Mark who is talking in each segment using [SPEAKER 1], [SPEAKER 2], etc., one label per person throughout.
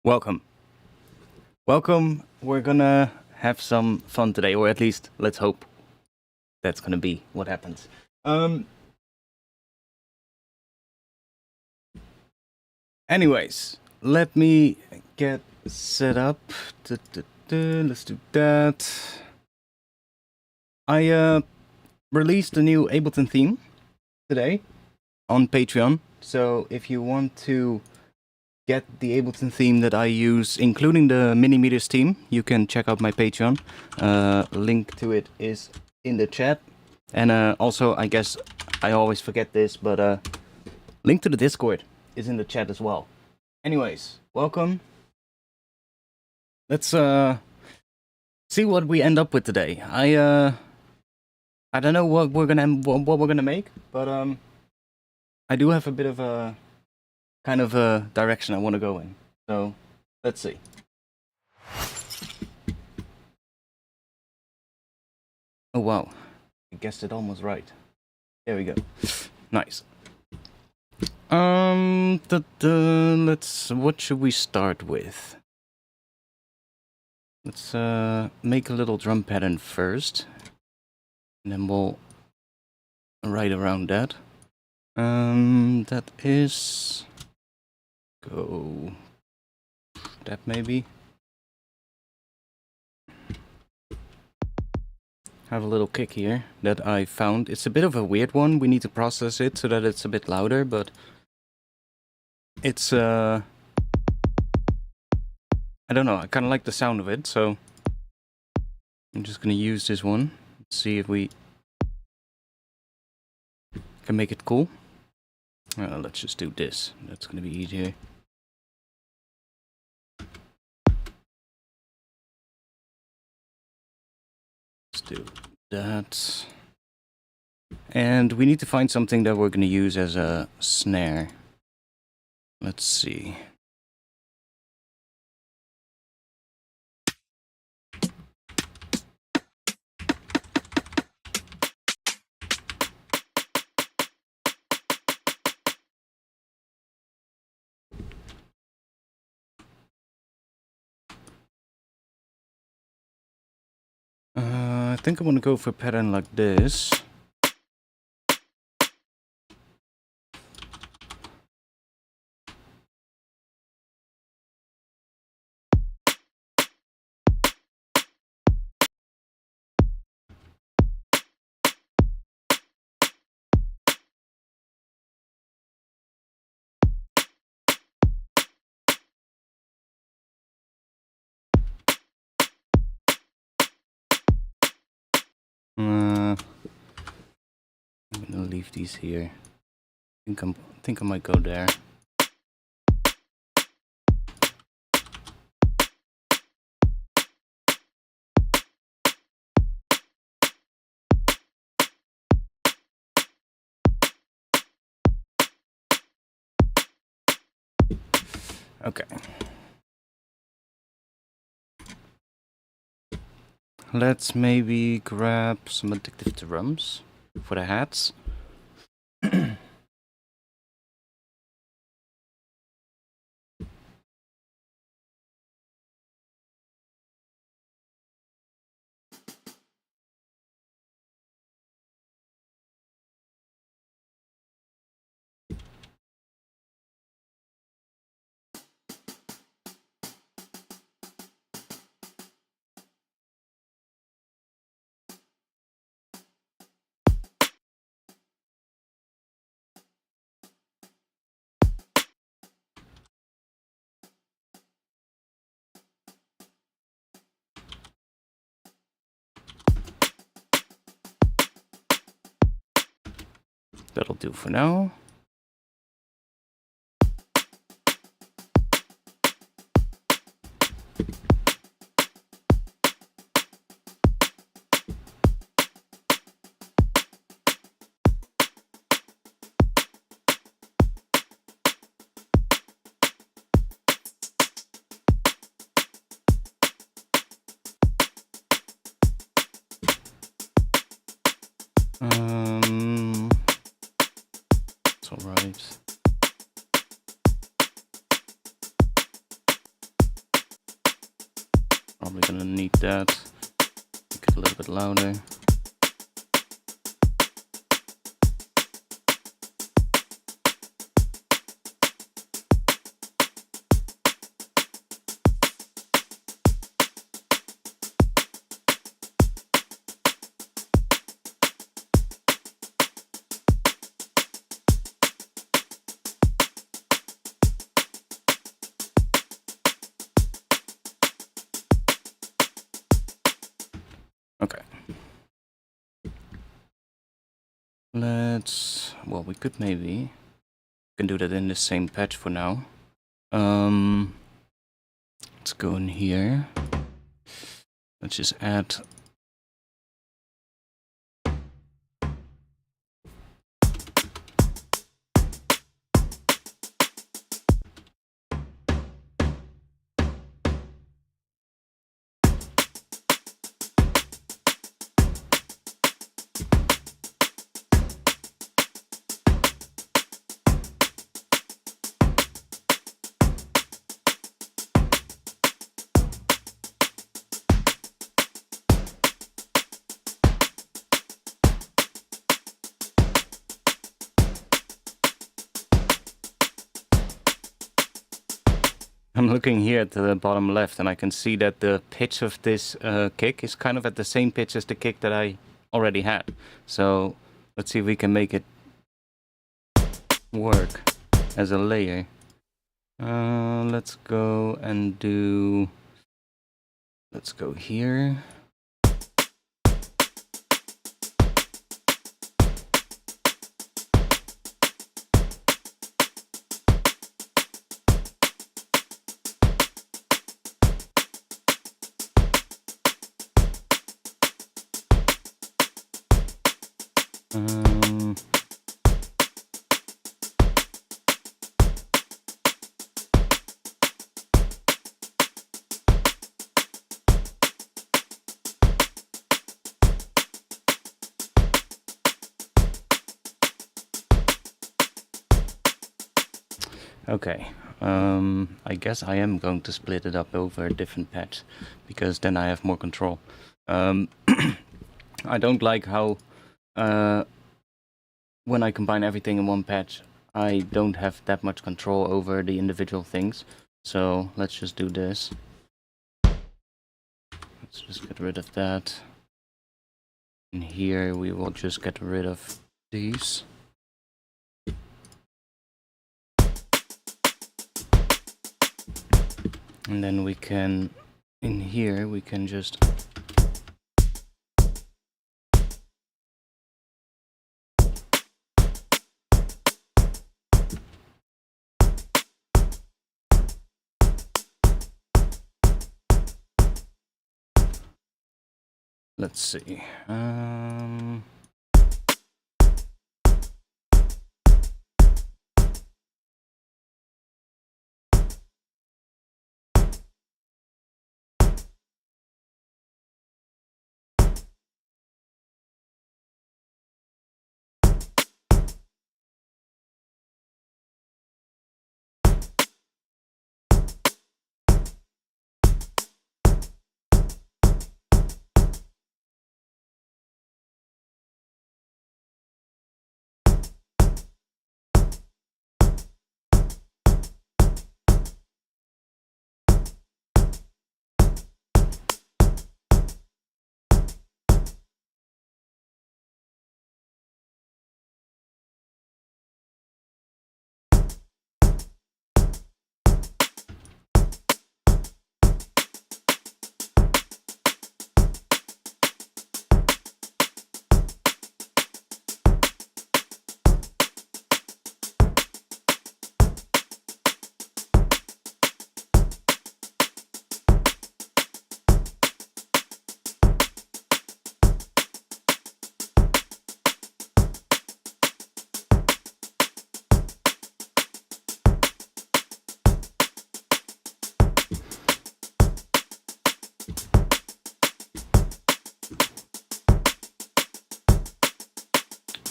[SPEAKER 1] Welcome. Welcome. We're gonna have some fun today, or at least let's hope that's gonna be what happens. Anyways, let me get set up. Let's do that. I released a new Ableton theme today on Patreon. So if you want to get the Ableton theme that I use, including the mini meters theme, you can check out my Patreon. Link to it is in the chat. And also, I guess I always forget this, but link to the Discord is in the chat as well. Anyways, welcome. Let's see what we end up with today. I don't know what we're gonna make, but I do have a bit of a kind of a direction I want to go in. So let's see. Oh wow, I guessed it almost right. There we go. Nice. What should we start with? Let's make a little drum pattern first, and then we'll write around that. That is go that maybe. Have a little kick here that I found. It's a bit of a weird one. We need to process it so that it's a bit louder, but it's I don't know, I kind of like the sound of it, so I'm just gonna use this one. Let's see if we can make it cool. Let's just do this. That's gonna be easier. Let's do that. And we need to find something that we're gonna use as a snare. Let's see. I think I want to go for a pattern like this. I'm gonna leave these here. I think I might go there. Okay. Let's maybe grab some addictive drums for the hats. That'll do for now. It's all right. that. Make it a little bit louder. Okay. Well, we could maybe can do that in the same patch for now. Let's go in here. Let's just add I'm looking here at the bottom left and I can see that the pitch of this kick is kind of at the same pitch as the kick that I already had. So let's see if we can make it work as a layer. Let's go and do... Let's go here. Okay, I guess I am going to split it up over a different patch, because then I have more control. I don't like how when I combine everything in one patch, I don't have that much control over the individual things. So let's just do this. Let's just get rid of that. And here we will just get rid of these. And then we can, in here, we can just let's see.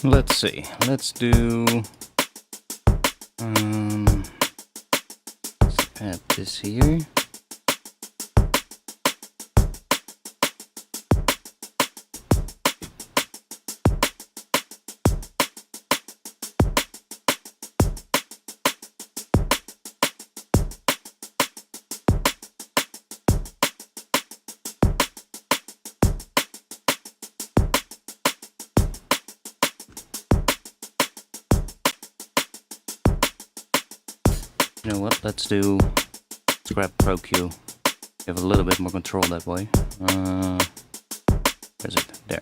[SPEAKER 1] let's see. Let's do. Let's add this here. You know what? Let's grab Pro Q. You have a little bit more control that way. Where's it? There.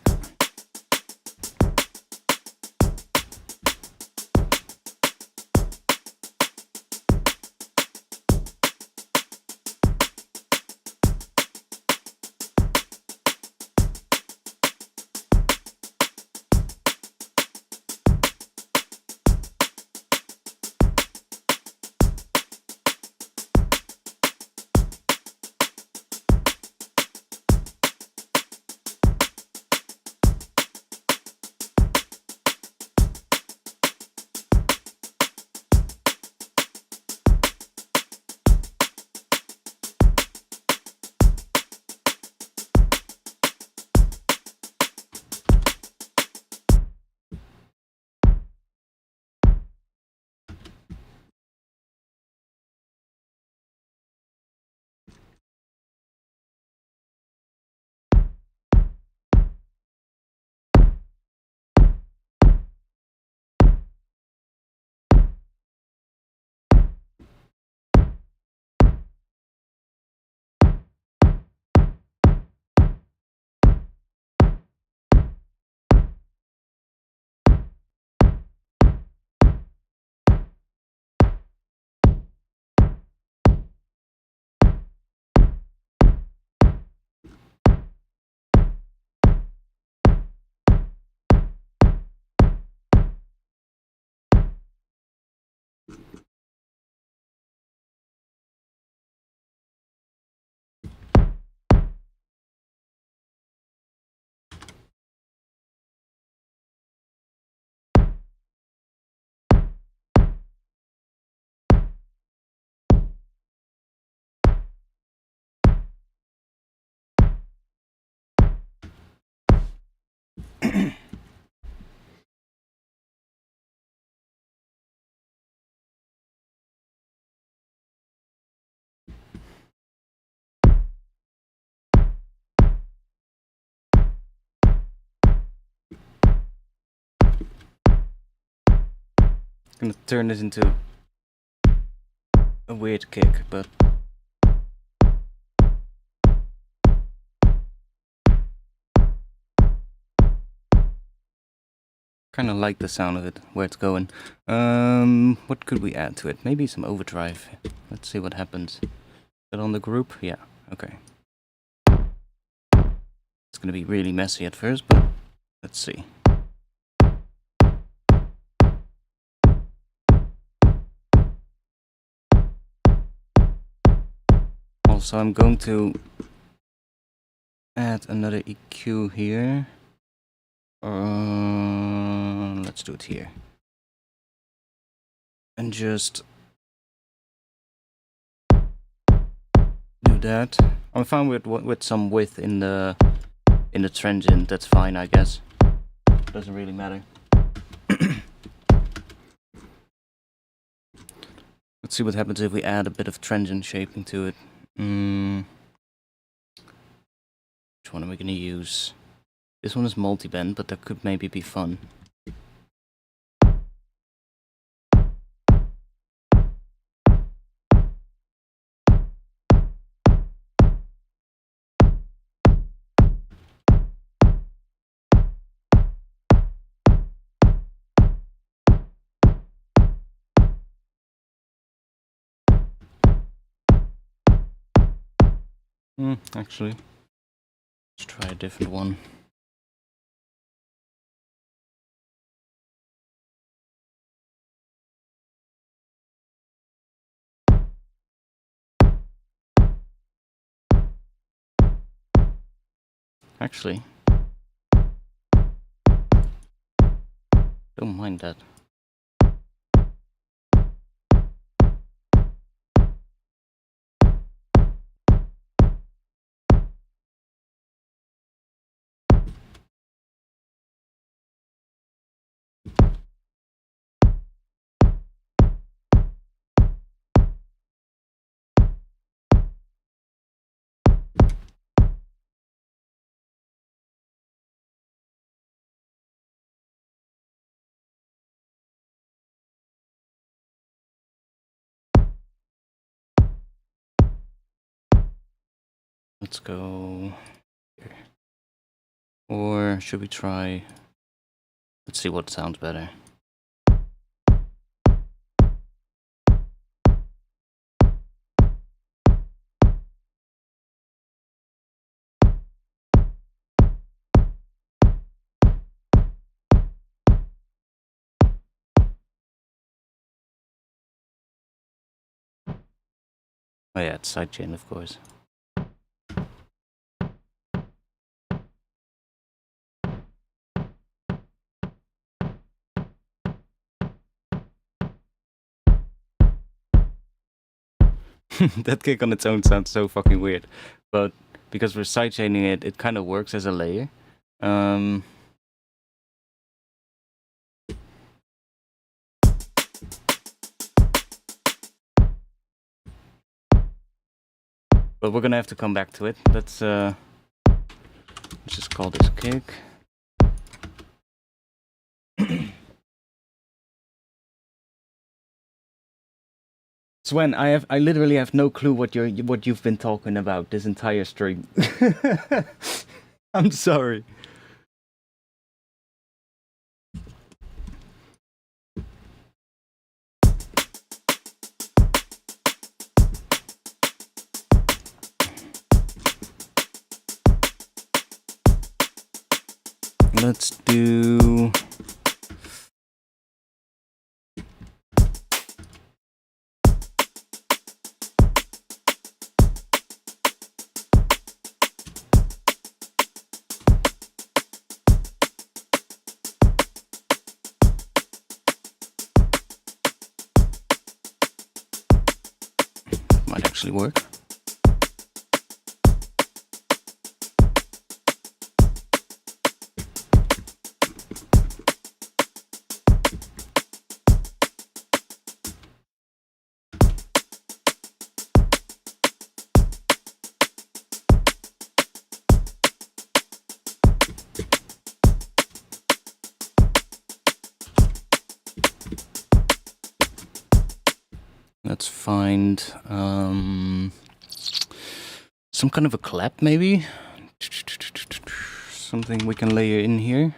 [SPEAKER 1] I'm gonna turn this into a weird kick, but kind of like the sound of it, where it's going. What could we add to it? Maybe some overdrive. Let's see what happens. Is it on the group? Yeah, okay. It's gonna be really messy at first, but let's see. Also, I'm going to add another EQ here. Let's do it here. And just do that. I'm fine with some width in the transient. That's fine, I guess. Doesn't really matter. Let's see what happens if we add a bit of transient shaping to it. Which one are we gonna use? This one is multi-band, but that could maybe be fun. Actually, let's try a different one. Actually, don't mind that. let's go here. Or should we try, let's see what sounds better. Oh yeah, it's sidechain, of course. That kick on its own sounds so fucking weird, but because we're sidechaining it, it kind of works as a layer. But we're gonna have to come back to it. Let's just call this kick. Sven, I literally have no clue what you've been talking about this entire stream. I'm sorry. Let's do... Might actually work. Let's find some kind of a clap, maybe? Something we can layer in here.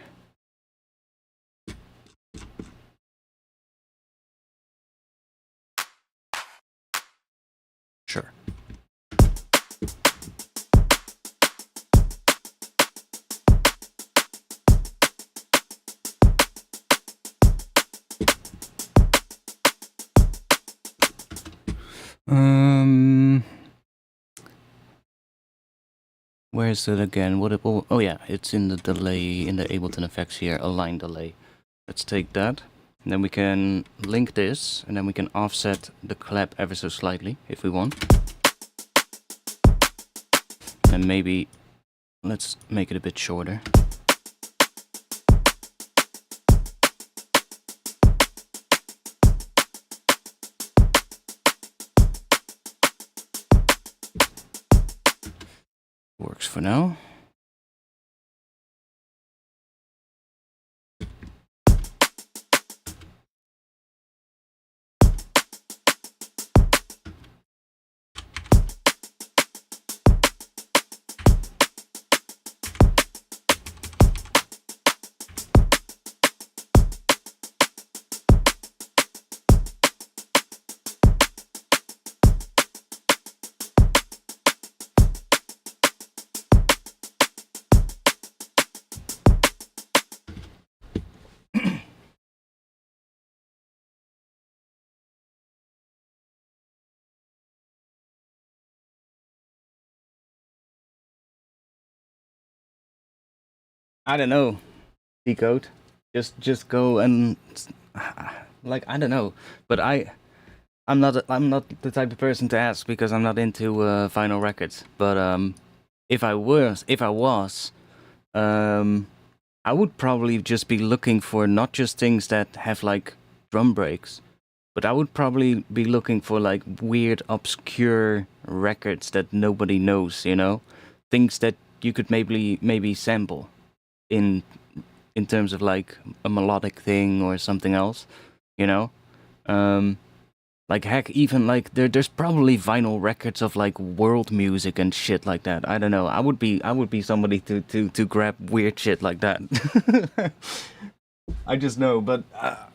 [SPEAKER 1] Sure. Where is it again? Oh yeah, it's in the delay, in the Ableton effects here, align delay. Let's take that, and then we can link this, and then we can offset the clap ever so slightly, if we want. And maybe, let's make it a bit shorter. Works for now. I don't know. Decode. Just go and like, I don't know. But I'm not the type of person to ask because I'm not into vinyl records. But if I was, I would probably just be looking for not just things that have like drum breaks, but I would probably be looking for like weird, obscure records that nobody knows. You know, things that you could maybe sample in terms of like a melodic thing or something else, you know. Like heck, even like there's probably vinyl records of like world music and shit like that. I don't know. I would be somebody to grab weird shit like that. I just know, but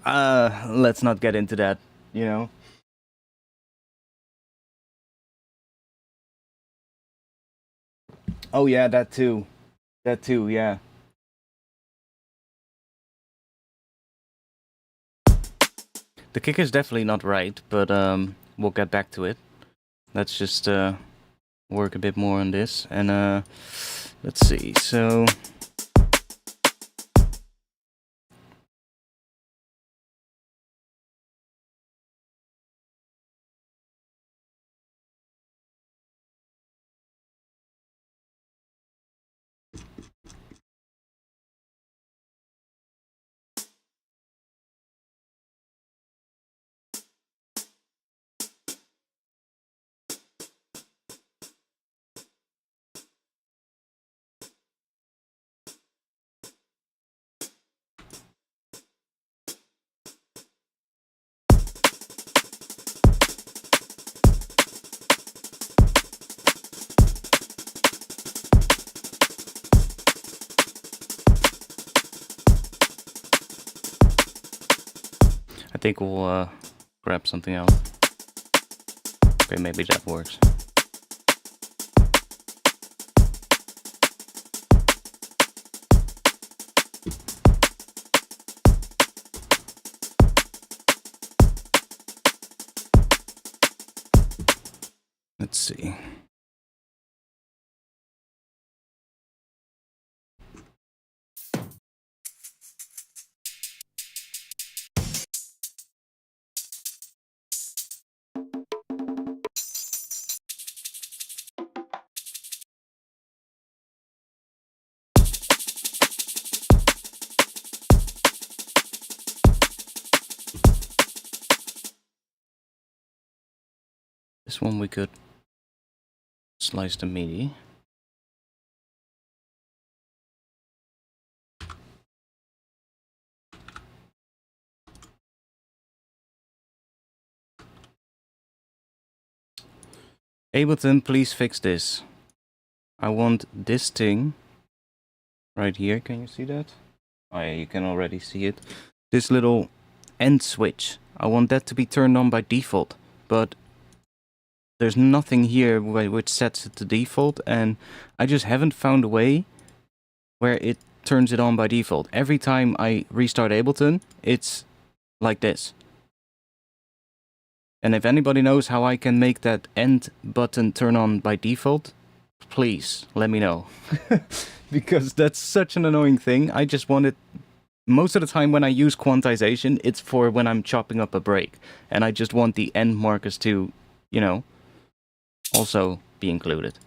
[SPEAKER 1] let's not get into that, you know. Oh yeah, that too. That too, yeah. The kick is definitely not right, but we'll get back to it. Let's just work a bit more on this, and let's see. So I think we'll grab something else. Okay, maybe that works. Let's see. This one we could slice the MIDI. Ableton, please fix this. I want this thing right here. Can you see that? Oh yeah, you can already see it. This little end switch. I want that to be turned on by default, but there's nothing here which sets it to default, and I just haven't found a way where it turns it on by default. Every time I restart Ableton, it's like this. And if anybody knows how I can make that end button turn on by default, please let me know. Because that's such an annoying thing. I just want it... Most of the time when I use quantization, it's for when I'm chopping up a break. And I just want the end markers to, you know, also be included.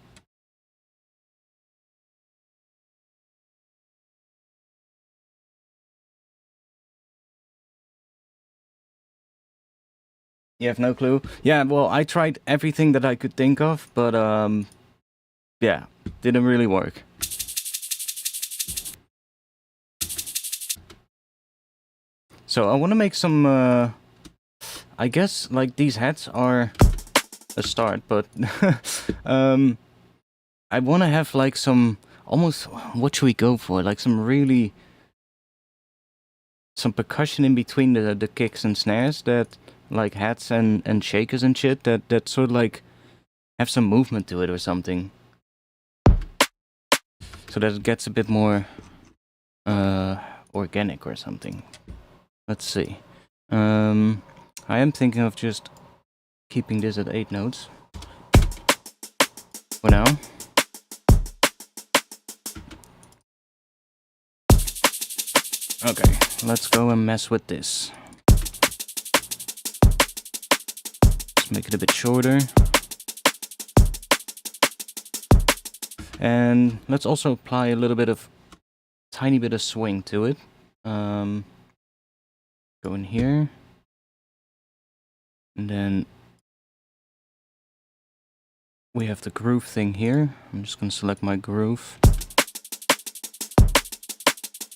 [SPEAKER 1] You have no clue? Yeah, well, I tried everything that I could think of, but yeah, didn't really work. So I want to make some, I guess, like, these hats are a start, but I want to have, like, some, almost, what should we go for? Like, some percussion in between the kicks and snares that, like, hats and shakers and shit, that sort of, like, have some movement to it or something. So that it gets a bit more organic or something. Let's see. I am thinking of just keeping this at 8 notes for now. Okay, let's go and mess with this. Let's make it a bit shorter. And let's also apply a little bit of, tiny bit of swing to it. Go in here. And then we have the groove thing here. I'm just gonna select my groove.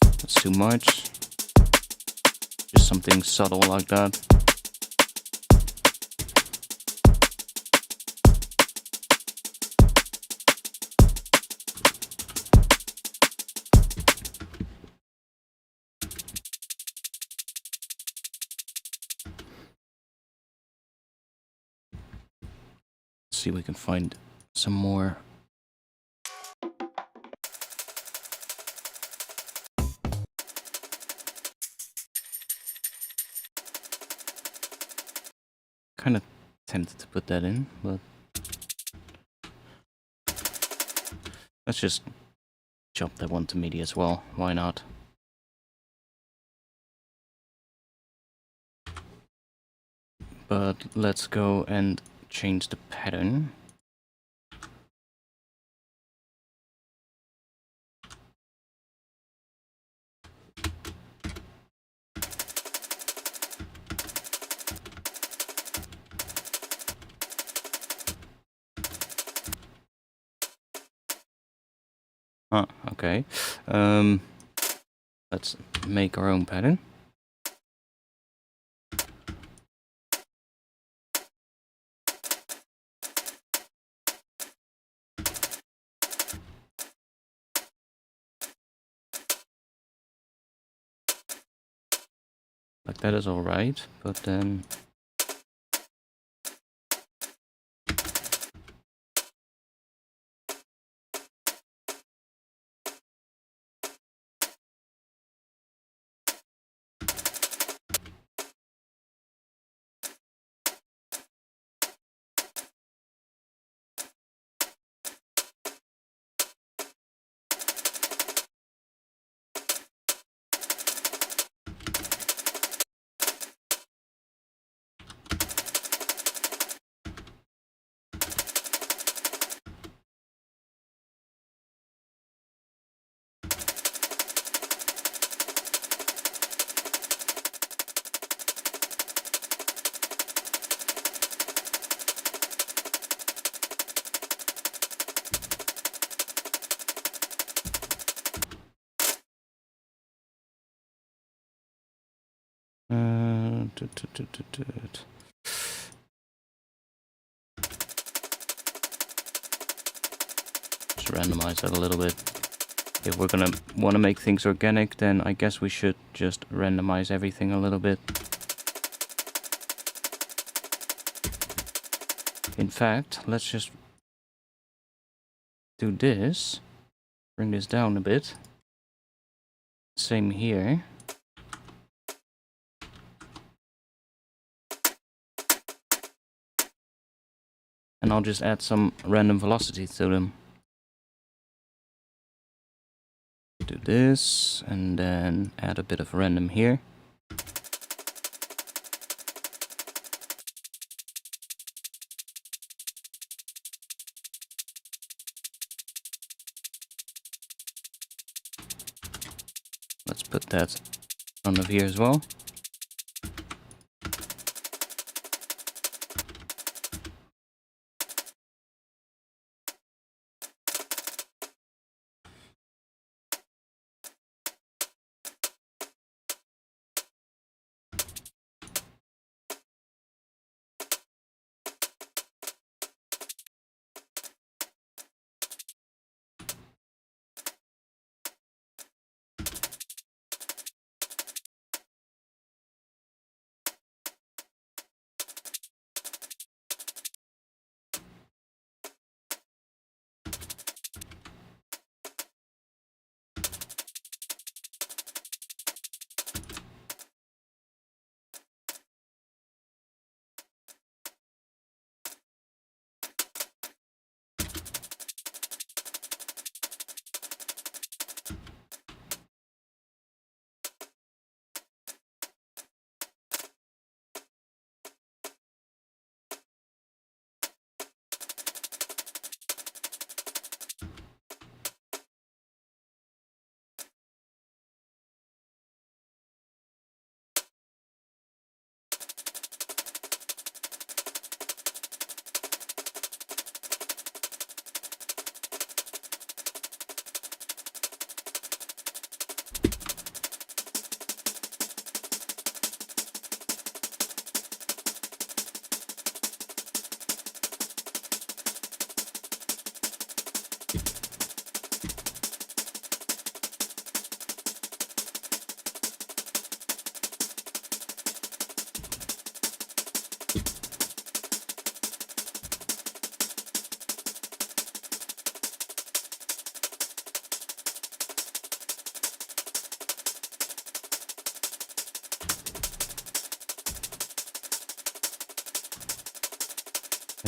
[SPEAKER 1] That's too much. Just something subtle like that. see if we can find some more. Kind of tempted to put that in, but let's just chop that one to MIDI as well. Why not? But let's go and change the pattern. Ah, okay. Let's make our own pattern. Like that is all right, but then just randomize that a little bit. If we're gonna want to make things organic, then I guess we should just randomize everything a little bit. In fact, let's just do this. Bring this down a bit. Same here. And I'll just add some random velocity to them. Do this, and then add a bit of random here. Let's put that on over here as well.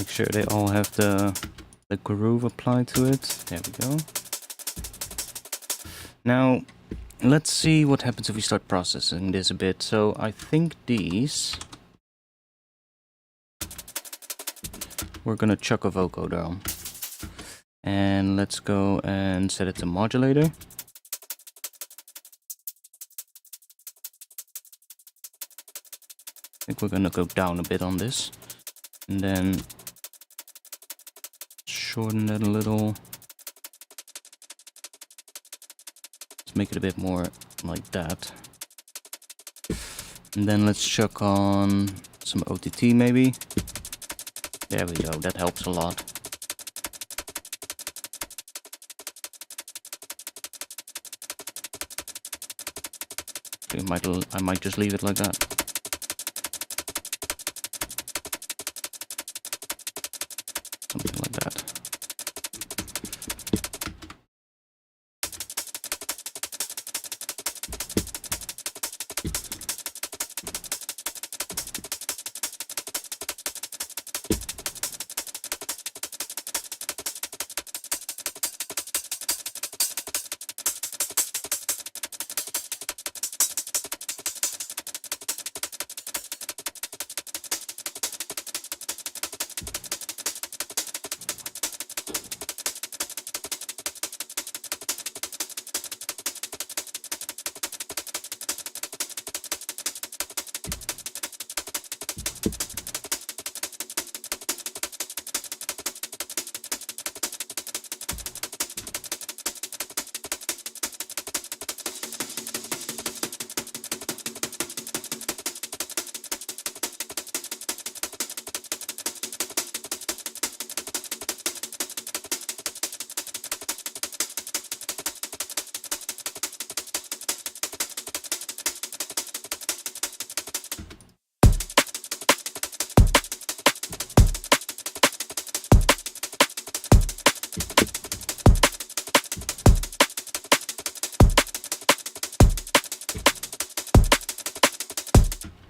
[SPEAKER 1] Make sure they all have the groove applied to it. There we go. Now, let's see what happens if we start processing this a bit. So I think these... we're gonna chuck a vocoder on. And let's go and set it to modulator. I think we're gonna go down a bit on this. And then shorten it a little. Let's make it a bit more like that. And then let's chuck on some OTT maybe. There we go, that helps a lot. I might just leave it like that. Something like that.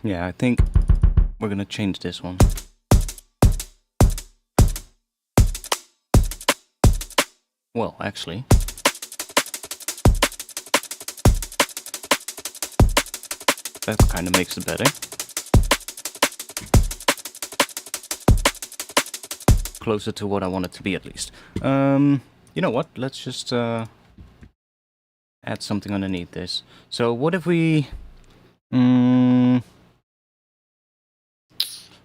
[SPEAKER 1] Yeah, I think we're gonna change this one. Well, actually, that kind of makes it better. Closer to what I want it to be, at least. You know what? Let's just add something underneath this. So what if we...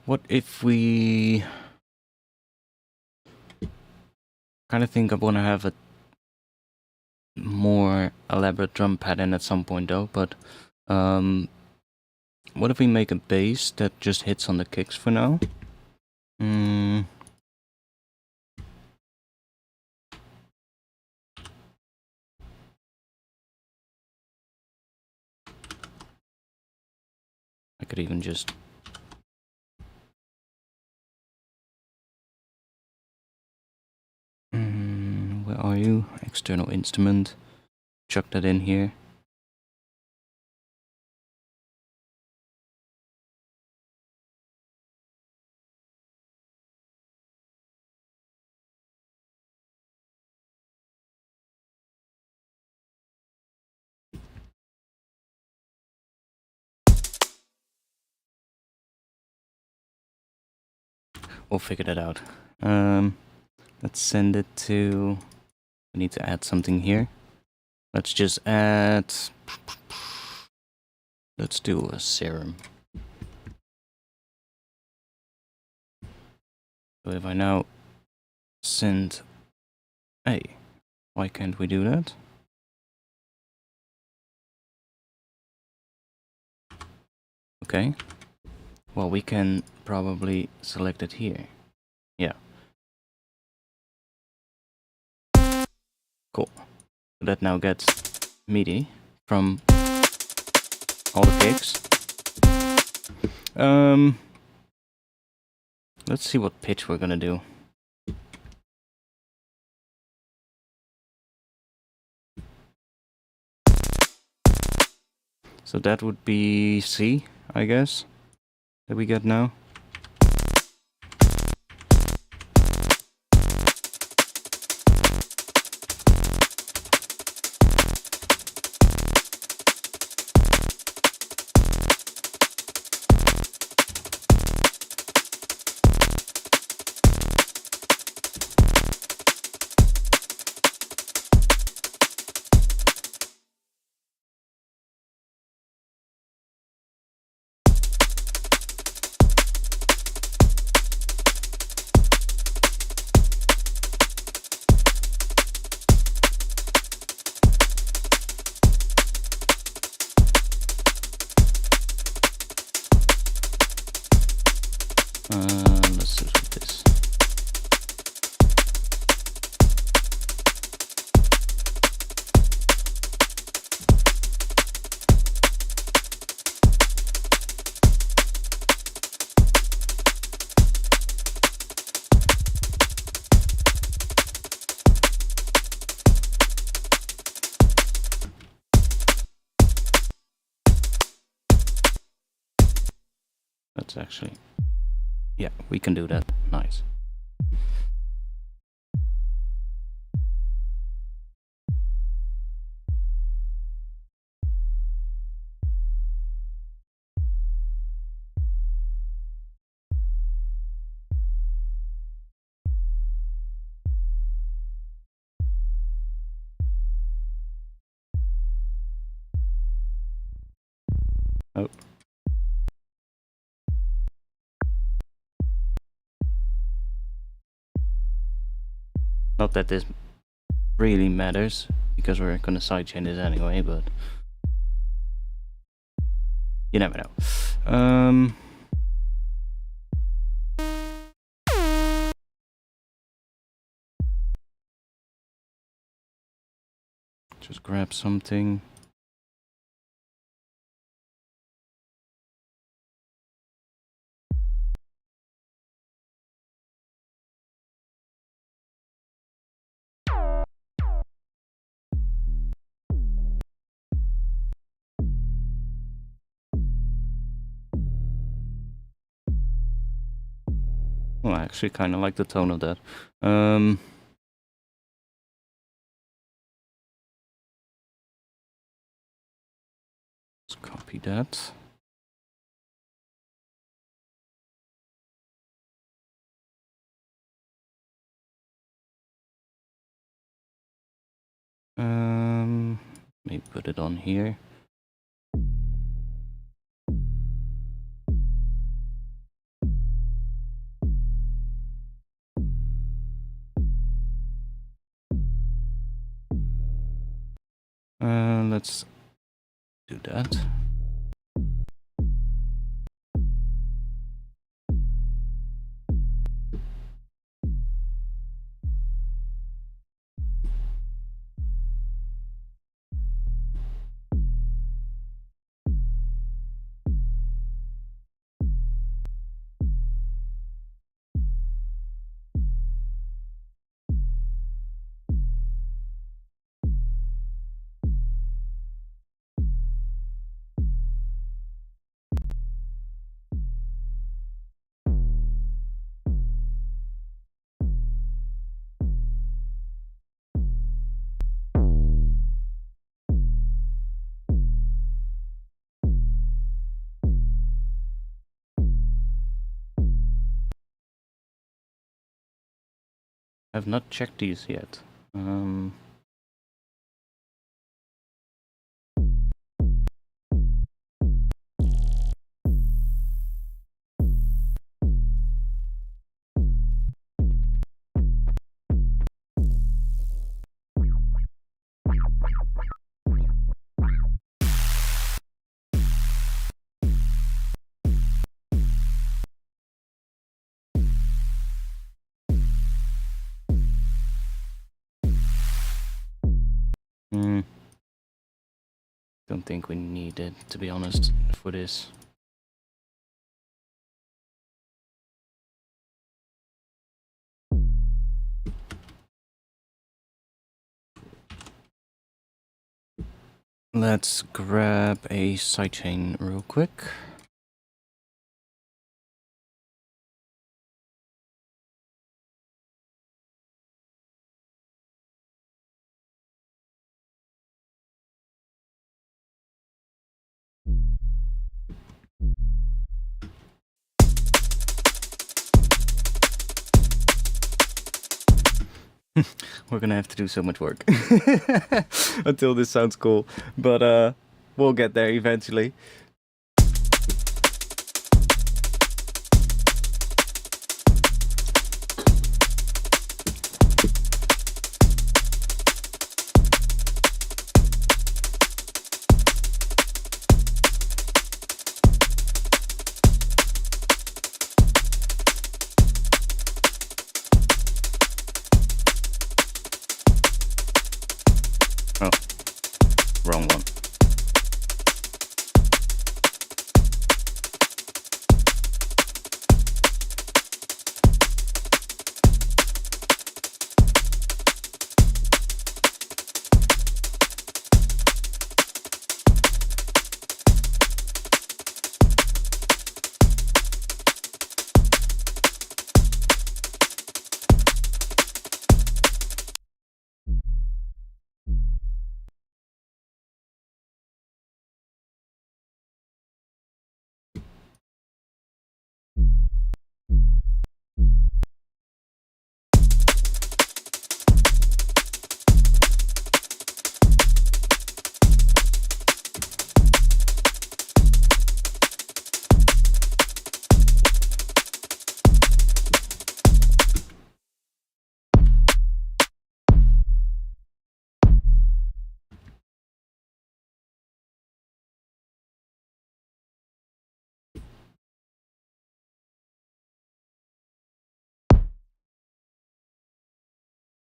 [SPEAKER 1] what if we... kind of think I'm gonna have a more elaborate drum pattern at some point though, but what if we make a bass that just hits on the kicks for now? I could even just... where are you? External instrument. Chuck that in here. We'll figure that out. Let's send it to... I need to add something here. Let's just add... let's do a serum. So if I now send... Hey, why can't we do that? Okay. Well, we can probably select it here. Yeah. Cool. So that now gets MIDI from all the kicks. Let's see what pitch we're gonna do. So that would be C, I guess, that we get now. Let's do this. That's actually, yeah, we can do that. Nice. Oh. Not that this really matters, because we're gonna sidechain this anyway, but you never know. Just grab something. Well, I actually kind of like the tone of that. Let's copy that. Maybe put it on here. Let's do that. I've not checked these yet. Don't think we need it, to be honest, for this. Let's grab a sidechain real quick. We're gonna have to do so much work until this sounds cool, but we'll get there eventually.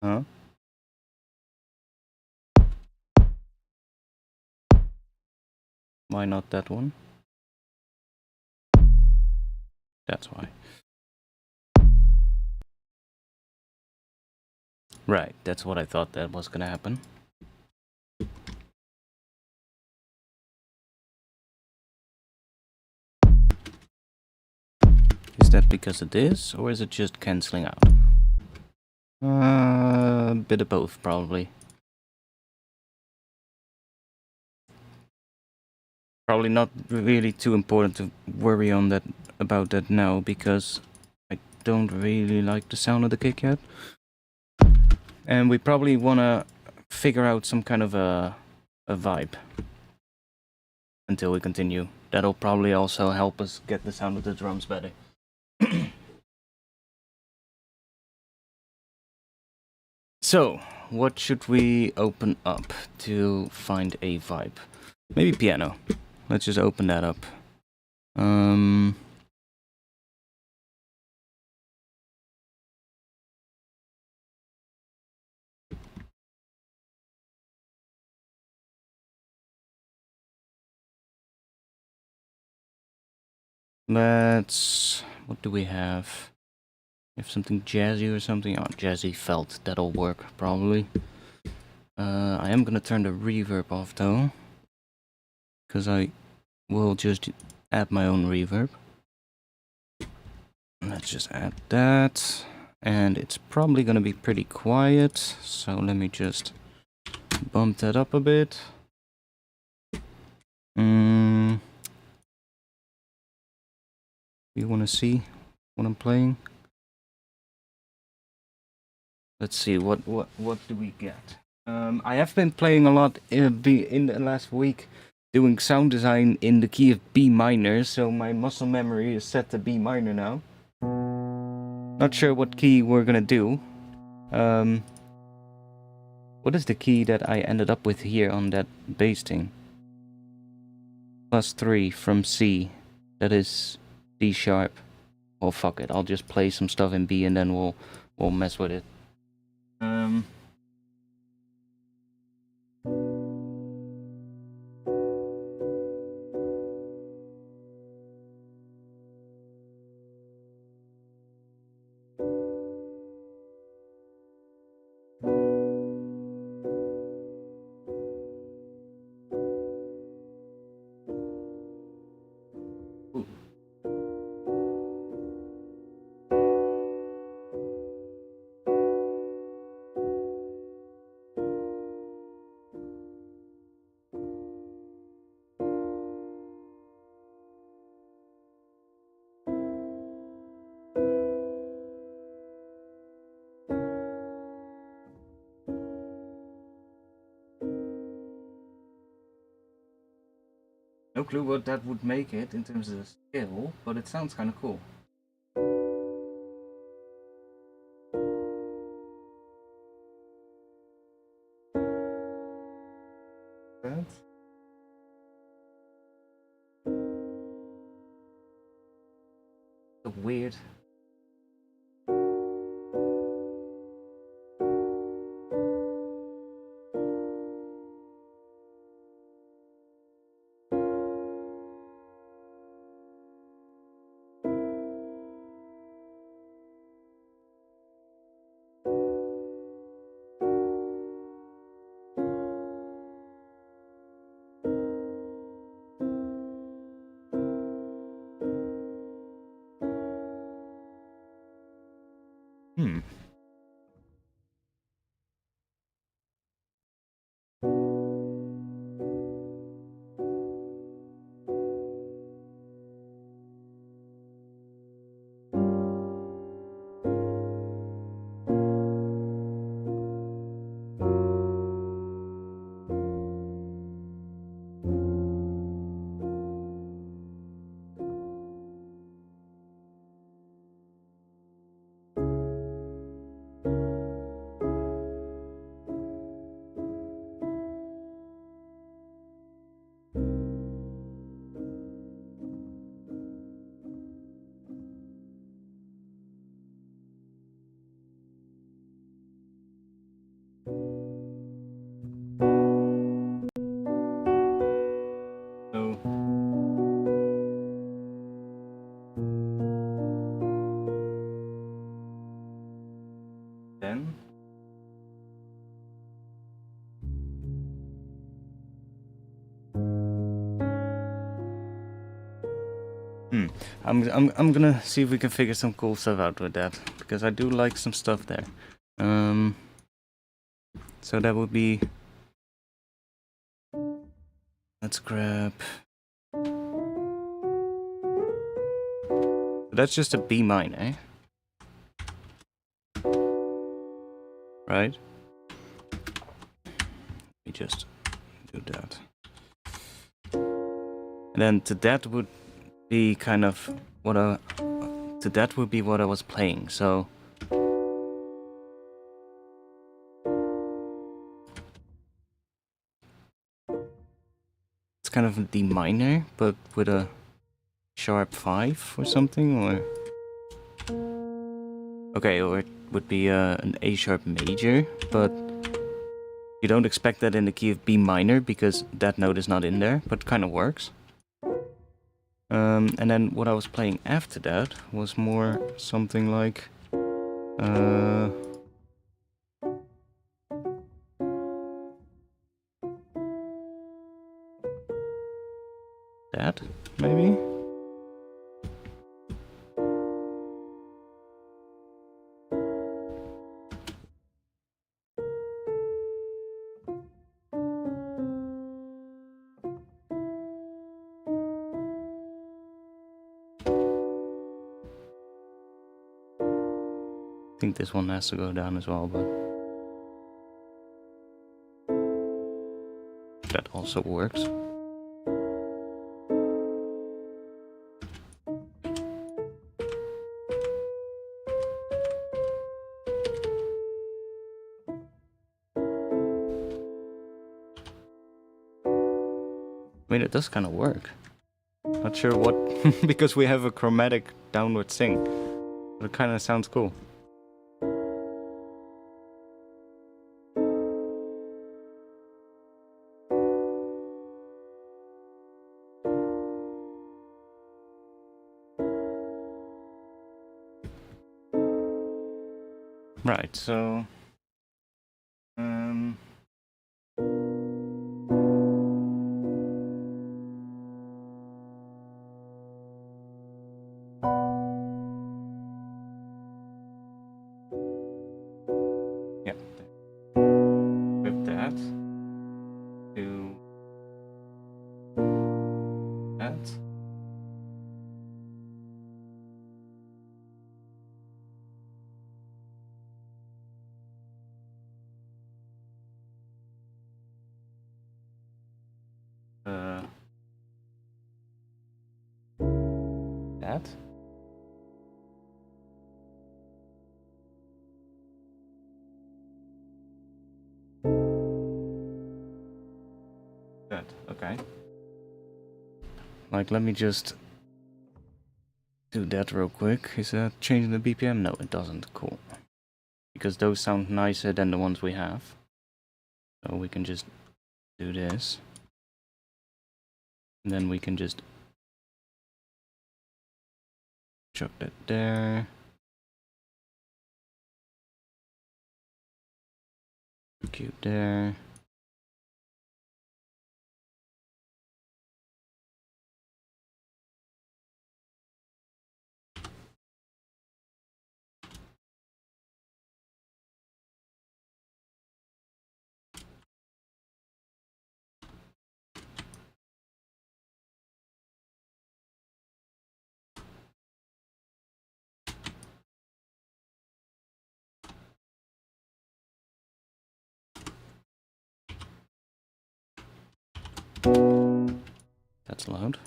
[SPEAKER 1] Huh? Why not that one? That's why. Right, that's what I thought that was gonna happen. Is that because of this, or is it just cancelling out? A bit of both, probably. Probably not really too important to worry on that about that now, because I don't really like the sound of the kick yet. And we probably want to figure out some kind of a vibe until we continue. That'll probably also help us get the sound of the drums better. So, what should we open up to find a vibe? Maybe piano. Let's just open that up. What do we have? We have something jazzy or something? Oh, jazzy felt. That'll work, probably. I am gonna turn the reverb off, though. Because I will just add my own reverb. Let's just add that. And it's probably gonna be pretty quiet. So let me just bump that up a bit. You wanna see what I'm playing? Let's see, what do we get? I have been playing a lot in the last week, doing sound design in the key of B minor, so my muscle memory is set to B minor now. Not sure what key we're gonna do. What is the key that I ended up with here on that bass thing? +3 from C. That is D sharp. Oh fuck it, I'll just play some stuff in B and then we'll mess with it. No clue what that would make it in terms of the scale, but it sounds kind of cool. That's weird. I'm gonna see if we can figure some cool stuff out with that, because I do like some stuff there. So that would be... Let's grab... That's just a B minor, eh? Right? Let me just do that. And then to that would be kind of what I... To that would be what I was playing, so... It's kind of a D minor, but with a sharp 5 or something, or... Okay, or it would be an A sharp major, but you don't expect that in the key of B minor because that note is not in there, but kind of works. And then what I was playing after that was more something like... that, maybe? I think this one has to go down as well, but... that also works. I mean, it does kind of work. Not sure what... because we have a chromatic downward sync. But it kind of sounds cool. Right, so... yeah. With that. To... that. That. That, okay. Like, let me just do that real quick. Is that changing the BPM? No, it doesn't. Cool. Because those sound nicer than the ones we have. So we can just do this. And then we can just chuck that there. Cute there. That's loud.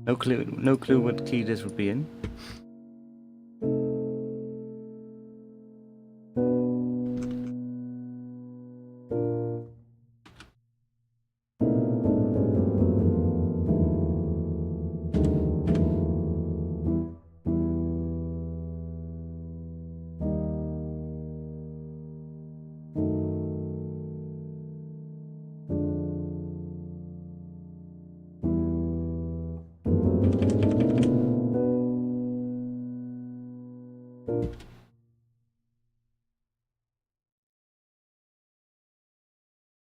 [SPEAKER 1] No clue what key this would be in.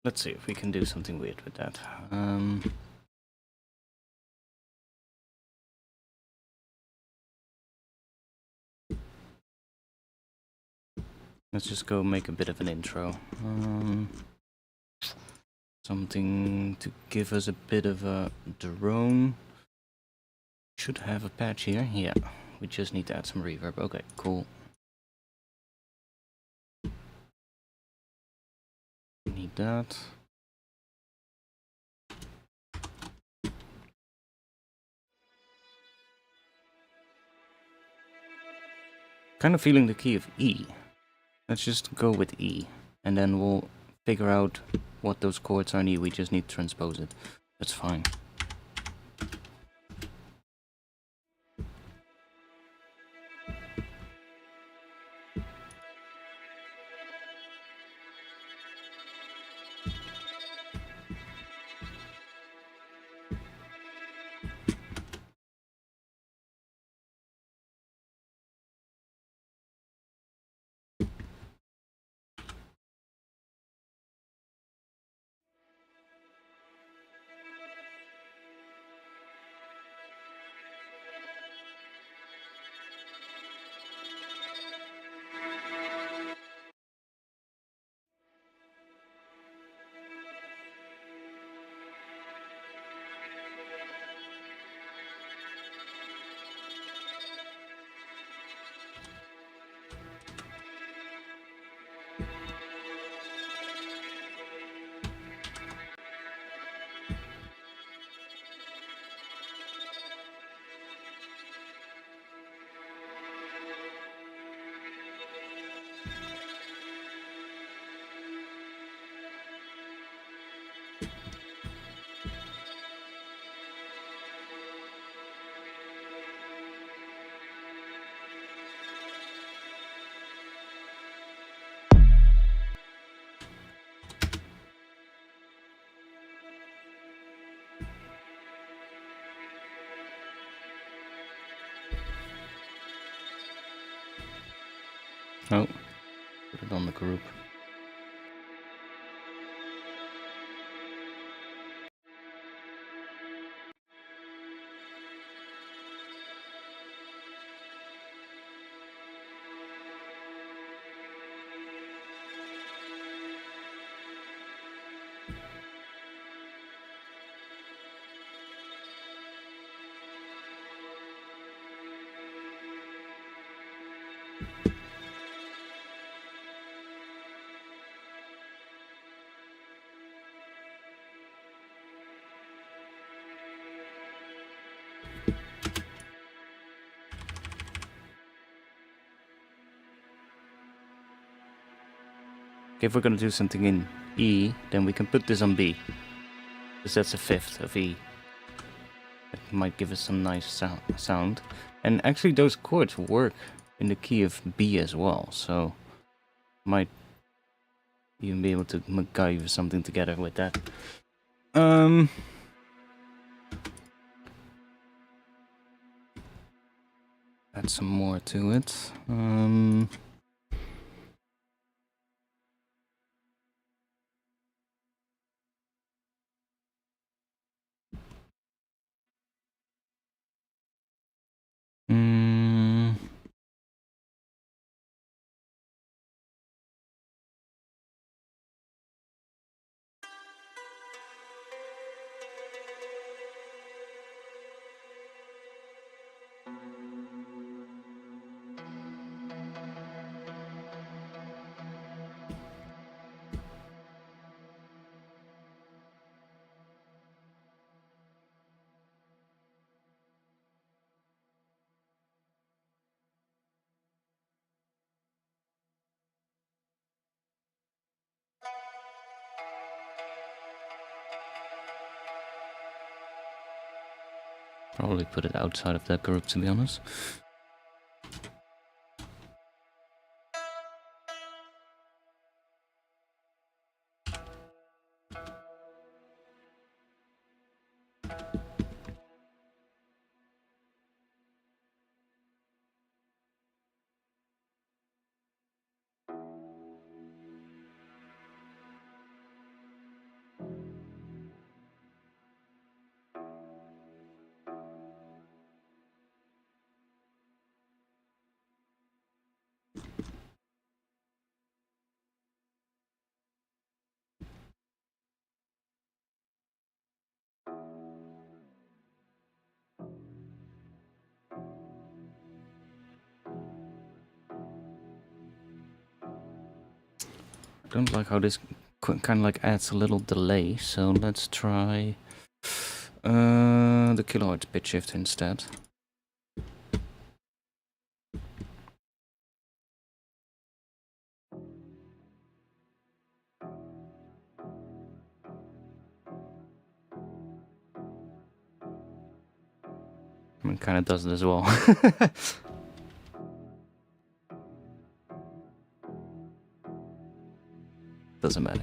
[SPEAKER 1] Let's see if we can do something weird with that. Let's just go make a bit of an intro. Something to give us a bit of a drone. Should have a patch here. Yeah, we just need to add some reverb. Okay, cool. Need that. Kind of feeling the key of E. Let's just go with E, and then we'll figure out what those chords are in E. We just need to transpose it. That's fine. Oh, put it on the group. If we're going to do something in E, then we can put this on B, because that's a fifth of E. It might give us some nice sound. And actually those chords work in the key of B as well, so might even be able to MacGyver something together with that. Add some more to it. Probably put it outside of that group, to be honest. I don't like how this kind of like adds a little delay, so let's try the kilohertz pitch shift instead. I mean, kind of does it as well. Doesn't matter.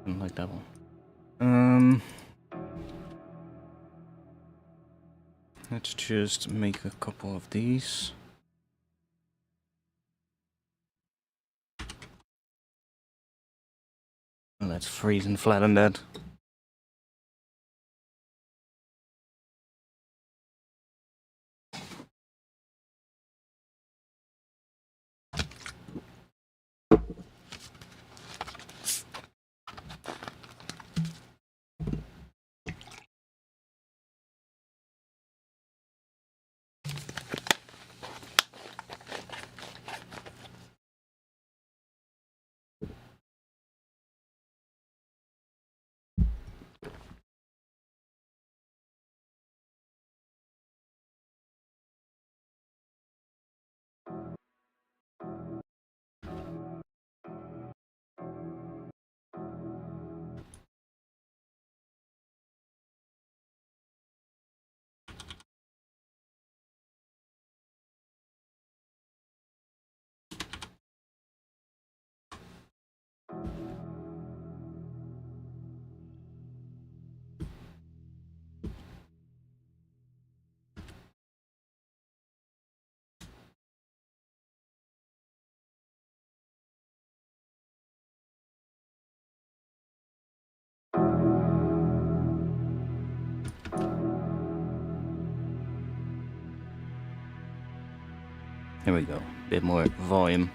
[SPEAKER 1] I don't like that one. Let's just make a couple of these. Let's freeze and flatten that. Here we go, a bit more volume.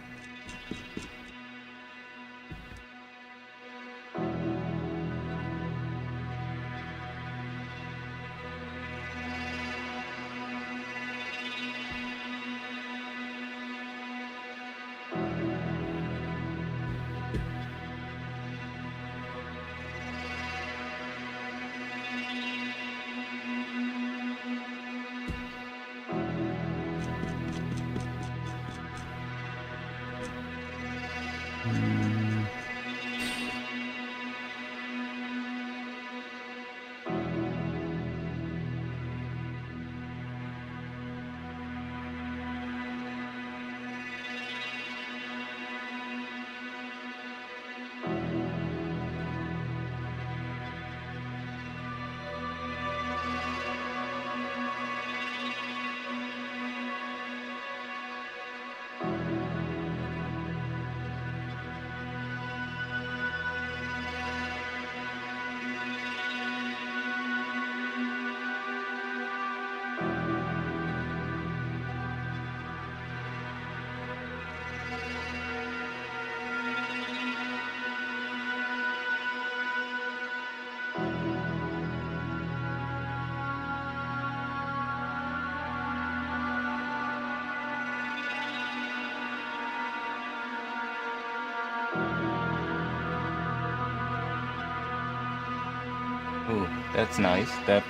[SPEAKER 1] Oh, that's nice. That.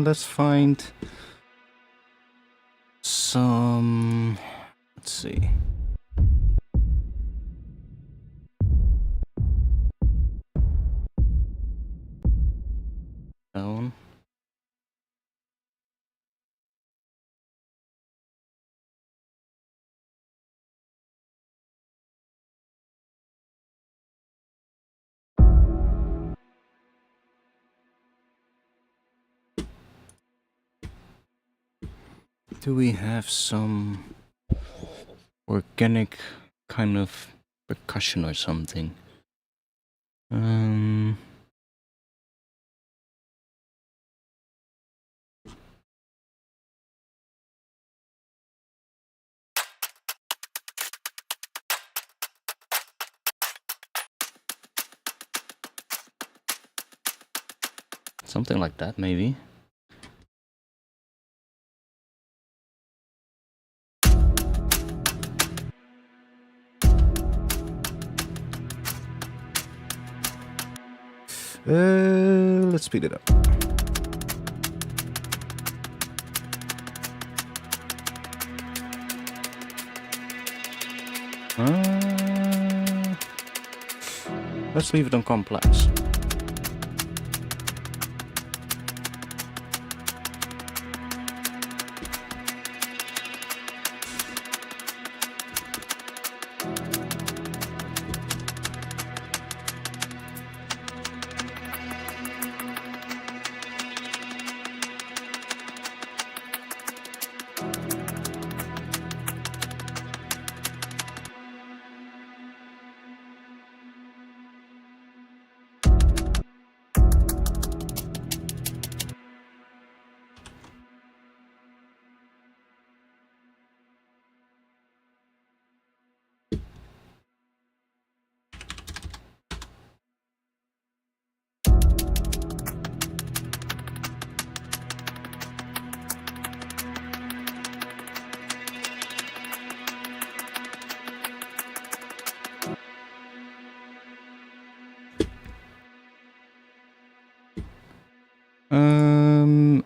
[SPEAKER 1] Let's find some. Let's see. Down. Do we have some organic kind of percussion or something? Something like that, maybe. Let's speed it up. Let's leave it on complex.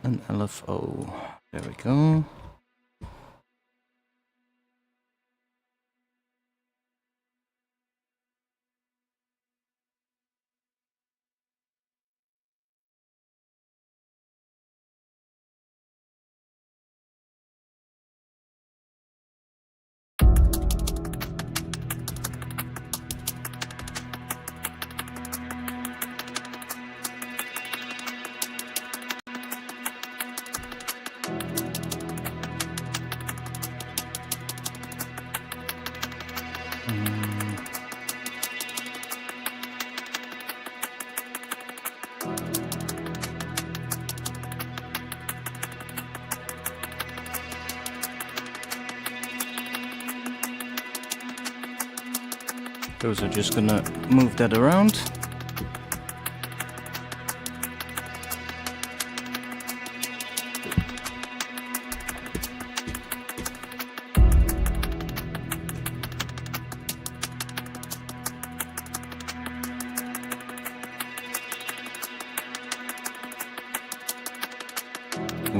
[SPEAKER 1] An LFO. There we go. Those are just gonna move that around.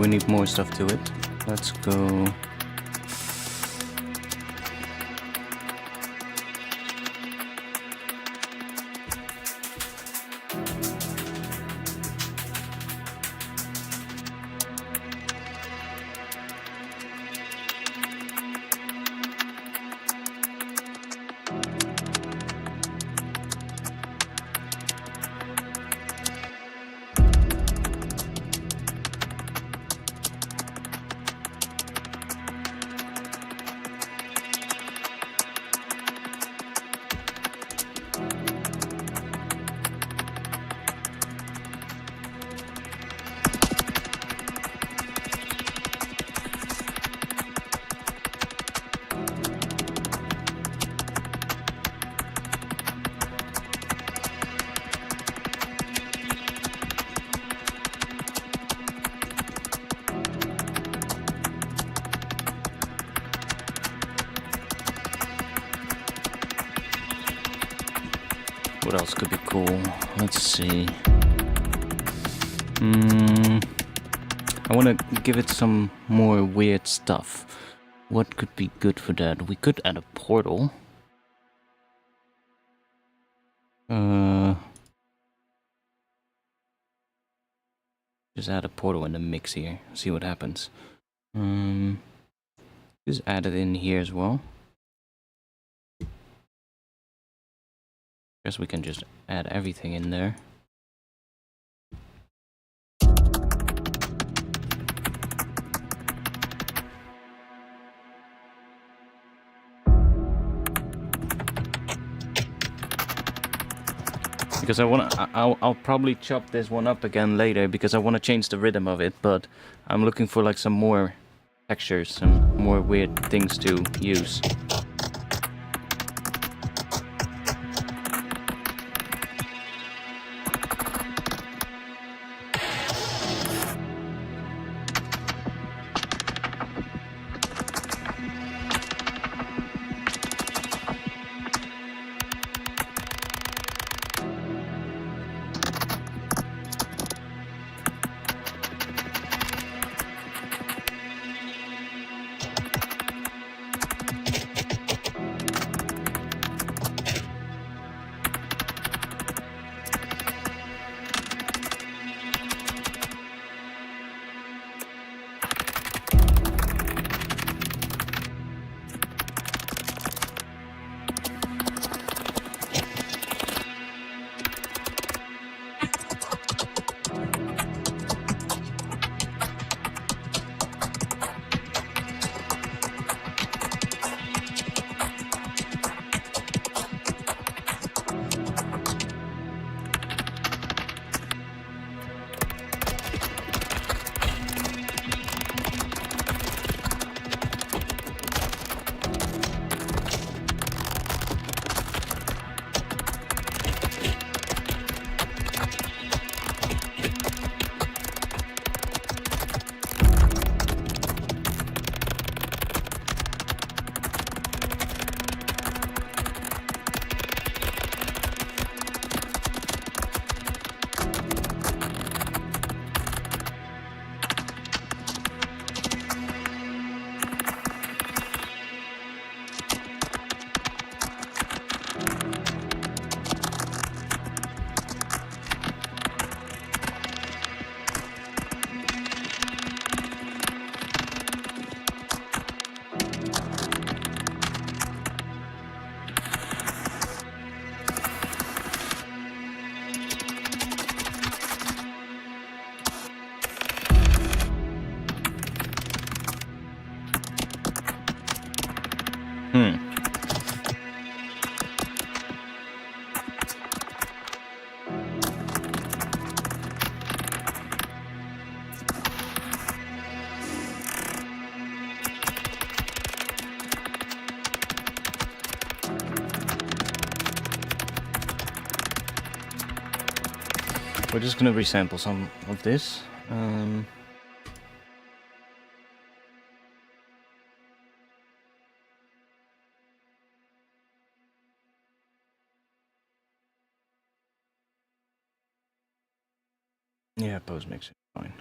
[SPEAKER 1] we need more stuff to it. Let's go. What else could be cool? Let's see. I want to give it some more weird stuff. What could be good for that? We could add a portal. Just add a portal in the mix here. See what happens. Just add it in here as well. Guess we can just add everything in there. Because I'll probably chop this one up again later because I want to change the rhythm of it, but I'm looking for like some more textures and more weird things to use. We're just gonna resample some of this. Yeah, post mix is fine.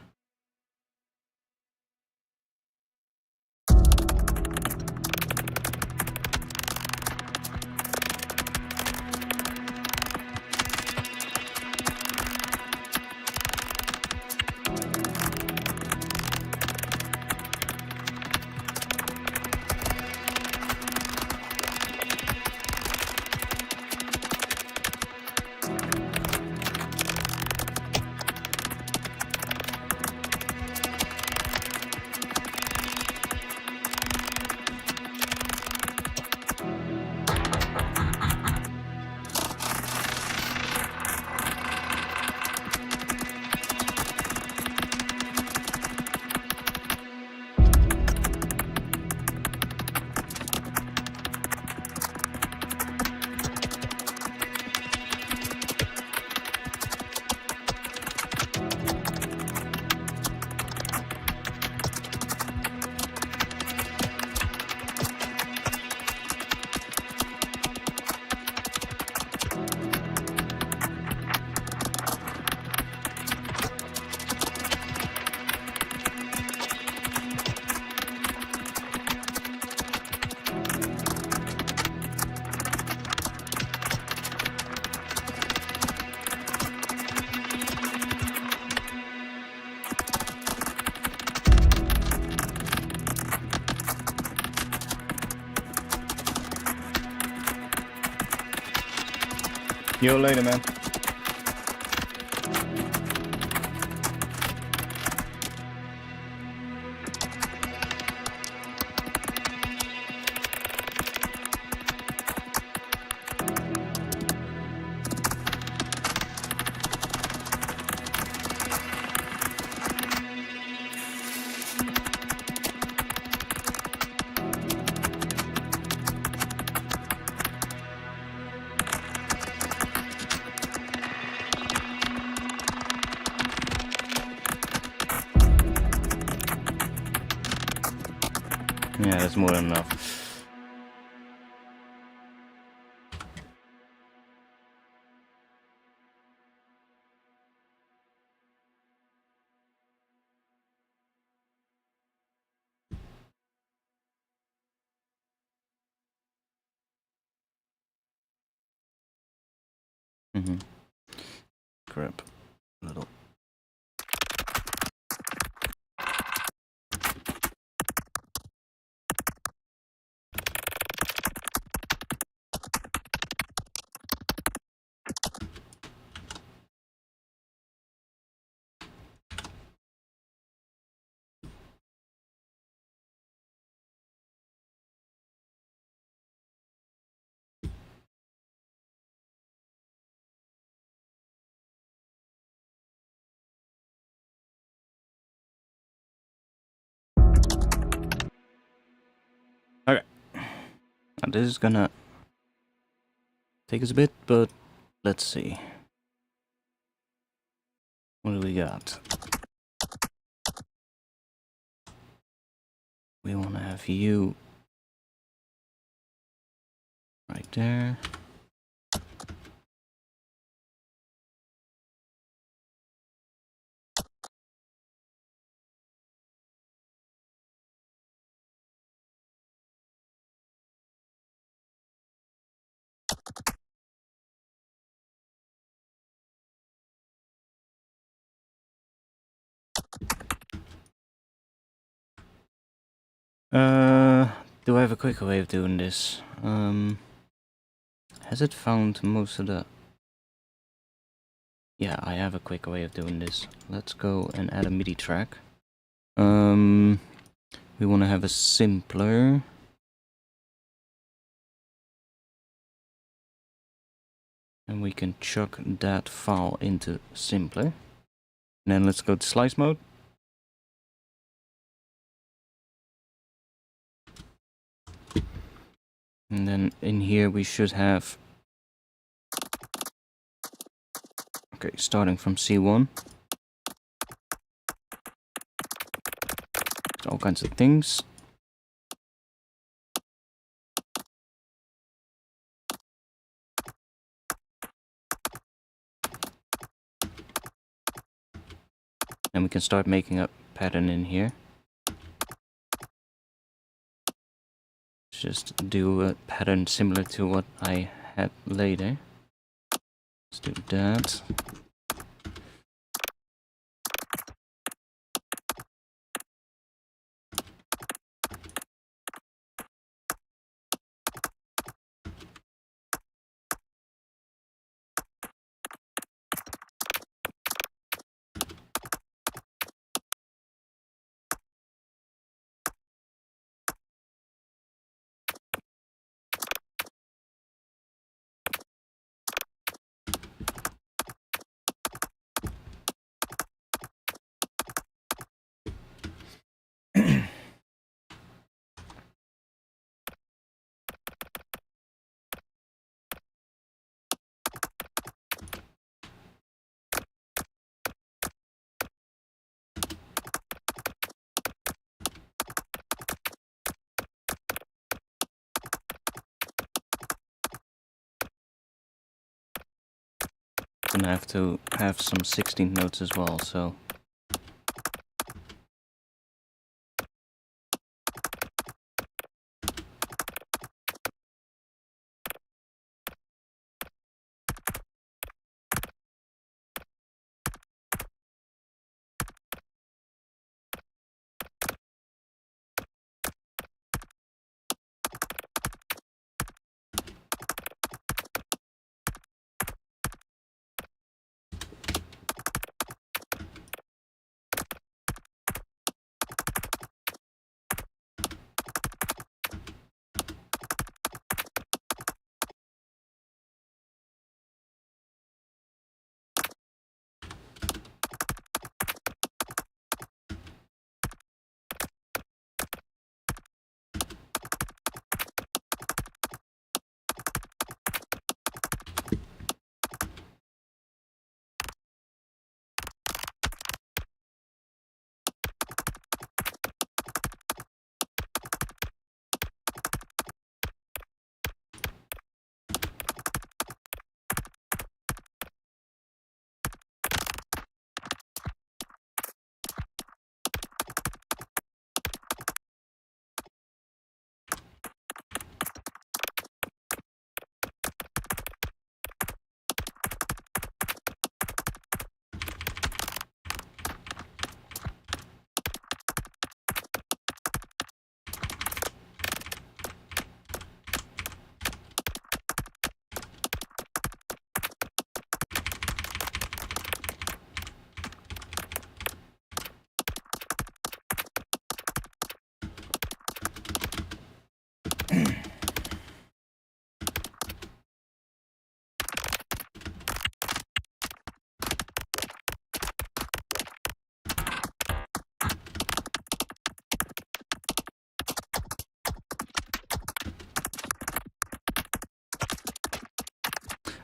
[SPEAKER 1] Yo, later, man. Yeah, that's more than enough. Crap. Little. Okay. Now this is gonna take us a bit, but let's see. What do we got? We want to have you right there. Do I have a quicker way of doing this? Has it found most of the... Yeah, I have a quicker way of doing this. Let's go and add a MIDI track. We want to have a simpler. And we can chuck that file into simpler. And then let's go to slice mode. And then in here we should have... Okay, starting from C1. All kinds of things. And we can start making a pattern in here. Just do a pattern similar to what I had later. Let's do that. Gonna have to have some 16th notes as well, so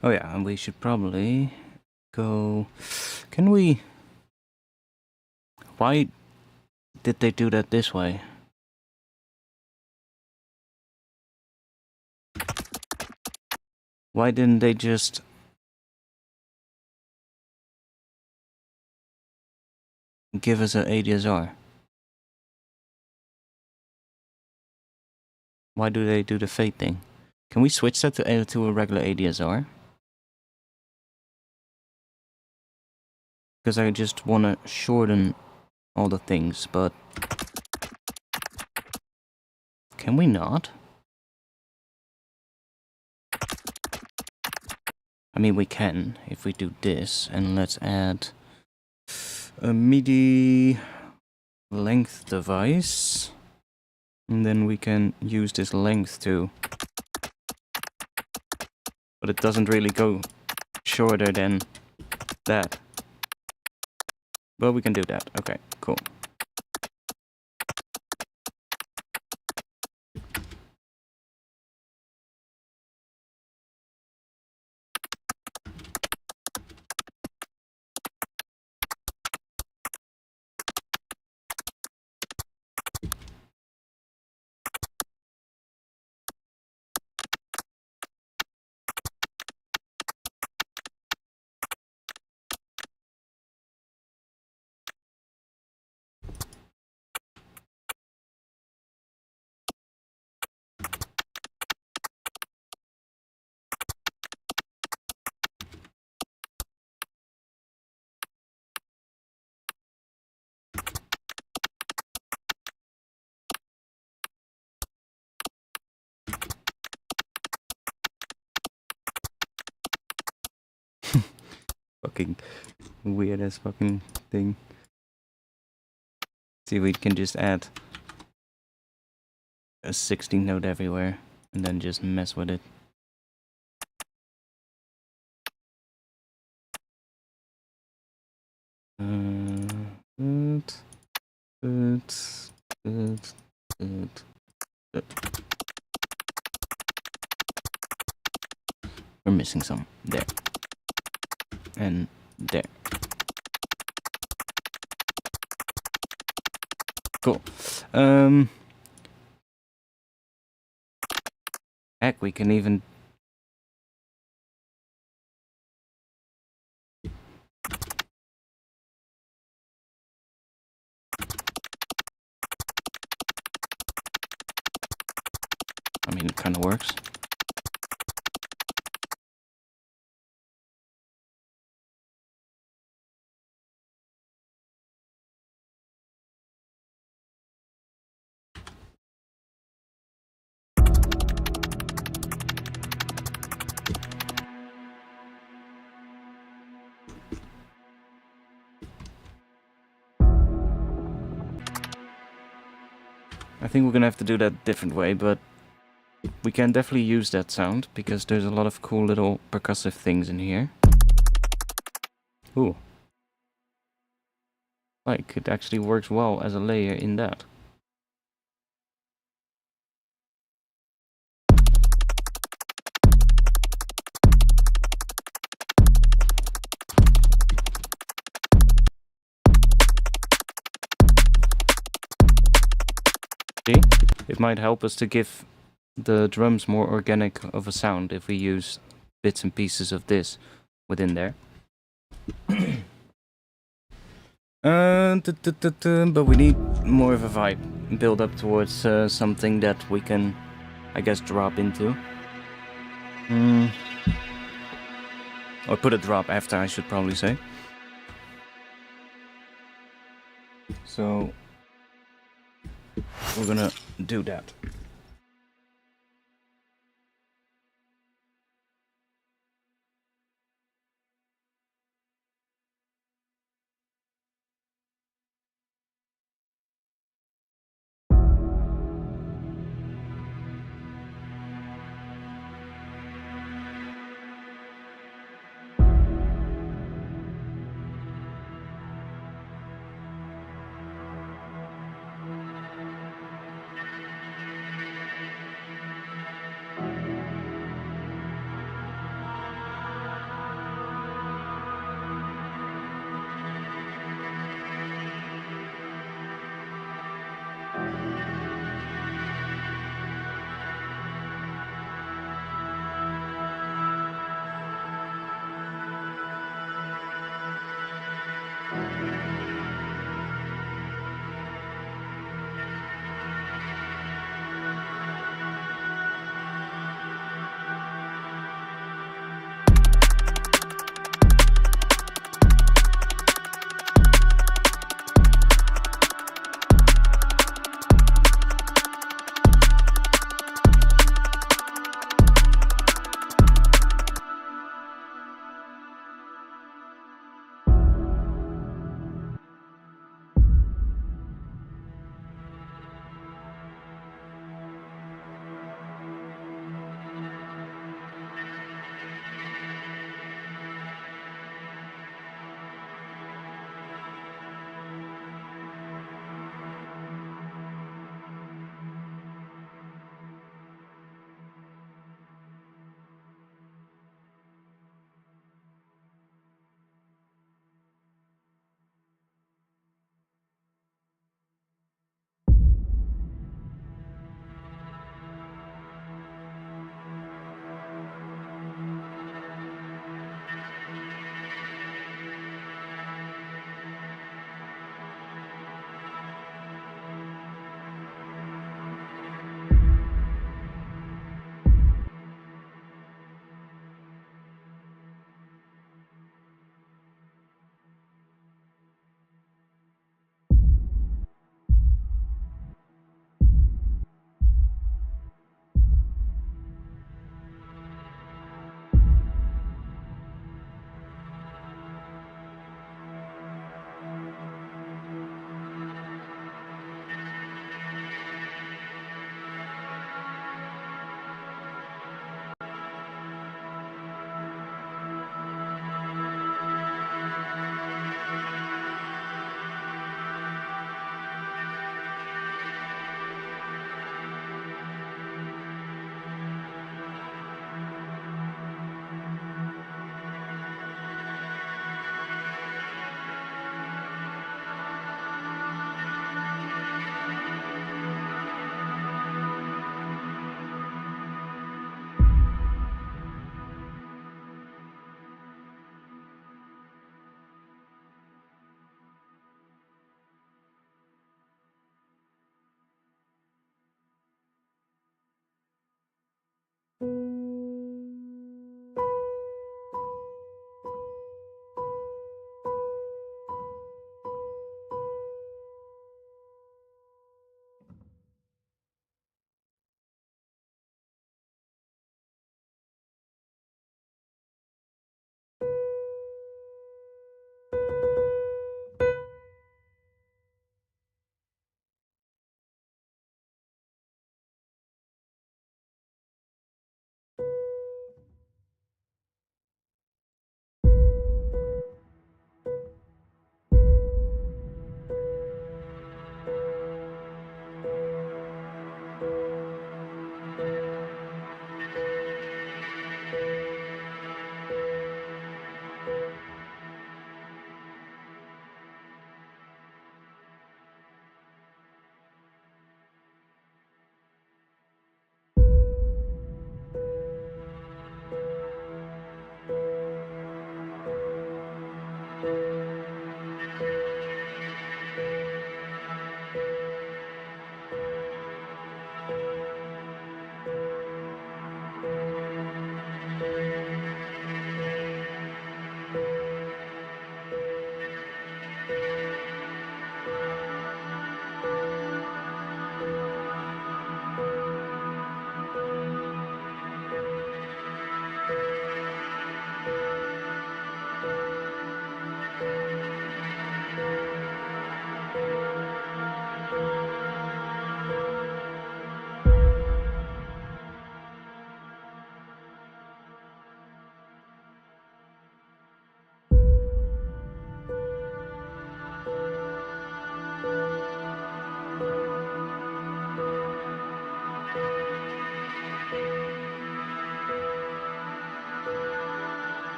[SPEAKER 1] Oh yeah, and we should probably go... Can we... Why did they do that this way? Why didn't they just... give us an ADSR? Why do they do the fade thing? Can we switch that to a regular ADSR? Because I just want to shorten all the things, but... Can we not? I mean, we can, if we do this, and let's add a MIDI length device, and then we can use this length too. But it doesn't really go shorter than that. But we can do that. Okay, cool. Fucking weird ass fucking thing. See, we can just add a 16th note everywhere and then just mess with it. We're missing some. There. And there. Cool. Heck, we can even... I mean, it kind of works. I think we're gonna have to do that a different way, but we can definitely use that sound, because there's a lot of cool little percussive things in here. Ooh. Like, it actually works well as a layer in that. See? It might help us to give the drums more organic of a sound if we use bits and pieces of this within there. But we need more of a vibe, build up towards something that we can, I guess, drop into. Or put a drop after, I should probably say. So we're gonna do that.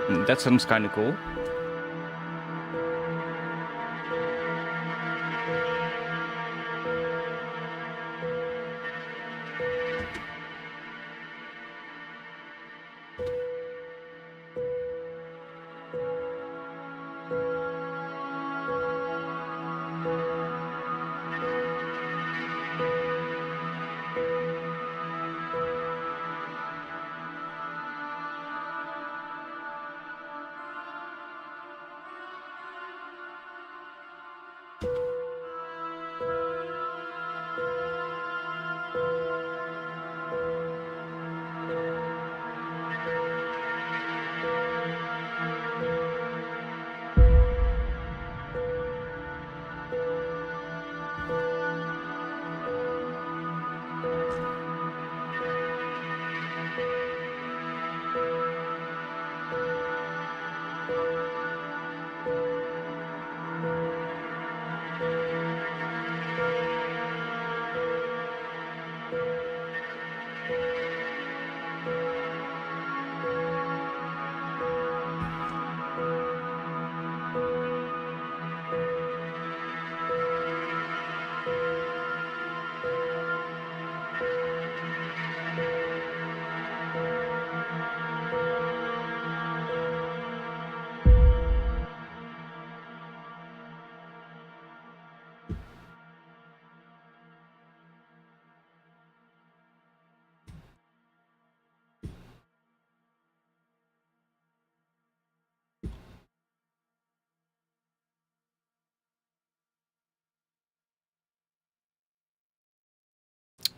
[SPEAKER 1] That sounds kind of cool.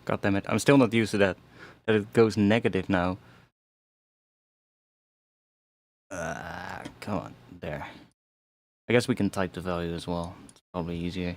[SPEAKER 1] God damn it, I'm still not used to that. That it goes negative now. Come on, there. I guess we can type the value as well. It's probably easier.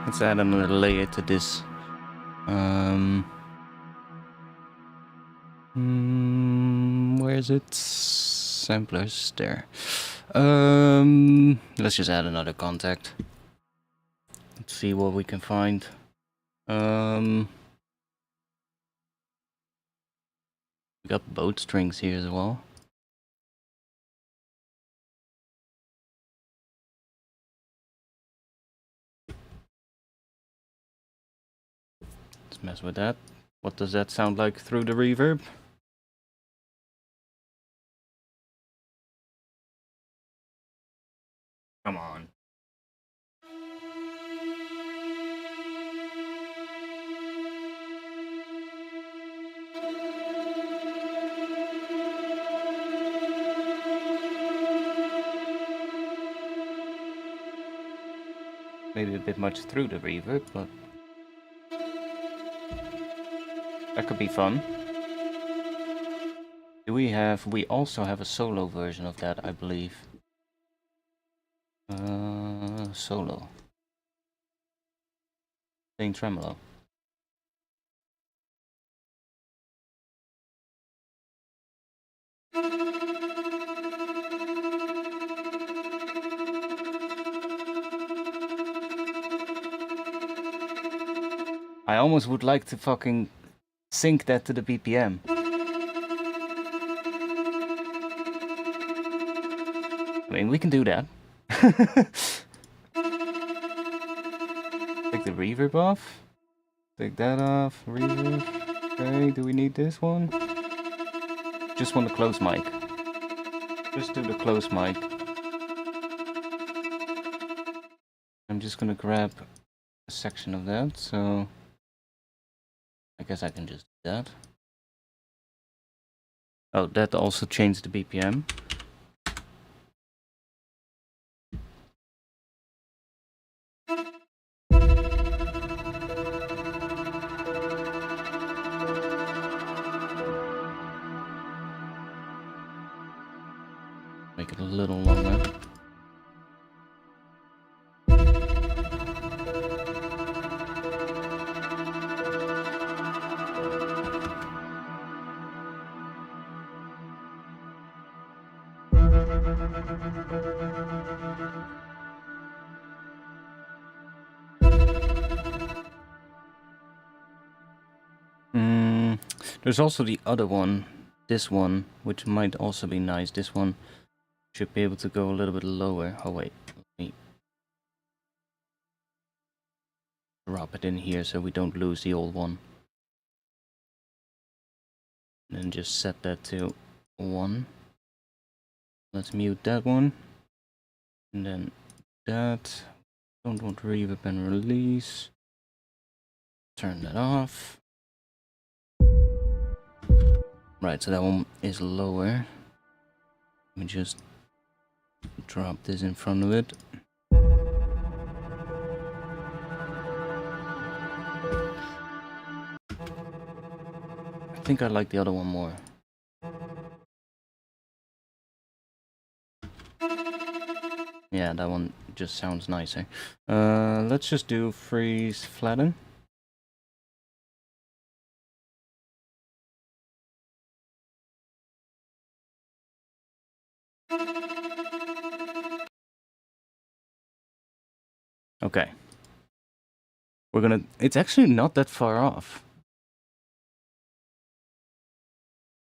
[SPEAKER 1] Let's add another layer to this. Where is it? Samplers, there. Let's just add another contact. Let's see what we can find. We got boat strings here as well. Let's mess with that. What does that sound like through the reverb? Come on. Maybe a bit much through the reverb, but that could be fun. We also have a solo version of that, I believe. Solo. Playing tremolo. I almost would like to fucking sync that to the BPM. I mean, we can do that. Take the reverb off. Take that off. Reverb. Okay, do we need this one? Just want the close mic. Just do the close mic. I'm just gonna grab a section of that, so I guess I can just do that. Oh, that also changed the BPM. Make it a little longer. There's also the other one, this one, which might also be nice. This one should be able to go a little bit lower. Oh wait, let me drop it in here so we don't lose the old one. And then just set that to 1. Let's mute that one. And then that. Don't want reverb and release. Turn that off. Right, so that one is lower. Let me just drop this in front of it. I think I like the other one more. Yeah, that one just sounds nicer. Let's just do freeze flatten. Okay. It's actually not that far off.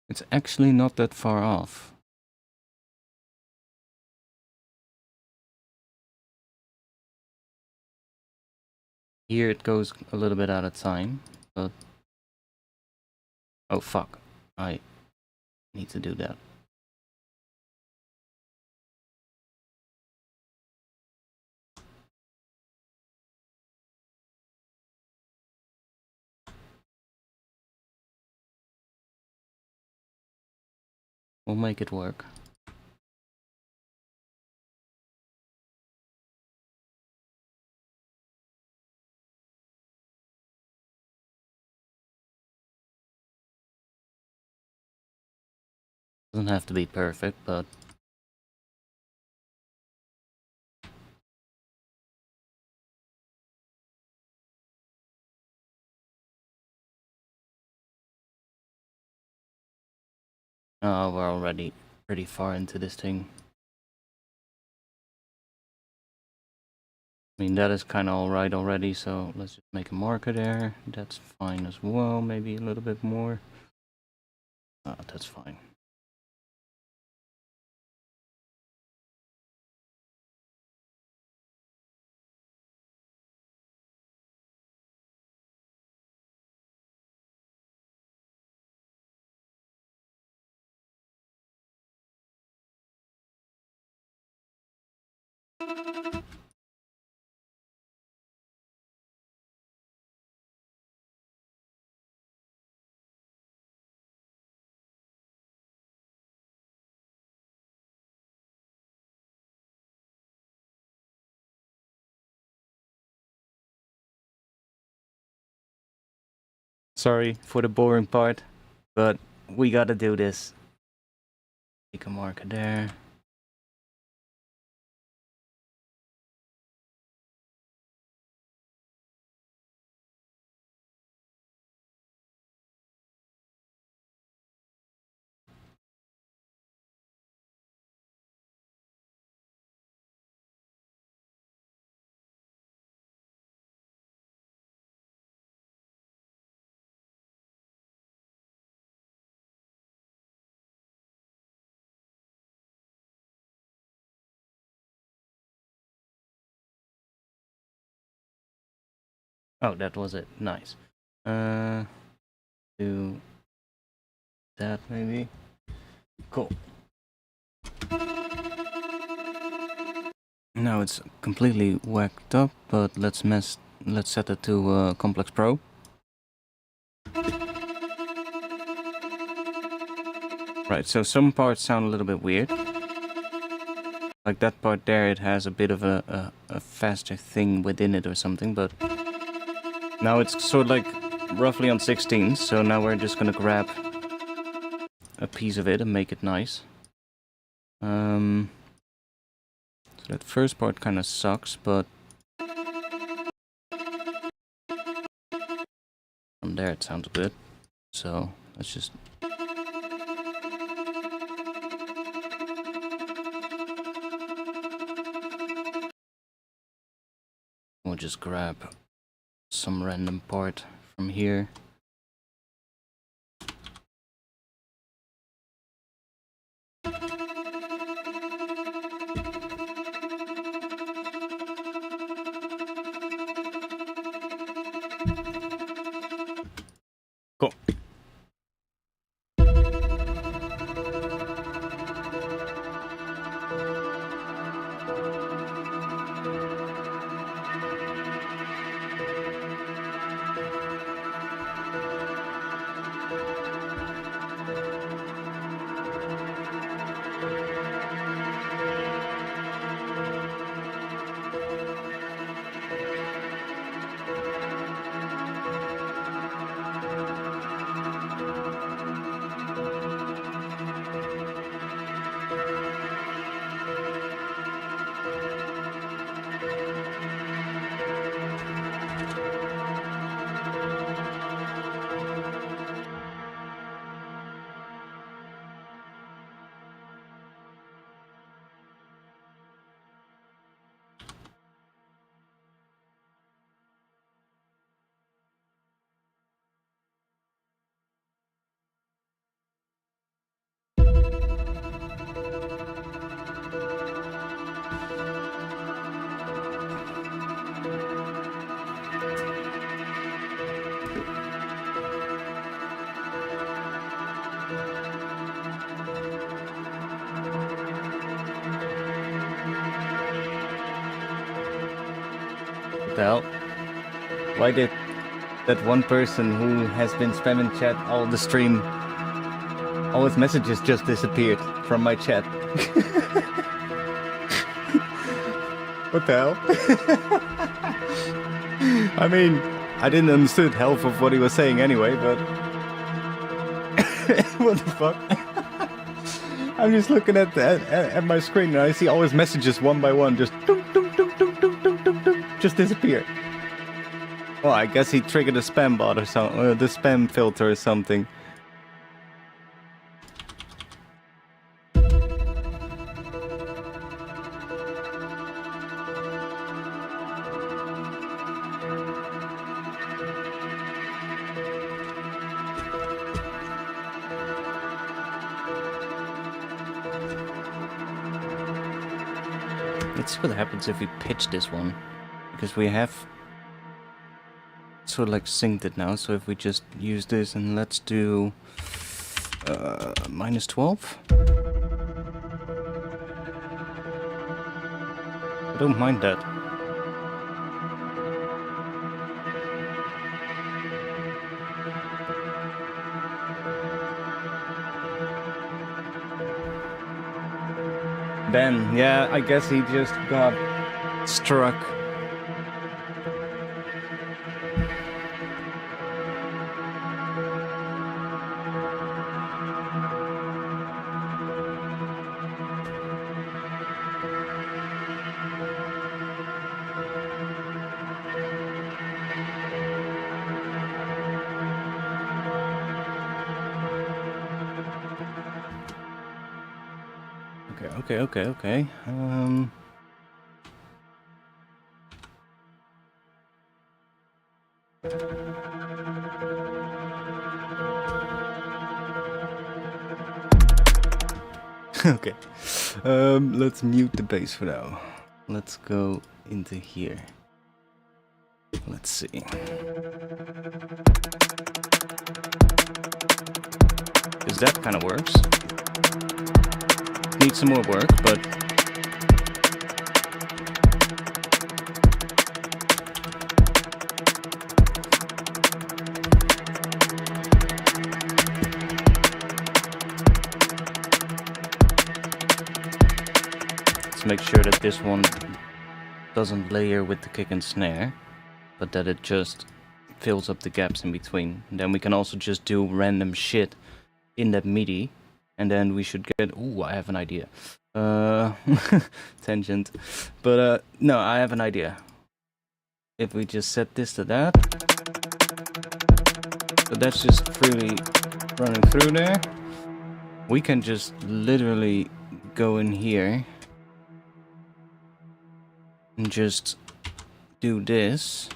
[SPEAKER 1] It's actually not that far off. Here it goes a little bit out of time, but... Oh fuck, I need to do that. We'll make it work. Doesn't have to be perfect, but... we're already pretty far into this thing. I mean, that is kind of alright already, so let's just make a marker there. That's fine as well, maybe a little bit more. That's fine. Sorry for the boring part, but we gotta do this. Make a marker there. Oh, that was it. Nice. Do that maybe. Cool. Now it's completely whacked up, but let's set it to Complex Pro. Right, so some parts sound a little bit weird. Like that part there, it has a bit of a faster thing within it or something, but now it's sort of like roughly on 16, so now we're just gonna grab a piece of it and make it nice. So that first part kind of sucks, but from there it sounds good. So let's just we'll just grab some random part from here. Cool. What the hell? Why did that one person who has been spamming chat all the stream, all his messages just disappeared from my chat? What the hell? I mean, I didn't understand half of what he was saying anyway, but what the fuck? I'm just looking at my screen and I see all his messages one by one just just disappear. Well, I guess he triggered a spam bot or something, the spam filter or something. Let's see what happens if we pitch this one, because we have sort of like synced it now. So if we just use this and let's do -12. I don't mind that. Ben, yeah, I guess he just got struck. Okay. Okay. Let's mute the bass for now. Let's go into here. Let's see. Because that kind of works. Needs some more work, but let's make sure that this one doesn't layer with the kick and snare, but that it just fills up the gaps in between. And then we can also just do random shit in that MIDI. And then we should get... Ooh, I have an idea. Tangent. But, no, I have an idea. If we just set this to that. So that's just freely running through there. We can just literally go in here. And just do this.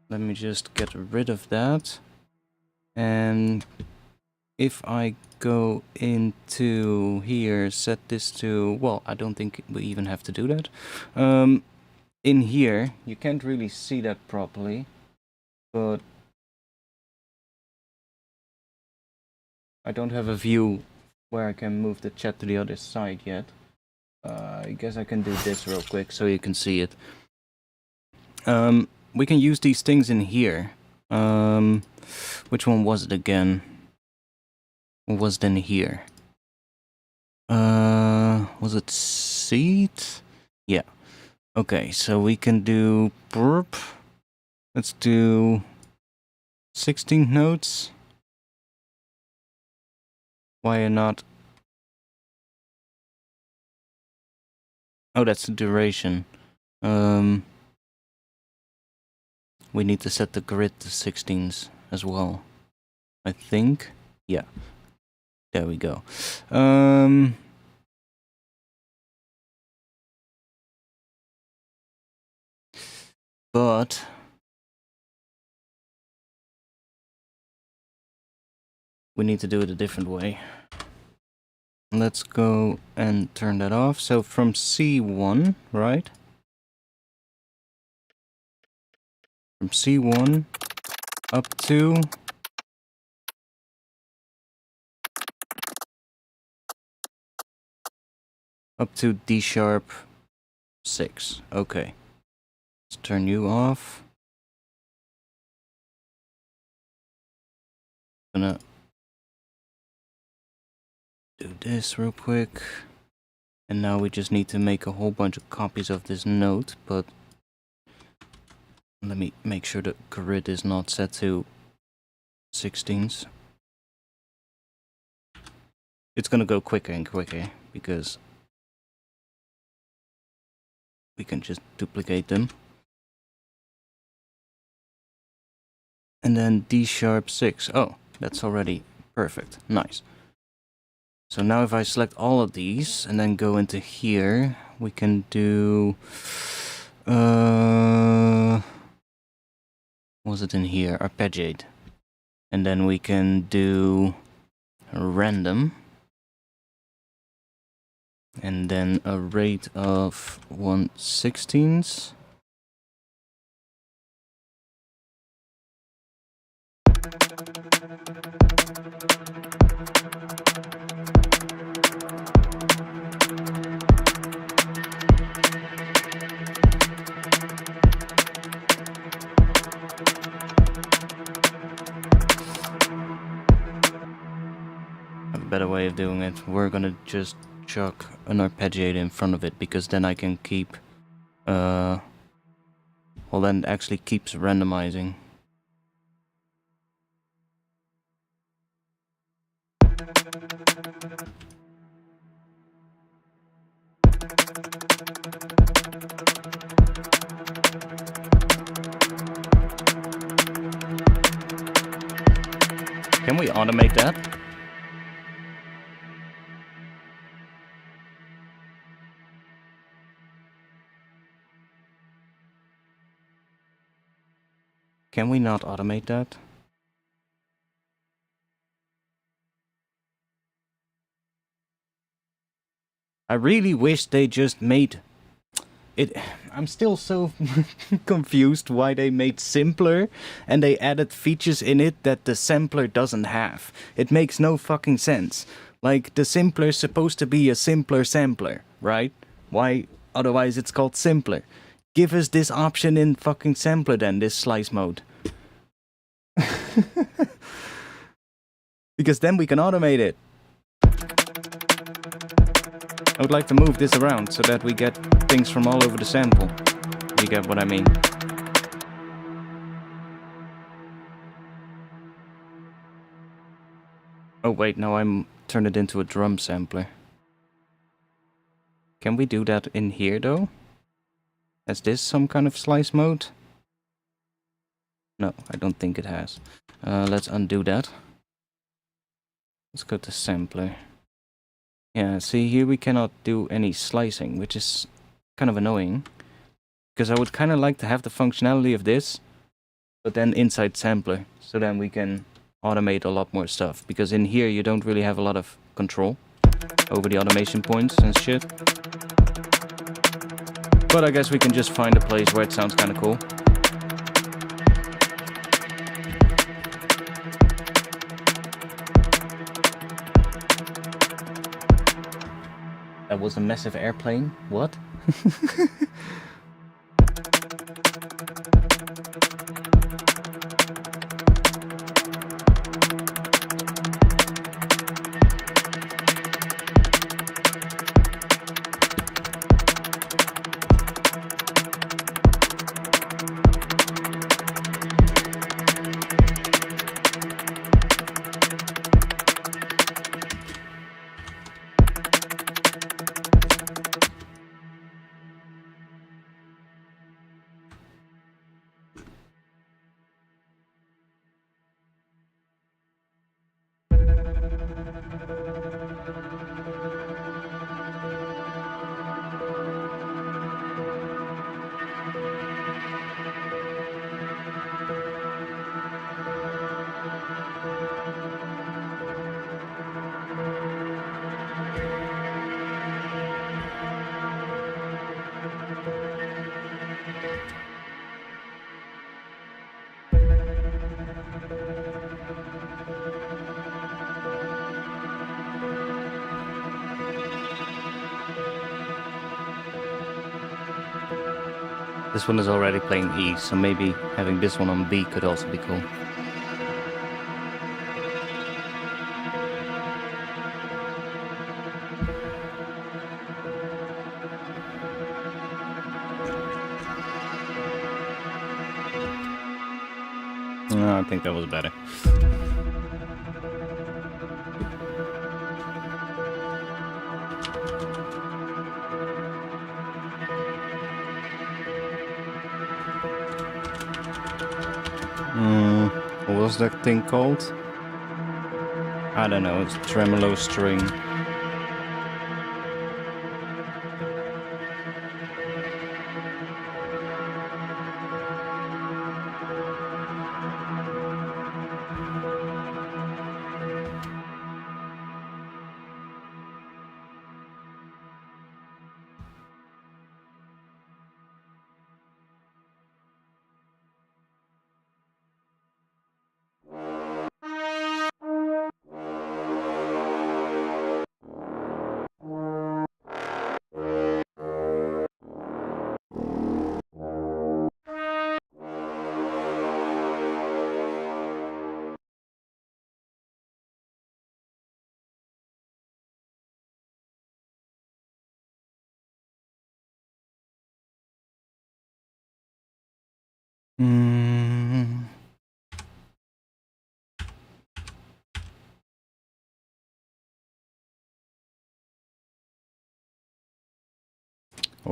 [SPEAKER 1] Let me just get rid of that. And if I go into here, set this to, well, I don't think we even have to do that. In here, you can't really see that properly, but I don't have a view where I can move the chat to the other side yet. I guess I can do this real quick so you can see it. We can use these things in here. Which one was it again? What was it in here? Was it seat? Yeah. Okay, so we can do burp. Let's do 16 notes. Why not? Oh, that's the duration. We need to set the grid to 16s as well, I think. Yeah. There we go. But we need to do it a different way. Let's go and turn that off. So from C1, right? From C1 up to D sharp 6. Okay. Let's turn you off. Gonna do this real quick. And now we just need to make a whole bunch of copies of this note, but let me make sure the grid is not set to 16s. It's gonna go quicker and quicker because we can just duplicate them. And then D sharp 6. Oh, that's already perfect. Nice. So now if I select all of these and then go into here, we can do... was it in here? Arpeggiate. And then we can do random. And then a rate of 1/16. Better way of doing it. We're gonna just chuck an arpeggiator in front of it, because then I can keep well, then it actually keeps randomizing. Can we automate that? Can we not automate that? I really wish they just made it. I'm still so confused why they made simpler and they added features in it that the sampler doesn't have. It makes no fucking sense. Like, the simpler is supposed to be a simpler sampler, right? Why otherwise it's called simpler? Give us this option in fucking sampler then, this slice mode. Because then we can automate it. I would like to move this around so that we get things from all over the sample. You get what I mean? Oh wait, no, I'm turned it into a drum sampler. Can we do that in here though? Has this some kind of slice mode? No, I don't think it has. Let's undo that. Let's go to sampler. Yeah, see, here we cannot do any slicing, which is kind of annoying. Because I would kind of like to have the functionality of this, but then inside sampler. So then we can automate a lot more stuff. Because in here you don't really have a lot of control over the automation points and shit. But I guess we can just find a place where it sounds kind of cool. That was a massive airplane? What? This one is already playing E, so maybe having this one on B could also be cool. No, I think that was better. What was that thing called? I don't know, it's tremolo string. Or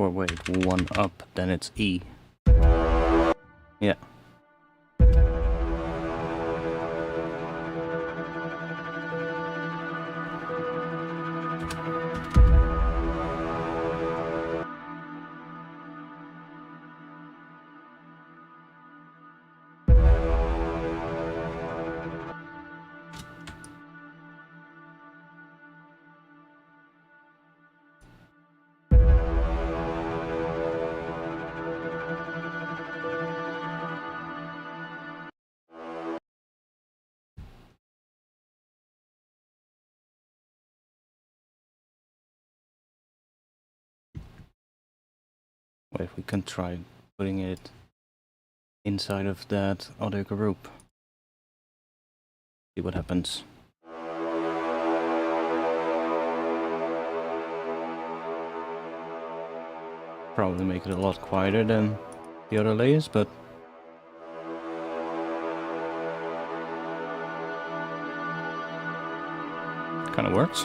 [SPEAKER 1] wait, one up, then it's E. Yeah. What if we can try putting it inside of that other group? See what happens. Probably make it a lot quieter than the other layers, but kind of works.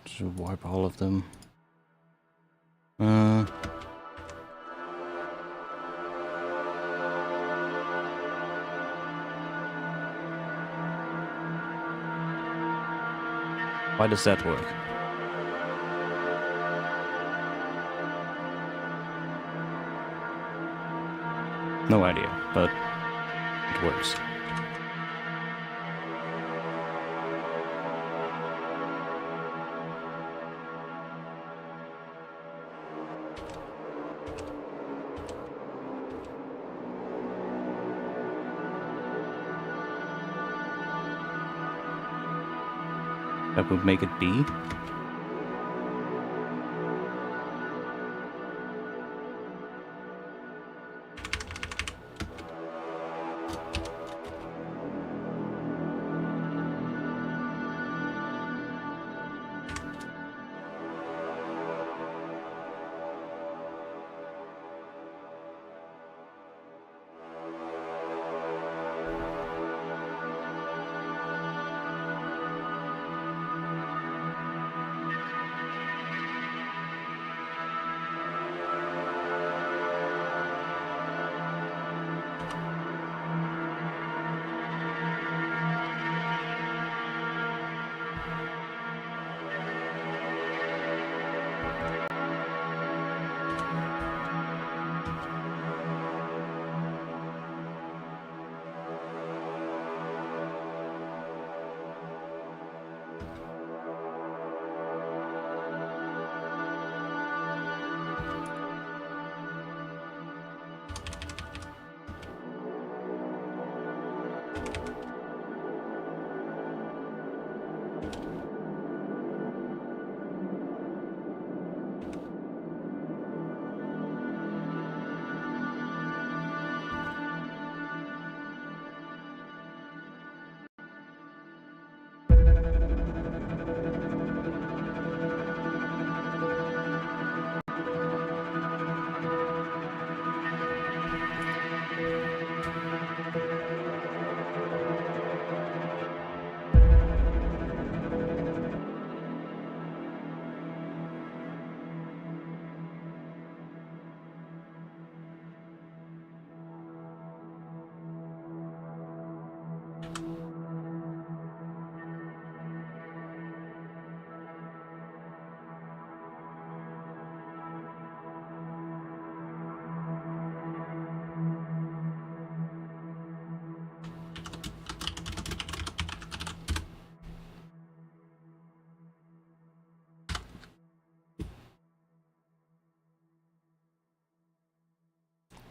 [SPEAKER 1] Just wipe all of them. Why does that work? No idea, but it works. That would make it B.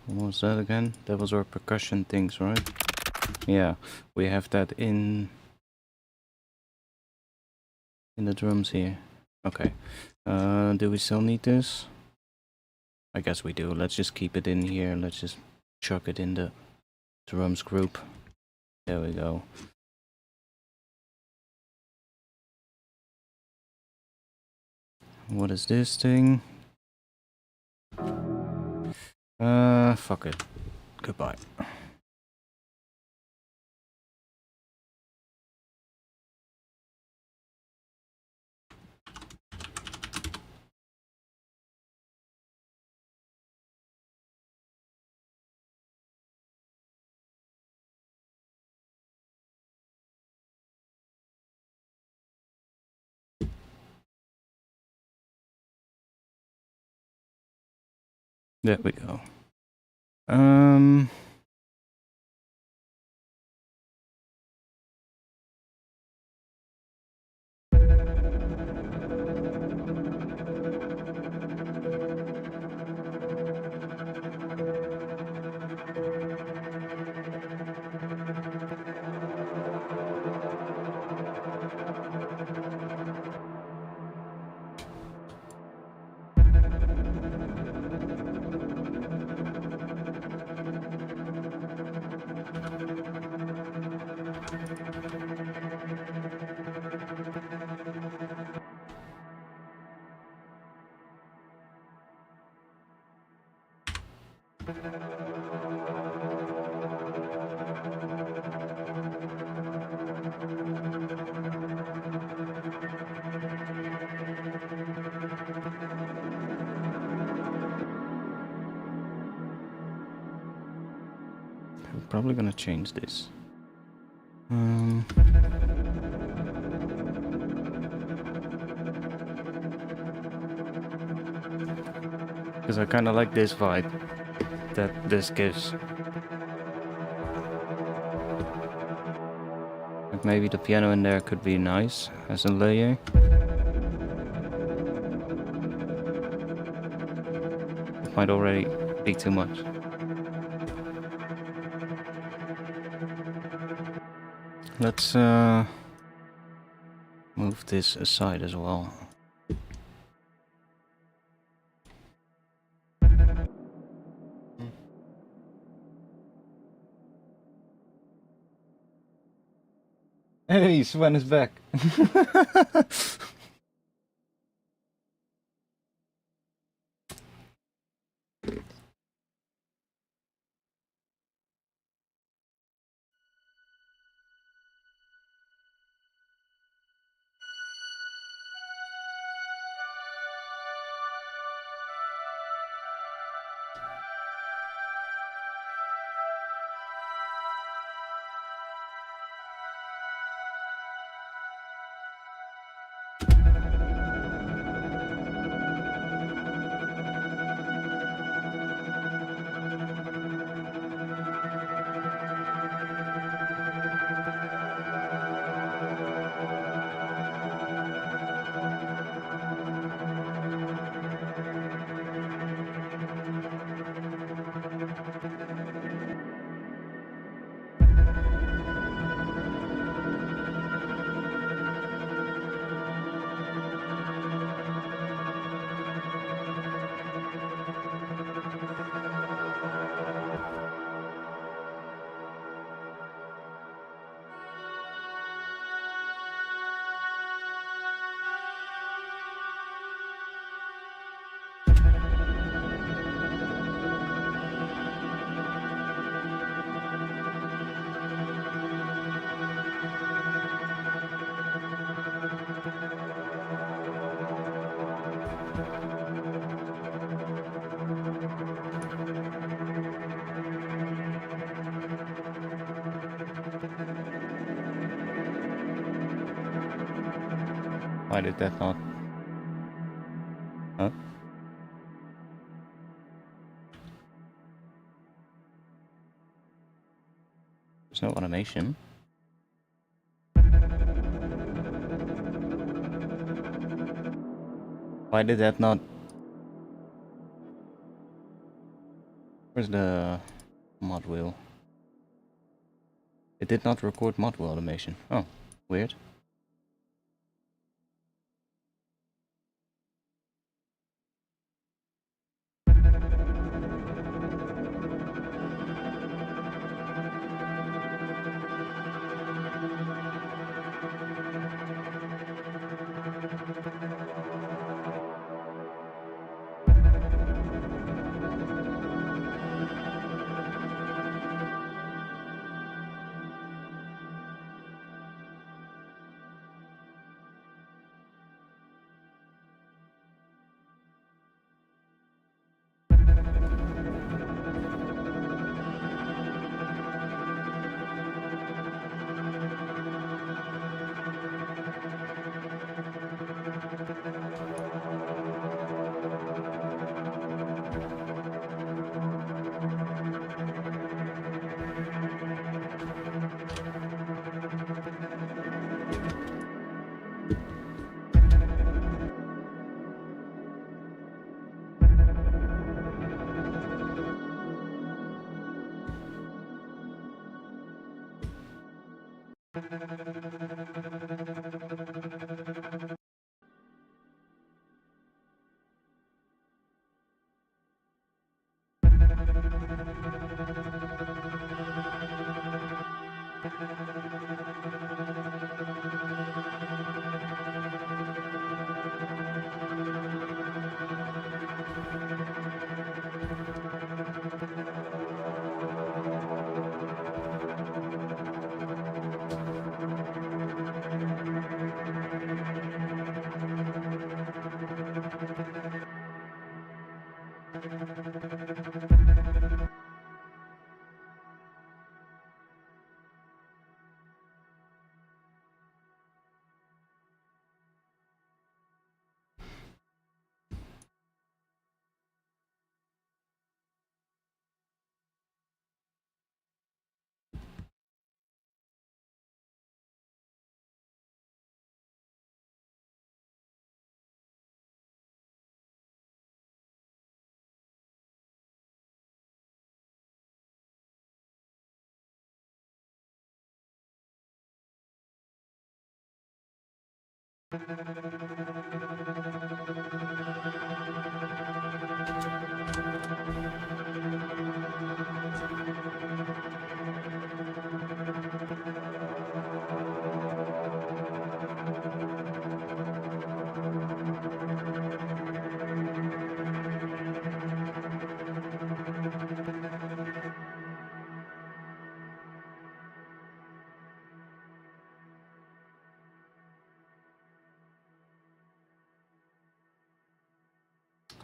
[SPEAKER 1] What was that again? That was our percussion things, right? Yeah, we have that in the drums here. Okay. Do we still need this? I guess we do. Let's just keep it in here. Let's just chuck it in the drums group. There we go. What is this thing? Fuck it. Goodbye. There we go. I'm probably gonna change this. Because I kind of like this vibe that this gives. Like maybe the piano in there could be nice as a layer. It might already be too much. Let's move this aside as well. Hey, Sven is back. Why did that not? Huh? There's no automation. Why did that not? Where's the mod wheel? It did not record mod wheel automation. Oh, weird.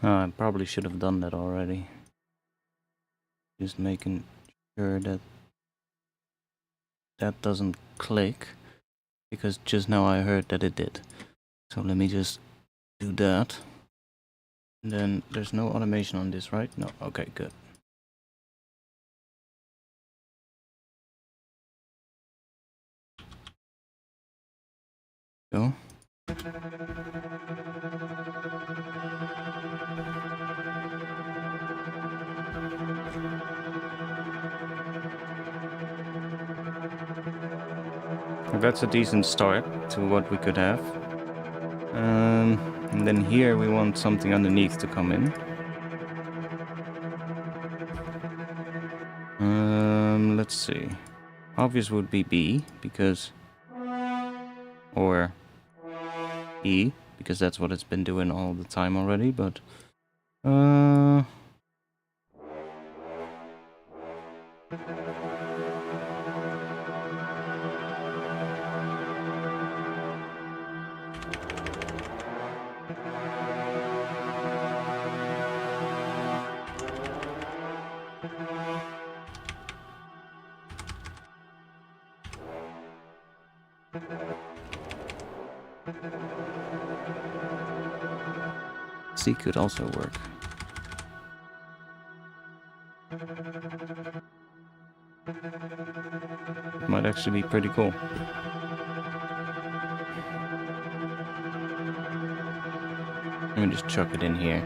[SPEAKER 1] I probably should have done that already. Just making sure that that doesn't click, because just now I heard that it did. So let me just do that. And then there's no automation on this, right? No. Okay, good. Go. That's a decent start to what we could have. And then here we want something underneath to come in. Let's see. Obvious would be B, because... or E, because that's what it's been doing all the time already, but... C could also work. Might actually be pretty cool. Let me just chuck it in here.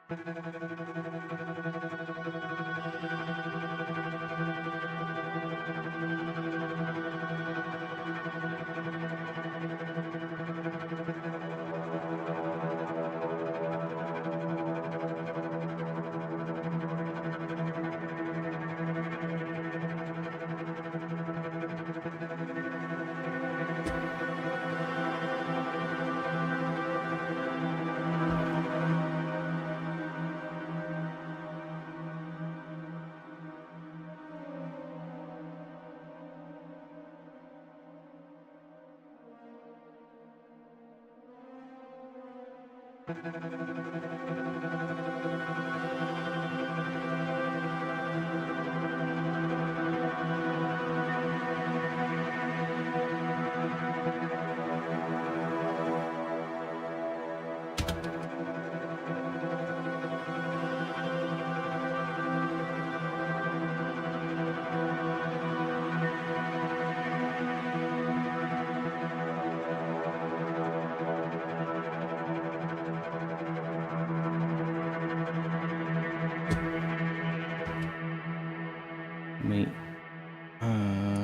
[SPEAKER 1] Me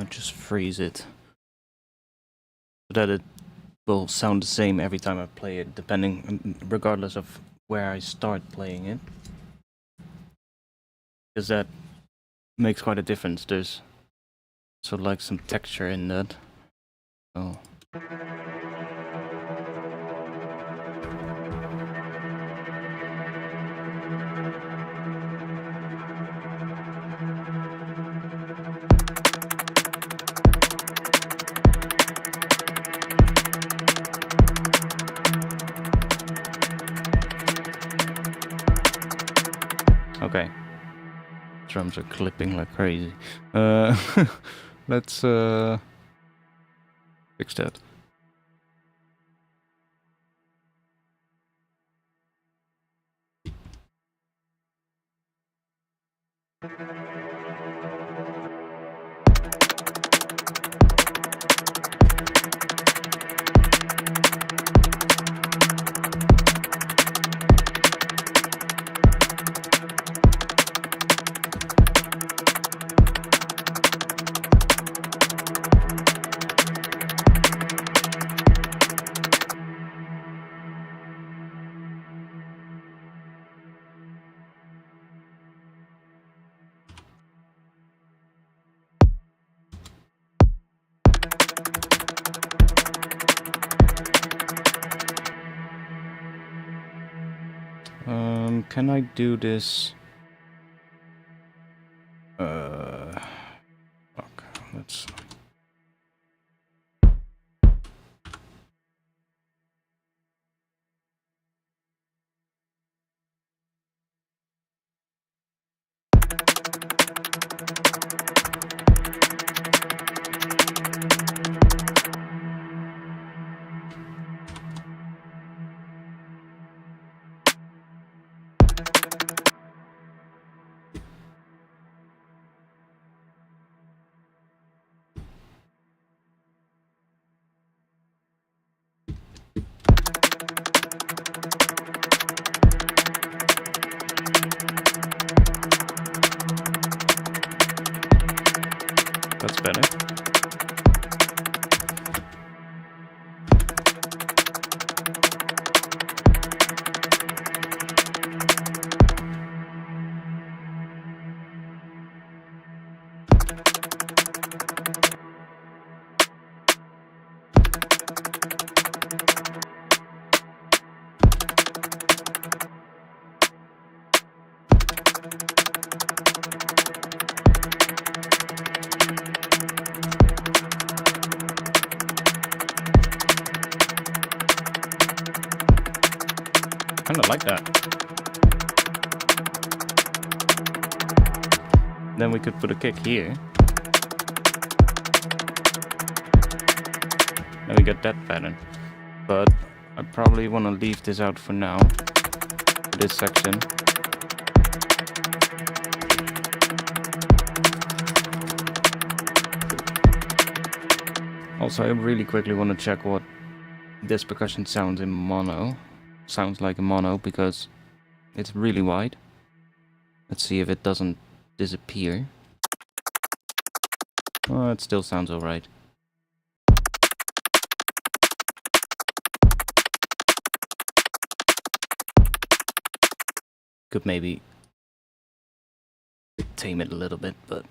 [SPEAKER 1] just freeze it so that it will sound the same every time I play it, regardless of where I start playing it, because that makes quite a difference. There's sort of like some texture in that. Oh. Okay. Drums are clipping like crazy. Let's fix that. Can I do this? Fuck, let's... That's better. Kinda like that. Then we could put a kick here. Then we got that pattern. But I probably want to leave this out for now. For this section. Also, I really quickly want to check what this percussion sounds in mono. Sounds like a mono, because It's really wide. Let's see if it doesn't disappear. Oh, it still sounds alright. Could maybe tame it a little bit, but...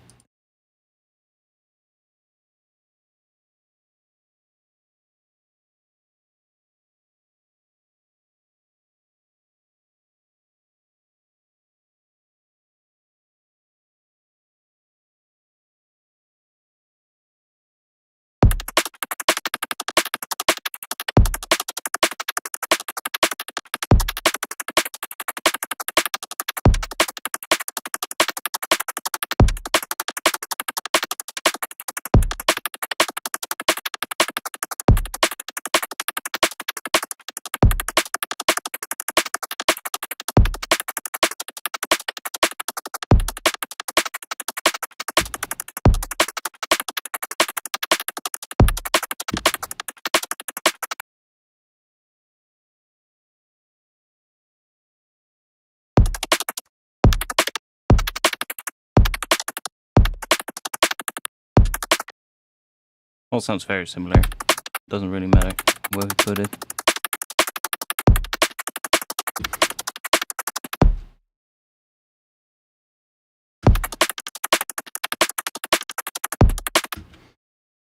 [SPEAKER 1] all sounds very similar. Doesn't really matter where we put it.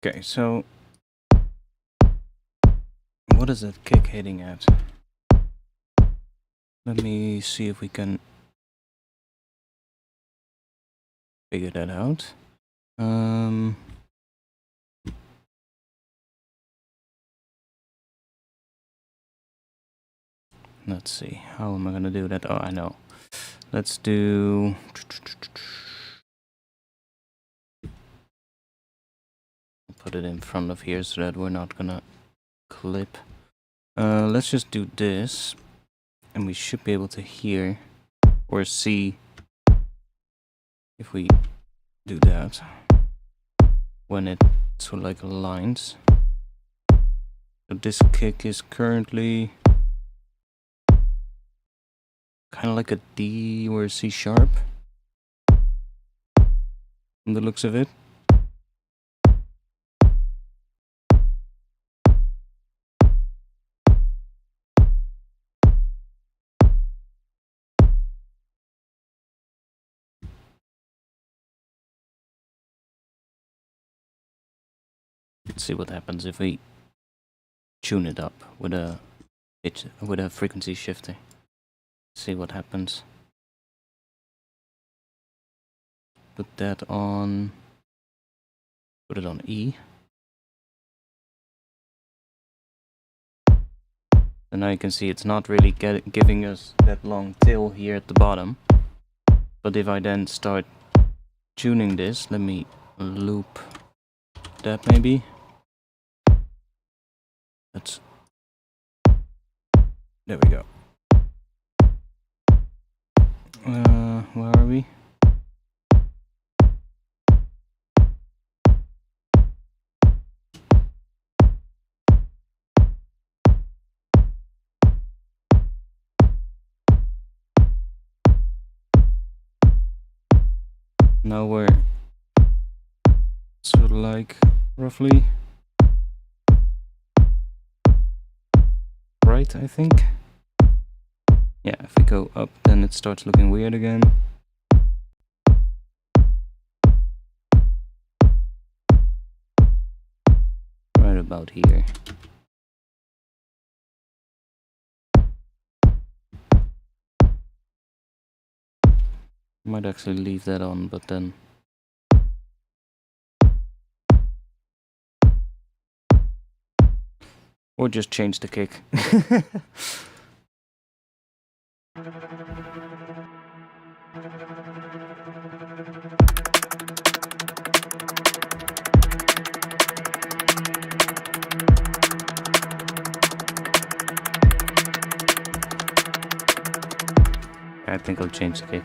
[SPEAKER 1] Okay, so what is that kick hitting at? Let me see if we can figure that out. Let's see, how am I gonna do that? Oh, I know. Let's do... Put it in front of here so that we're not gonna clip. Let's just do this, and we should be able to hear or see if we do that when it sort of like aligns. So this kick is currently kind of like a D or a C sharp from the looks of it. Let's see what happens if we tune it up with a frequency shifter. See what happens. Put that on. Put it on E. And now you can see it's not really giving us that long tail here at the bottom. But if I then start tuning this, let me loop that maybe. That's... There we go. Where are we? Now we're sort of like roughly right, I think. Yeah, if we go up, then it starts looking weird again. Right about here. Might actually leave that on, but then... Or just change the kick. I think I'll change the kick.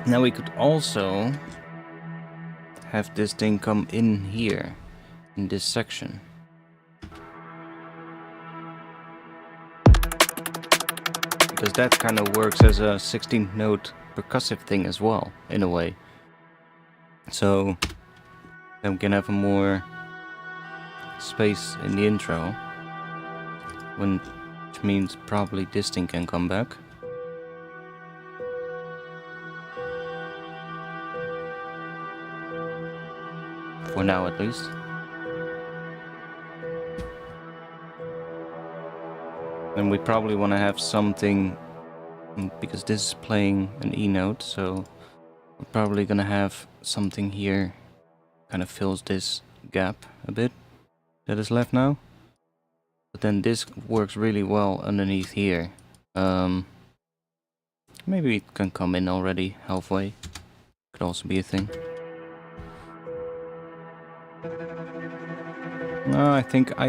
[SPEAKER 1] Now we could also have this thing come in here, in this section. Because that kind of works as a 16th note percussive thing as well, in a way. So then we can have a more space in the intro, which means probably this thing can come back. For now at least. Then we probably want to have something, because this is playing an E note, so we're probably gonna have something here kind of fills this gap a bit that is left now. But then this works really well underneath here. Maybe it can come in already halfway. Could also be a thing. No, I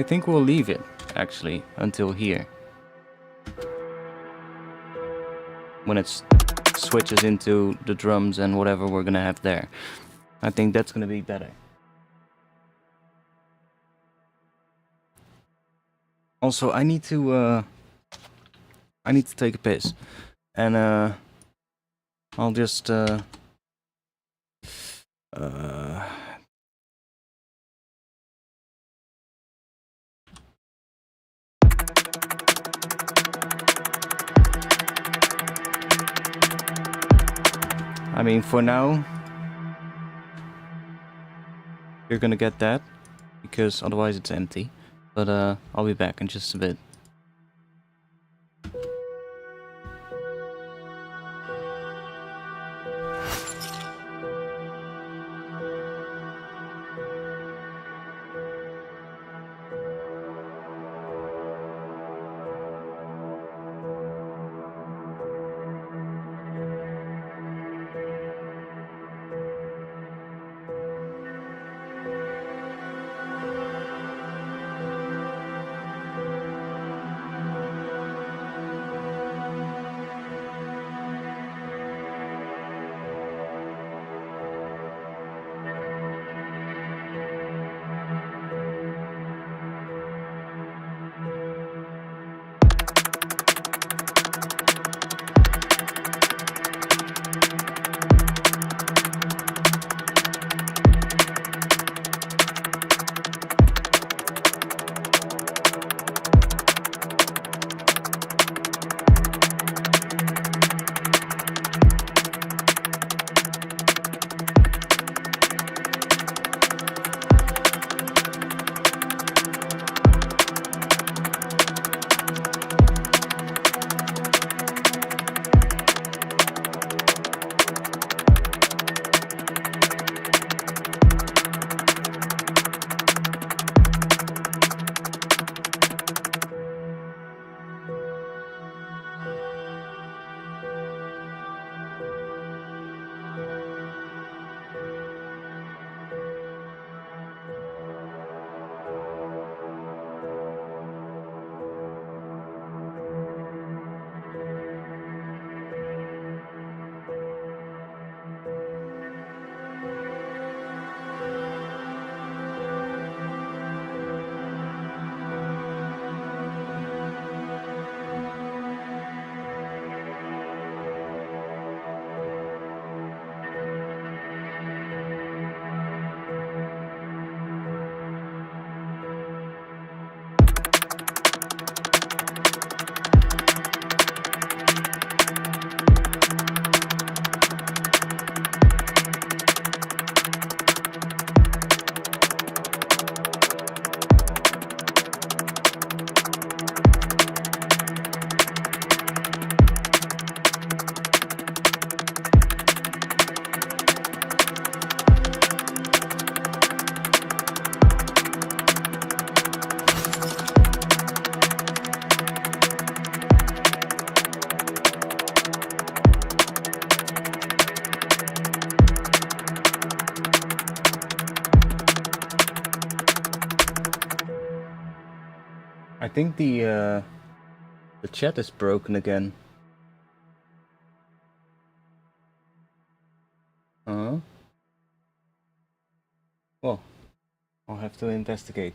[SPEAKER 1] think we'll leave it actually until here. When it switches into the drums and whatever we're gonna have there. I think that's gonna be better. Also, I need to take a piss, and I'll just I mean, for now, you're gonna get that, because otherwise it's empty. But I'll be back in just a bit. I think the chat is broken again. Well, I'll have to investigate.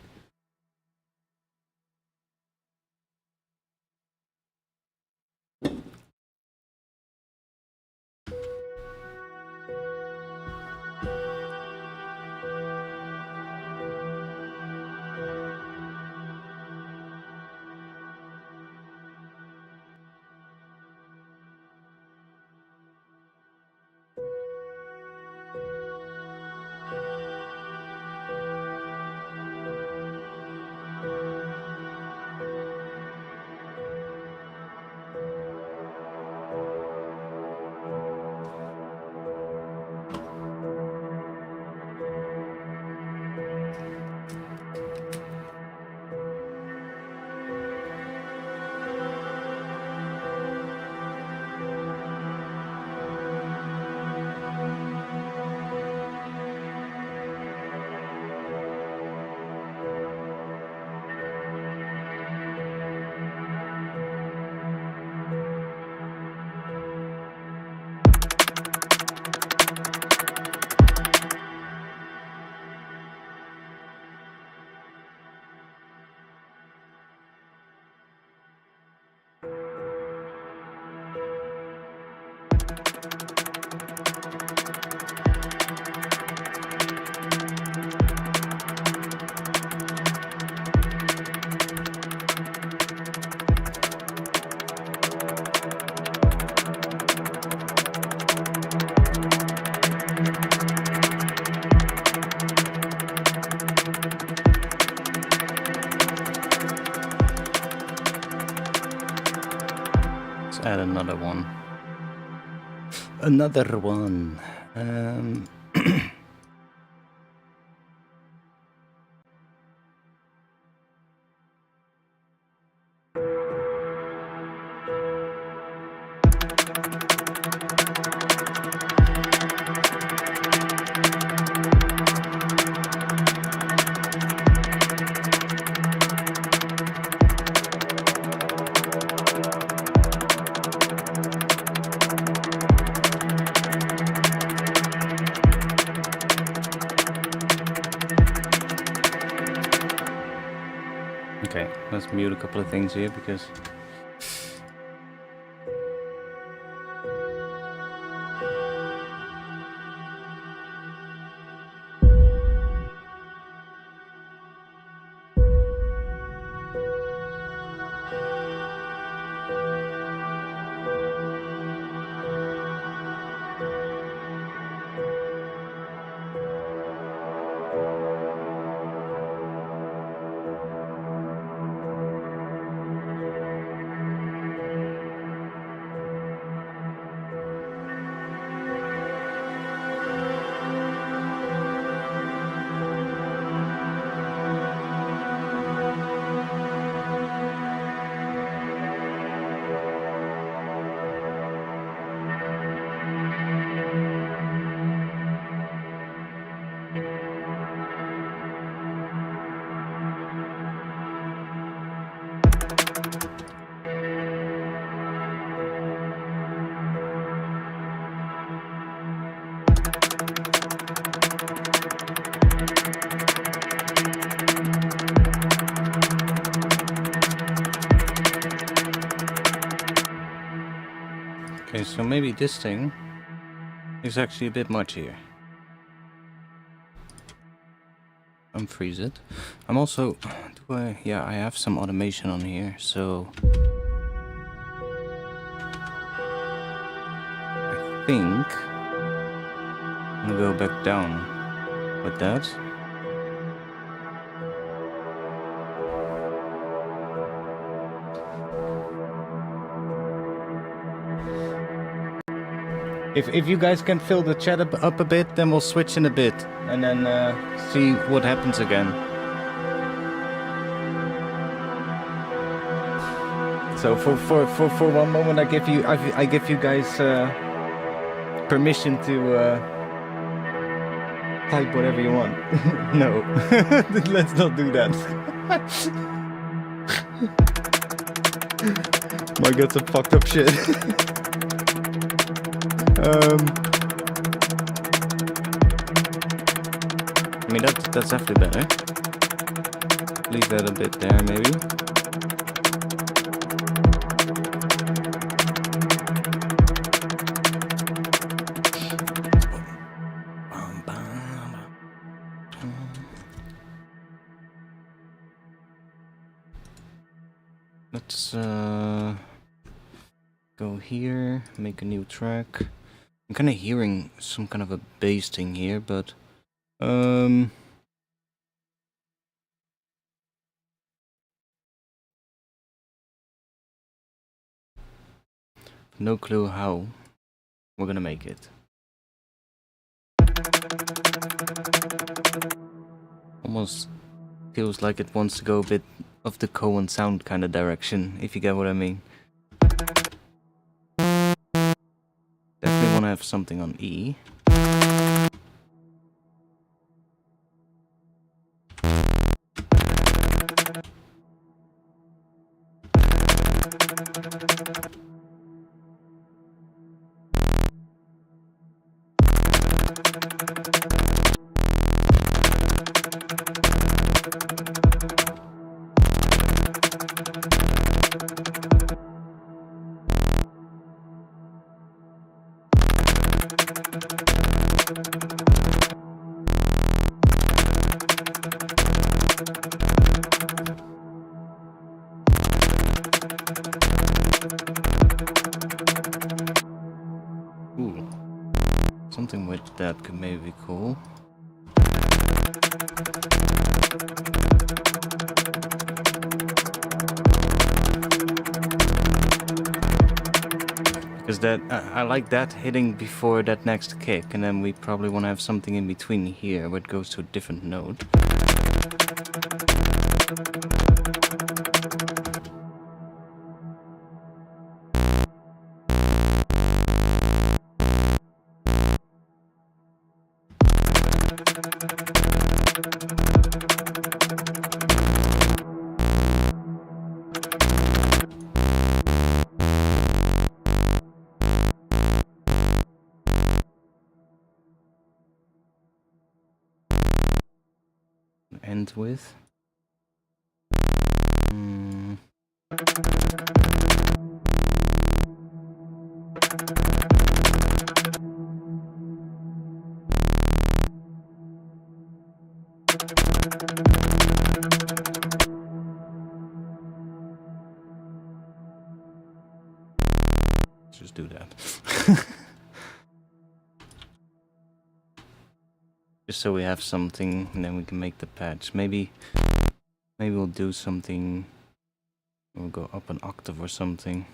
[SPEAKER 1] Add another one. Another one. Okay, let's mute a couple of things here because okay, so maybe this thing is actually a bit much here. Unfreeze it. I'm also, yeah, I have some automation on here, so I think I'm gonna go back down with that. If you guys can fill the chat up a bit, then we'll switch in a bit and then see what happens again. So for one moment, I give you guys permission to type whatever you want. No, let's not do that. My God, some fucked up shit. mean, that's definitely better. Leave that a bit there, maybe. Let's go here, make a new track. I'm kind of hearing some kind of a bass thing here, but no clue how we're gonna make it. Almost feels like it wants to go a bit of the Cohen sound kind of direction, if you get what I mean. Definitely want to have something on E. Ooh, something with that could maybe be cool. Because that I like that hitting before that next kick, and then we probably want to have something in between here where it goes to a different note. End with. Let's just do that. Just so we have something, and then we can make the patch. Maybe we'll do something. We'll go up an octave or something.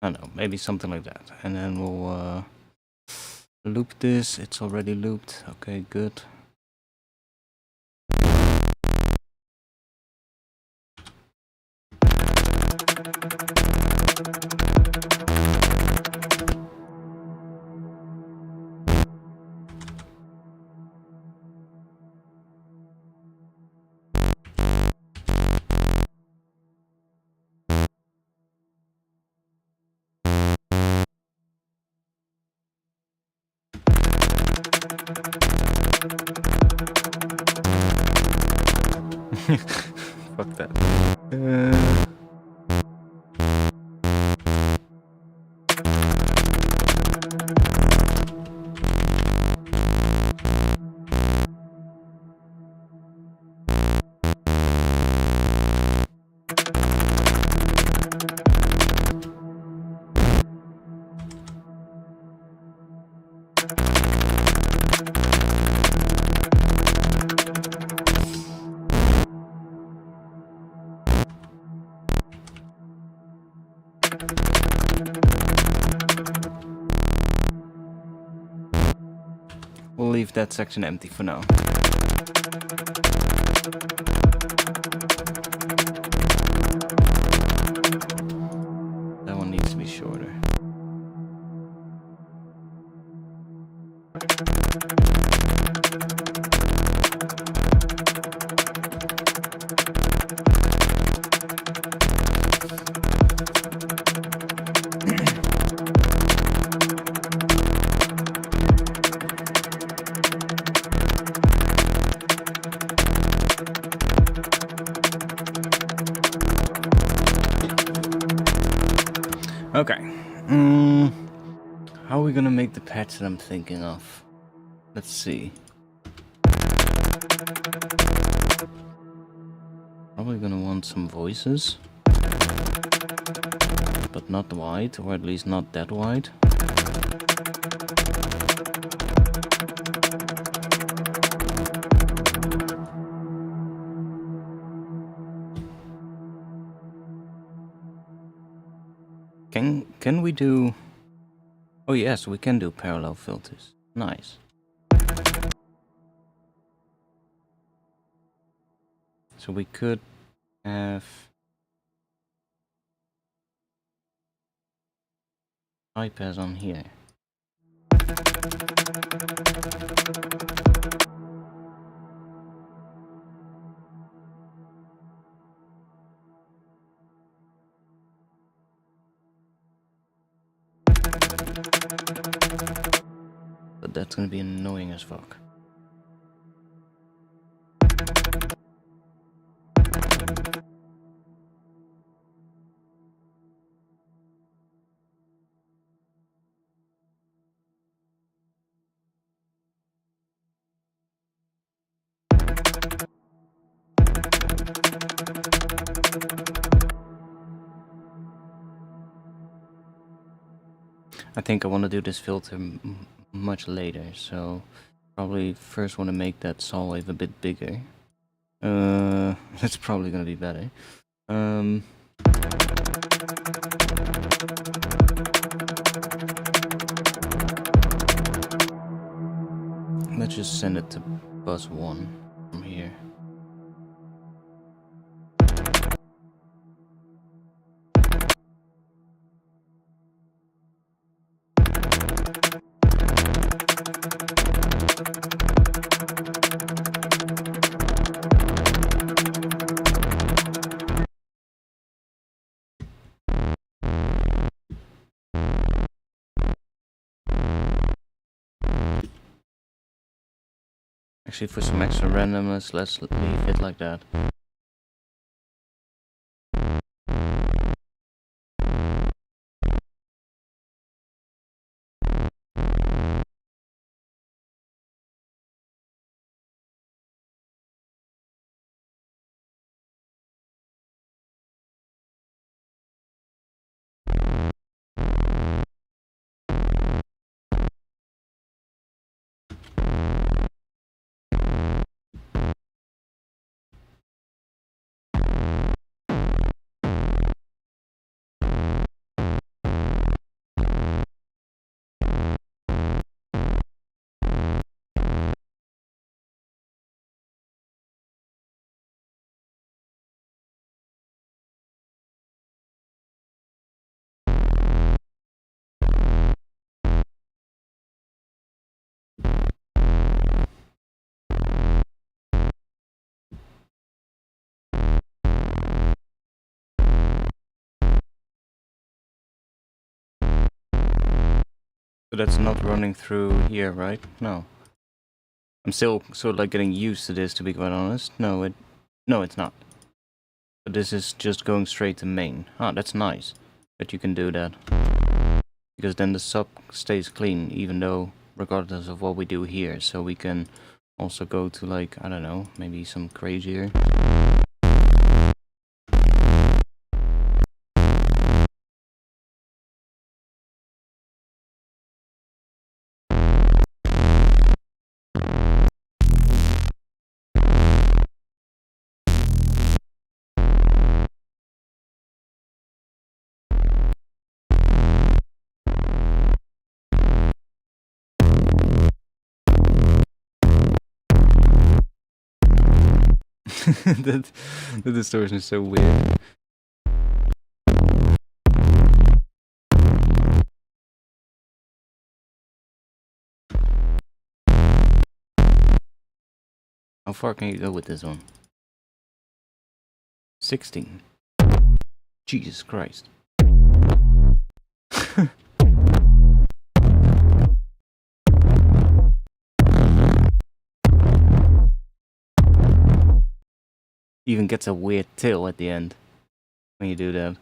[SPEAKER 1] I don't know, maybe something like that. And then we'll loop this. It's already looped. Okay, good. Fuck that. We'll leave that section empty for now. shorter. Okay. How are we gonna make the patch that I'm thinking of? Let's see. Probably gonna want some voices. But not wide, or at least not that wide. Can we do... Oh yes, we can do parallel filters. Nice. So we could have high pass on here. But that's gonna be annoying as fuck. I think I want to do this filter much later, so probably first want to make that saw wave a bit bigger. That's probably gonna be better. Let's just send it to bus 1 from here. Actually, for some extra randomness, let's leave it like that. So that's not running through here, right? No. I'm still sort of like getting used to this, to be quite honest. No, it's not. But this is just going straight to main. Ah, that's nice that you can do that. Because then the sub stays clean, even though, regardless of what we do here. So we can also go to, like, I don't know, maybe some crazier. The distortion is so weird. How far can you go with this one? 16. Jesus Christ. Even gets a weird tilt at the end when you do that.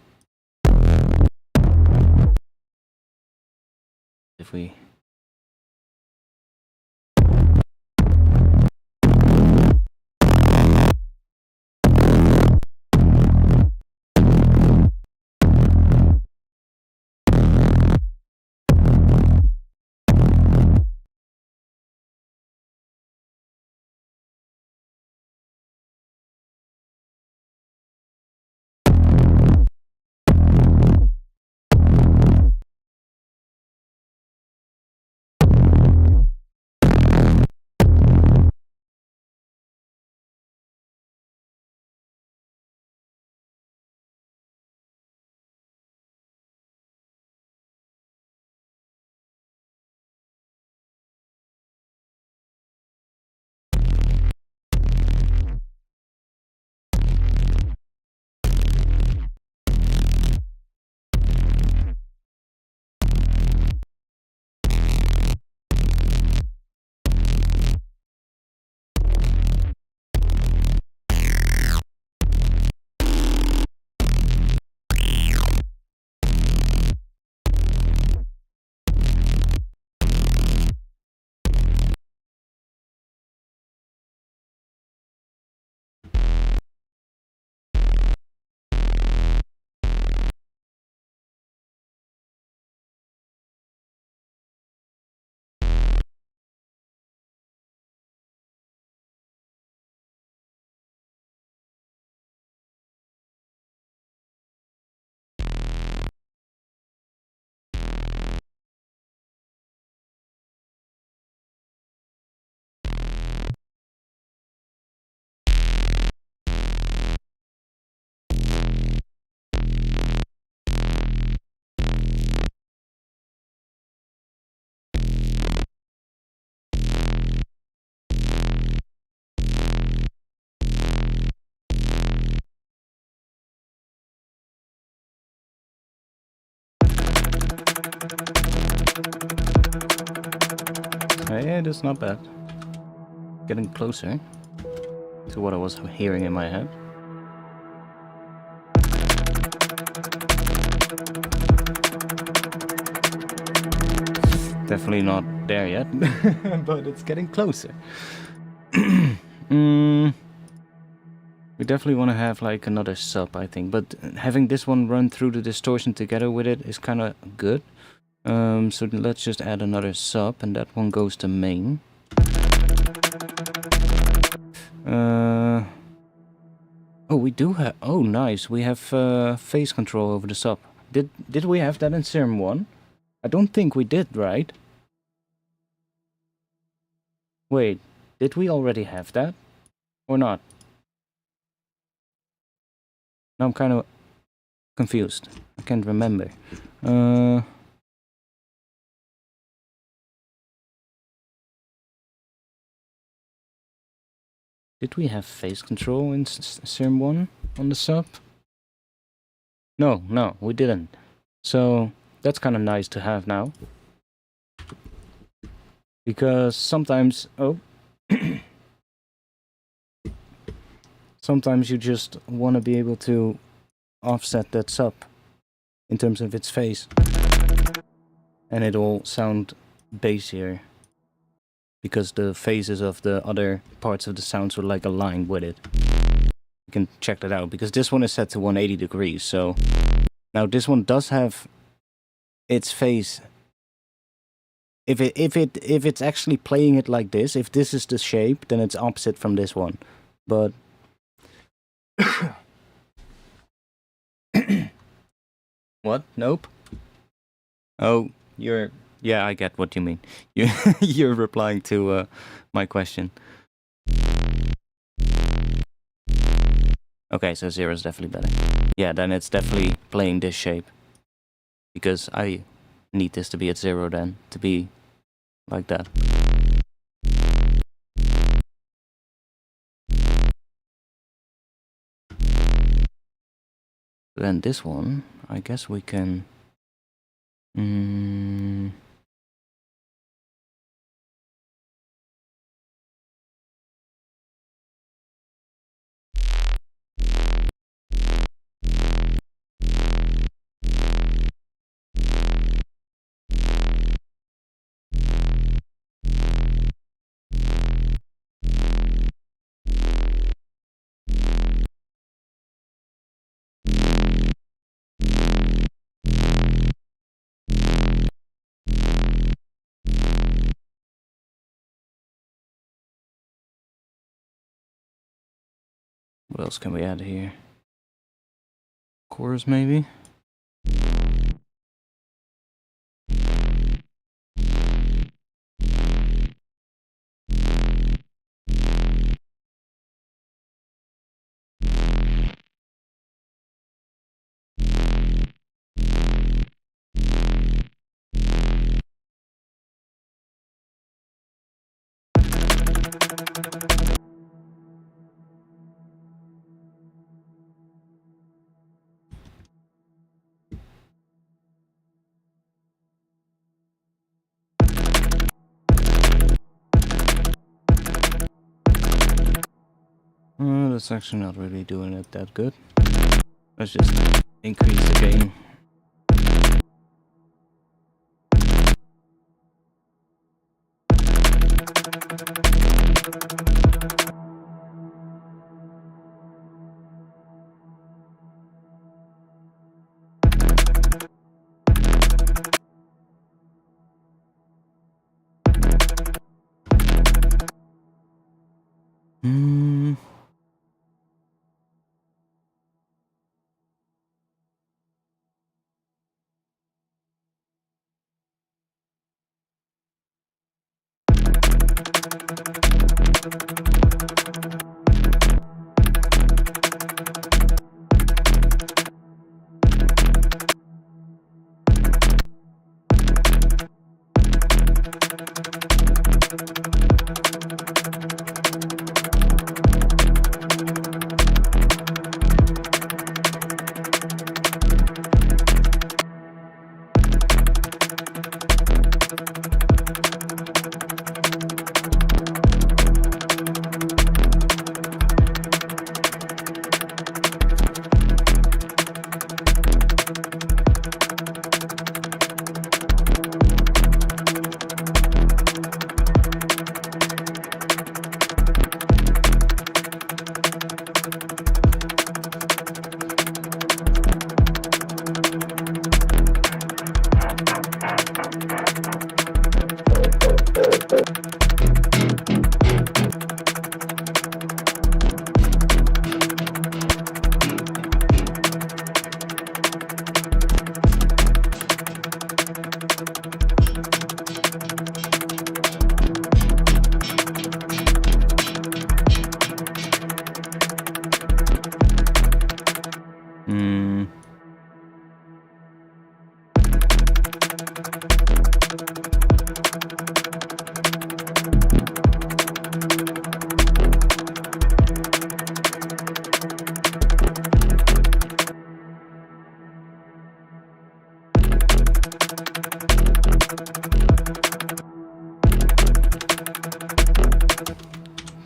[SPEAKER 1] If we... Yeah, that's not bad. Getting closer to what I was hearing in my head. Definitely not there yet, but it's getting closer. We definitely want to have like another sub, I think, but having this one run through the distortion together with it is kind of good. So let's just add another sub, and that one goes to main. Oh, we do have... Oh, nice. We have phase control over the sub. Did we have that in Serum 1? I don't think we did, right? Wait, did we already have that? Or not? Now I'm kind of confused. I can't remember. Did we have phase control in Serum 1 on the sub? No, we didn't. So that's kind of nice to have now. Because sometimes... Oh. Sometimes you just want to be able to offset that sub in terms of its phase. And it'll sound bassier. Because the phases of the other parts of the sounds will like align with it. You can check that out, because this one is set to 180 degrees, so... Now this one does have its phase. If it's actually playing it like this, if this is the shape, then it's opposite from this one. But... What? Nope. Oh, you're... Yeah, I get what you mean. You're replying to my question. Okay, so 0 is definitely better. Yeah, then it's definitely playing this shape. Because I need this to be at 0 then, to be like that. Then this one, I guess we can... What else can we add here? Chorus maybe? That's actually not really doing it that good. Let's just increase the gain.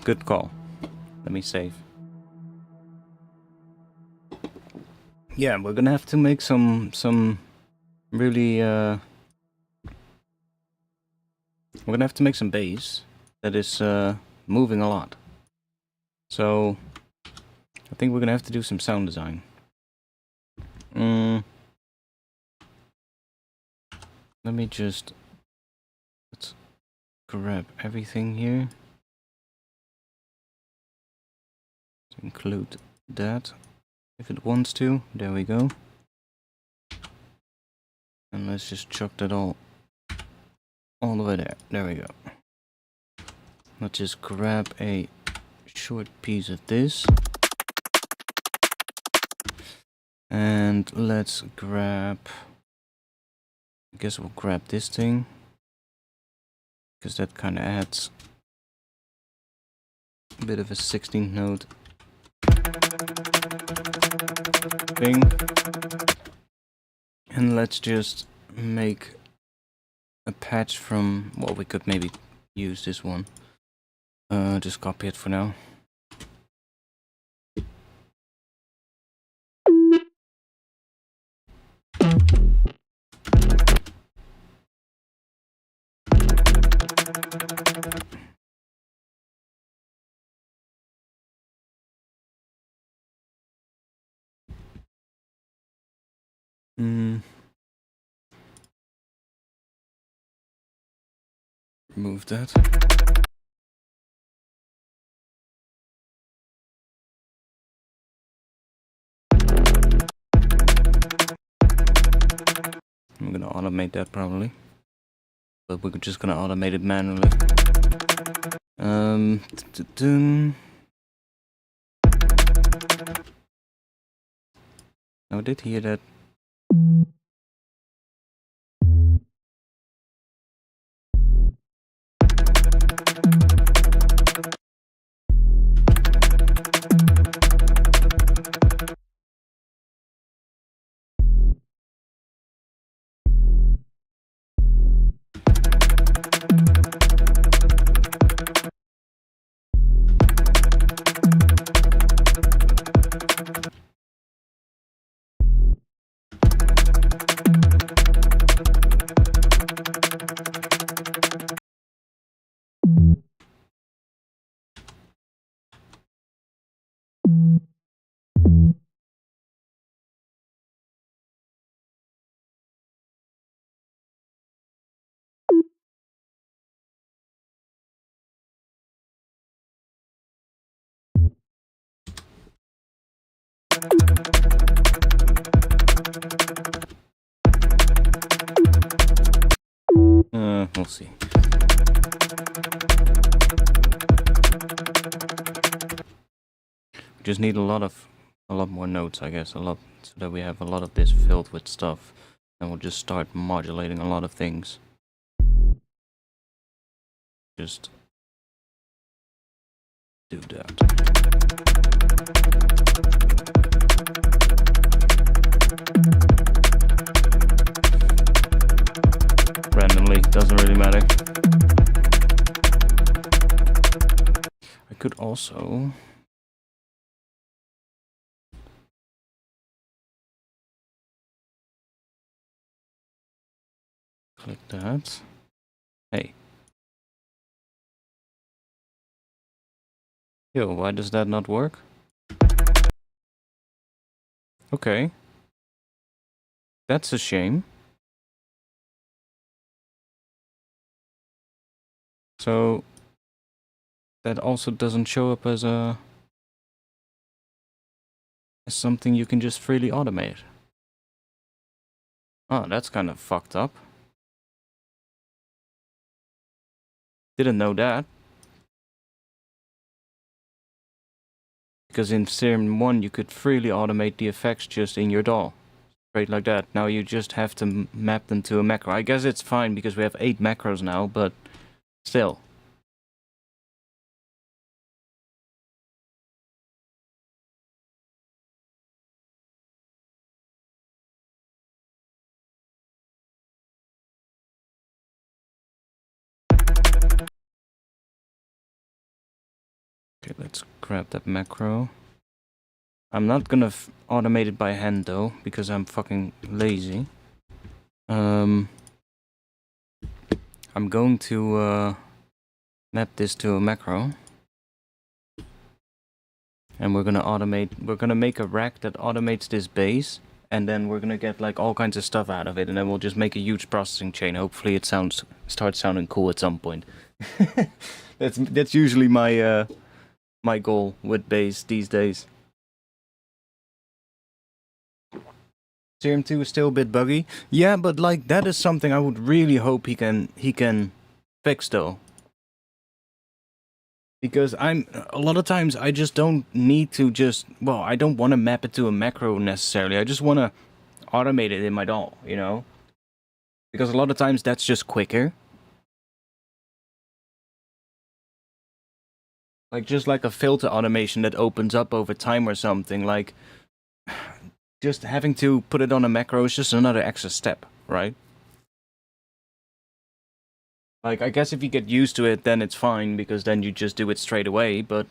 [SPEAKER 1] Good call. Let me save. Yeah, we're gonna have to make some really we're gonna have to make some bass that is moving a lot. So I think we're gonna have to do some sound design. Let me just let's grab everything here. Include that if it wants to. There we go. And let's just chuck that all the way there. There we go. Let's just grab a short piece of this. And let's grab... I guess we'll grab this thing. Because that kind of adds a bit of a 16th note. thing. And let's just make a patch from, well, we could maybe use this one. Just copy it for now. Remove that. I'm gonna automate that probably, but we're just gonna automate it manually. I did hear that. We'll see. We just need a lot more notes, I guess, so that we have a lot of this filled with stuff, and we'll just start modulating a lot of things. Just do that. Randomly, doesn't really matter. I could also click that. Hey. Yo, why does that not work? Okay. That's a shame. So that also doesn't show up as something you can just freely automate. Oh, that's kind of fucked up. Didn't know that. Because in Serum 1 you could freely automate the effects just in your DAW. Straight like that. Now you just have to map them to a macro. I guess it's fine because we have 8 macros now, but still. Okay, let's grab that macro. I'm not gonna automate it by hand though, because I'm fucking lazy. I'm going to map this to a macro. And we're gonna make a rack that automates this bass, and then we're gonna get like all kinds of stuff out of it, and then we'll just make a huge processing chain. Hopefully it starts sounding cool at some point. That's usually my my goal with bass these days. Serum 2 is still a bit buggy. Yeah, but like that is something I would really hope he can fix though. Because a lot of times I just don't need to I don't want to map it to a macro necessarily. I just want to automate it in my DAW, you know? Because a lot of times that's just quicker. Like just like a filter automation that opens up over time or something. Like just having to put it on a macro is just another extra step, right? Like I guess if you get used to it, then it's fine because then you just do it straight away. But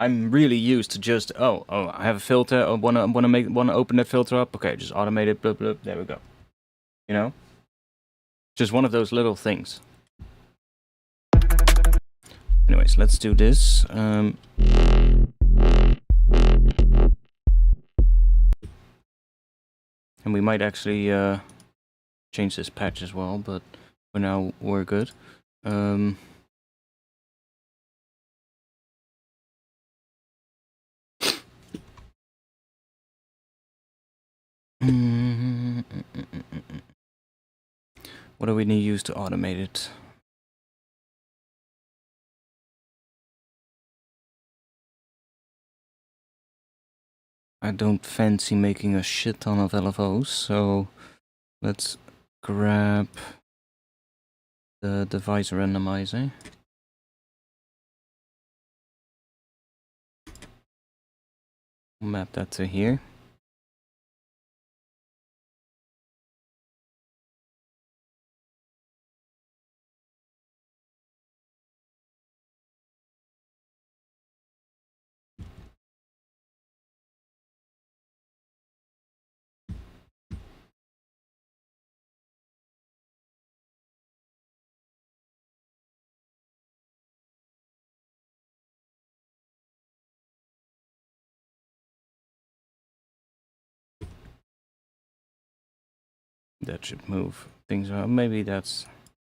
[SPEAKER 1] I'm really used to just I have a filter. I wanna open that filter up. Okay, just automate it. Blah blah. There we go. You know, just one of those little things. Anyways, let's do this. And we might actually change this patch as well, but for now we're good. What do we need to use to automate it? I don't fancy making a shit ton of LFOs, so let's grab the device randomizer. Map that to here. That should move things around. Maybe that's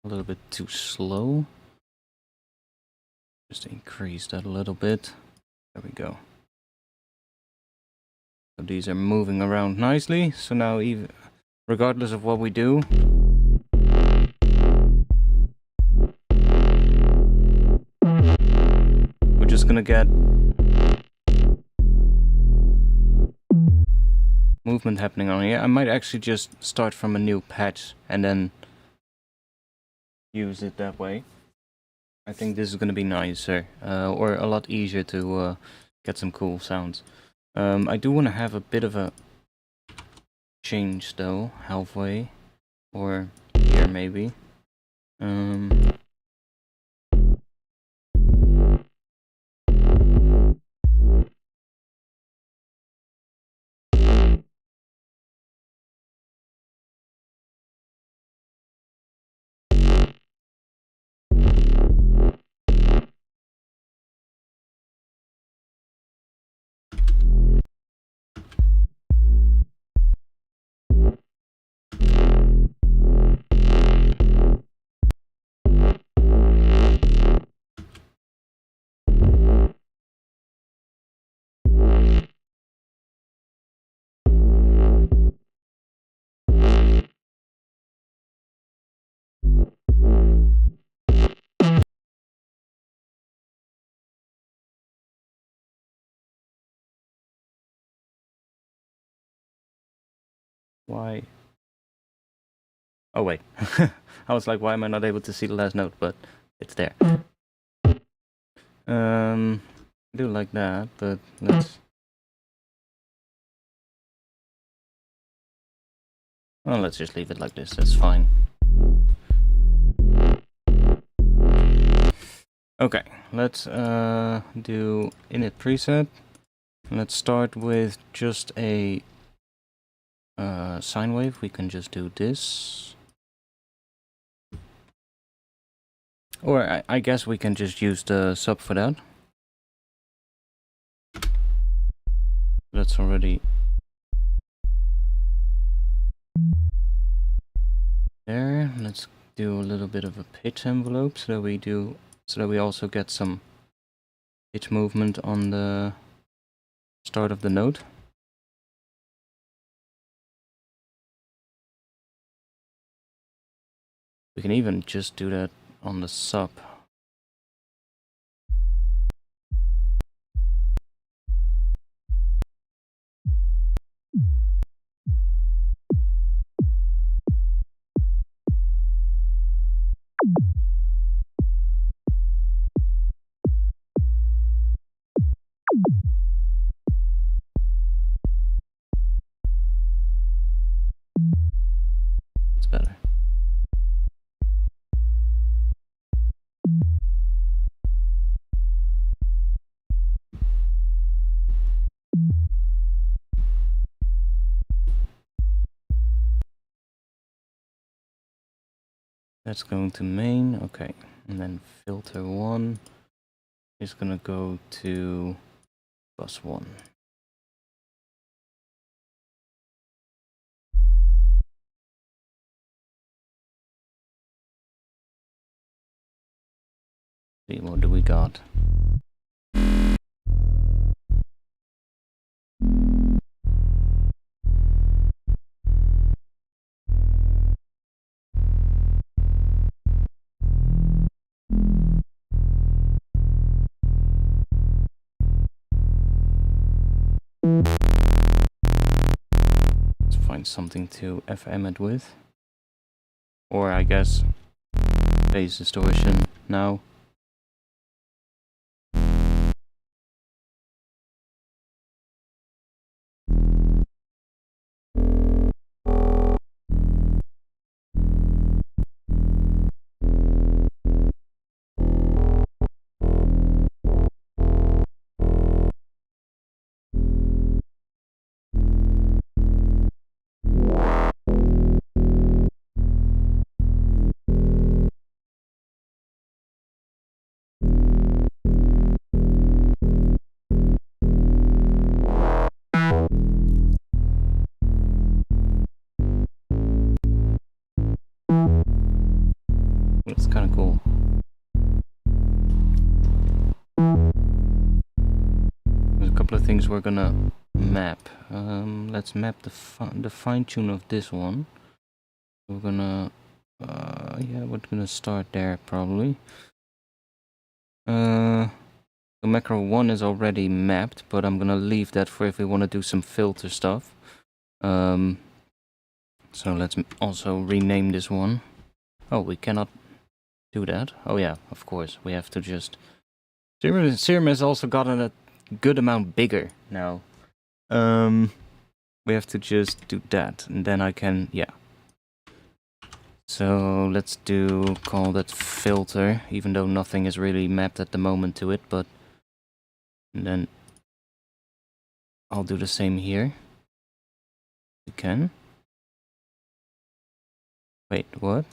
[SPEAKER 1] a little bit too slow. Just increase that a little bit. There we go. So these are moving around nicely. So now, even regardless of what we do, we're just gonna get movement happening on here. I might actually just start from a new patch and then use it that way. I think this is gonna be nicer, or a lot easier to get some cool sounds. I do want to have a bit of a change though, halfway, or here maybe. Why? Oh wait, I was like, why am I not able to see the last note? But it's there. I do like that, but let's. Oh, let's just leave it like this. That's fine. Okay, let's do init preset. Let's start with just a sine wave. We can just do this. Or I guess we can just use the sub for that. That's already there. Let's do a little bit of a pitch envelope so that we also get some pitch movement on the start of the note. We can even just do that on the sub. That's going to main, okay. And then filter 1 is gonna go to bus 1. See, what do we got? Let's find something to FM it with. Or I guess phase distortion now. It's kind of cool. There's a couple of things we're gonna map. Let's map the fine tune of this one. We're gonna, yeah, we're gonna start there probably. The macro 1 is already mapped, but I'm gonna leave that for if we want to do some filter stuff. So let's also rename this one. Oh, we cannot do that. Oh yeah, of course. We have to just... Serum has also gotten a good amount bigger now. We have to just do that, and then I can, yeah. So let's call that filter, even though nothing is really mapped at the moment to it, but... And then I'll do the same here. We can. Wait, what?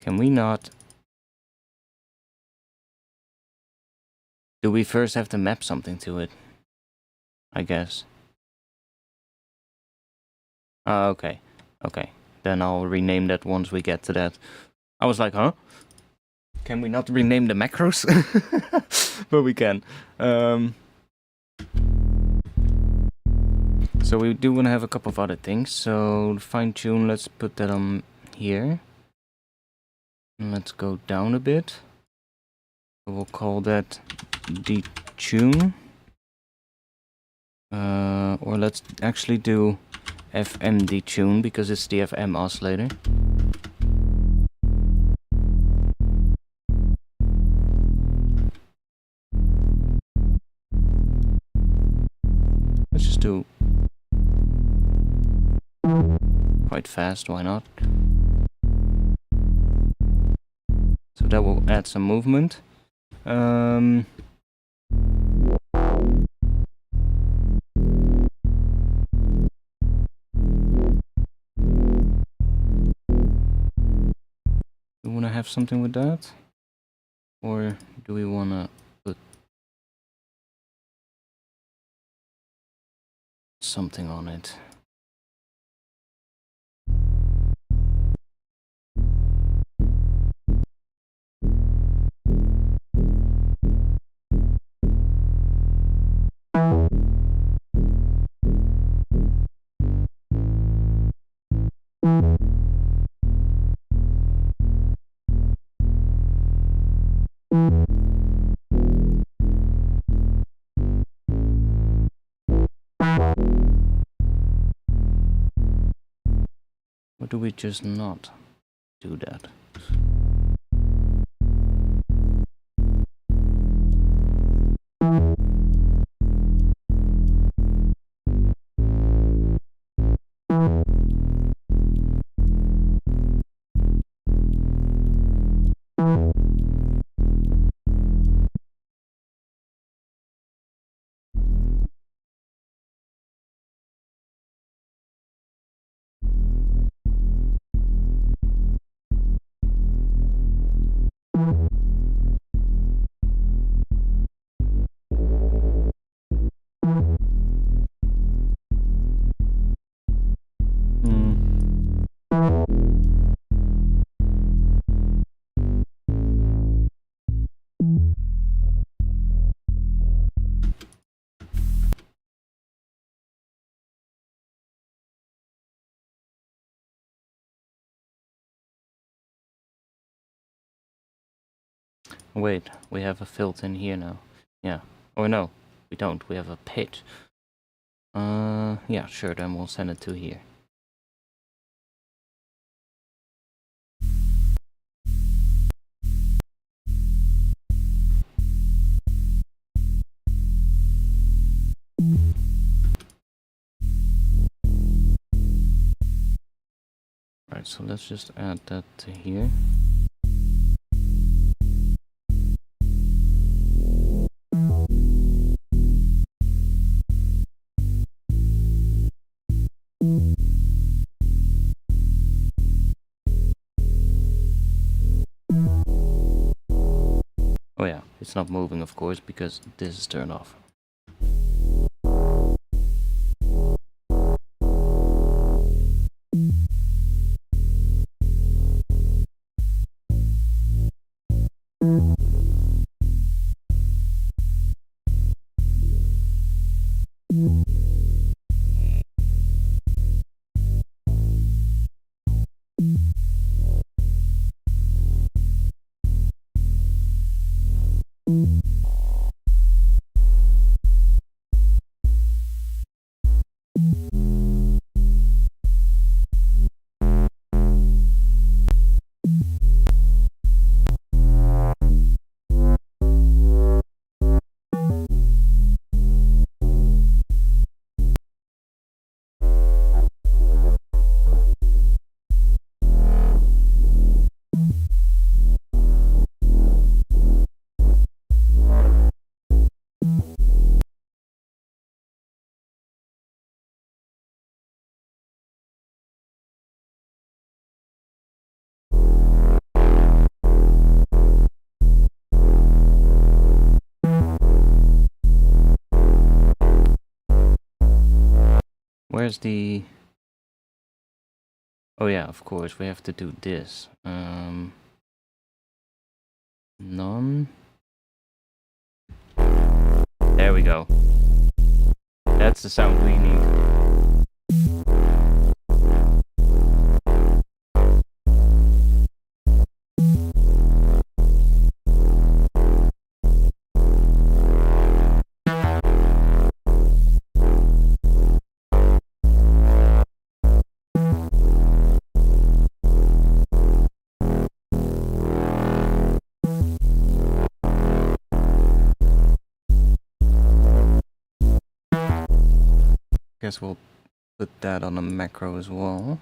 [SPEAKER 1] Can we not... Do we first have to map something to it? I guess. Okay. Okay. Then I'll rename that once we get to that. I was like, huh? Can we not rename the macros? But we can. So we do want to have a couple of other things. So fine tune, let's put that on here. And let's go down a bit. We'll call that detune. Or let's actually do FM detune because it's the FM oscillator. Let's just do quite fast, why not? So that will add some movement. Do we want to have something with that? Or do we want to put something on it? Or do we just not do that? Wait, we have a filter in here now. Yeah. Or no, we don't. We have a pitch. Yeah, sure, then we'll send it to here. Right, so let's just add that to here. Oh yeah, it's not moving of course because this is turned off. Where's the... Oh yeah, of course, we have to do this. None. There we go. That's the sound we need. Guess we'll put that on a macro as well.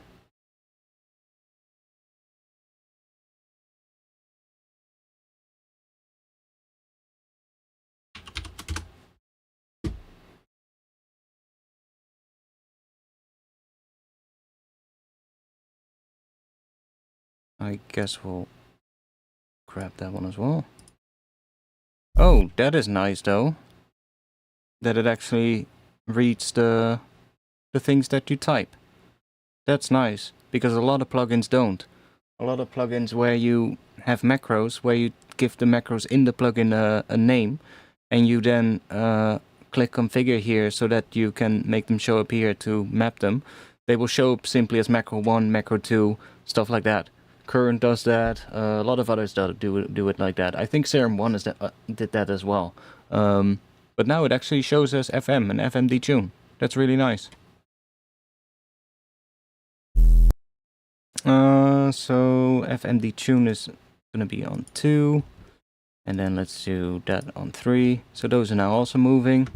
[SPEAKER 1] I guess we'll grab that one as well. Oh, that is nice though. That it actually reads the things that you type. That's nice, because a lot of plugins don't. A lot of plugins where you have macros, where you give the macros in the plugin a name, and you then click configure here so that you can make them show up here to map them. They will show up simply as macro 1, macro 2, stuff like that. Current does that, a lot of others do it like that. I think Serum 1 did that as well. But now it actually shows us FM and FM detune. That's really nice. So FM detune is gonna be on 2. And then let's do that on 3. So those are now also moving.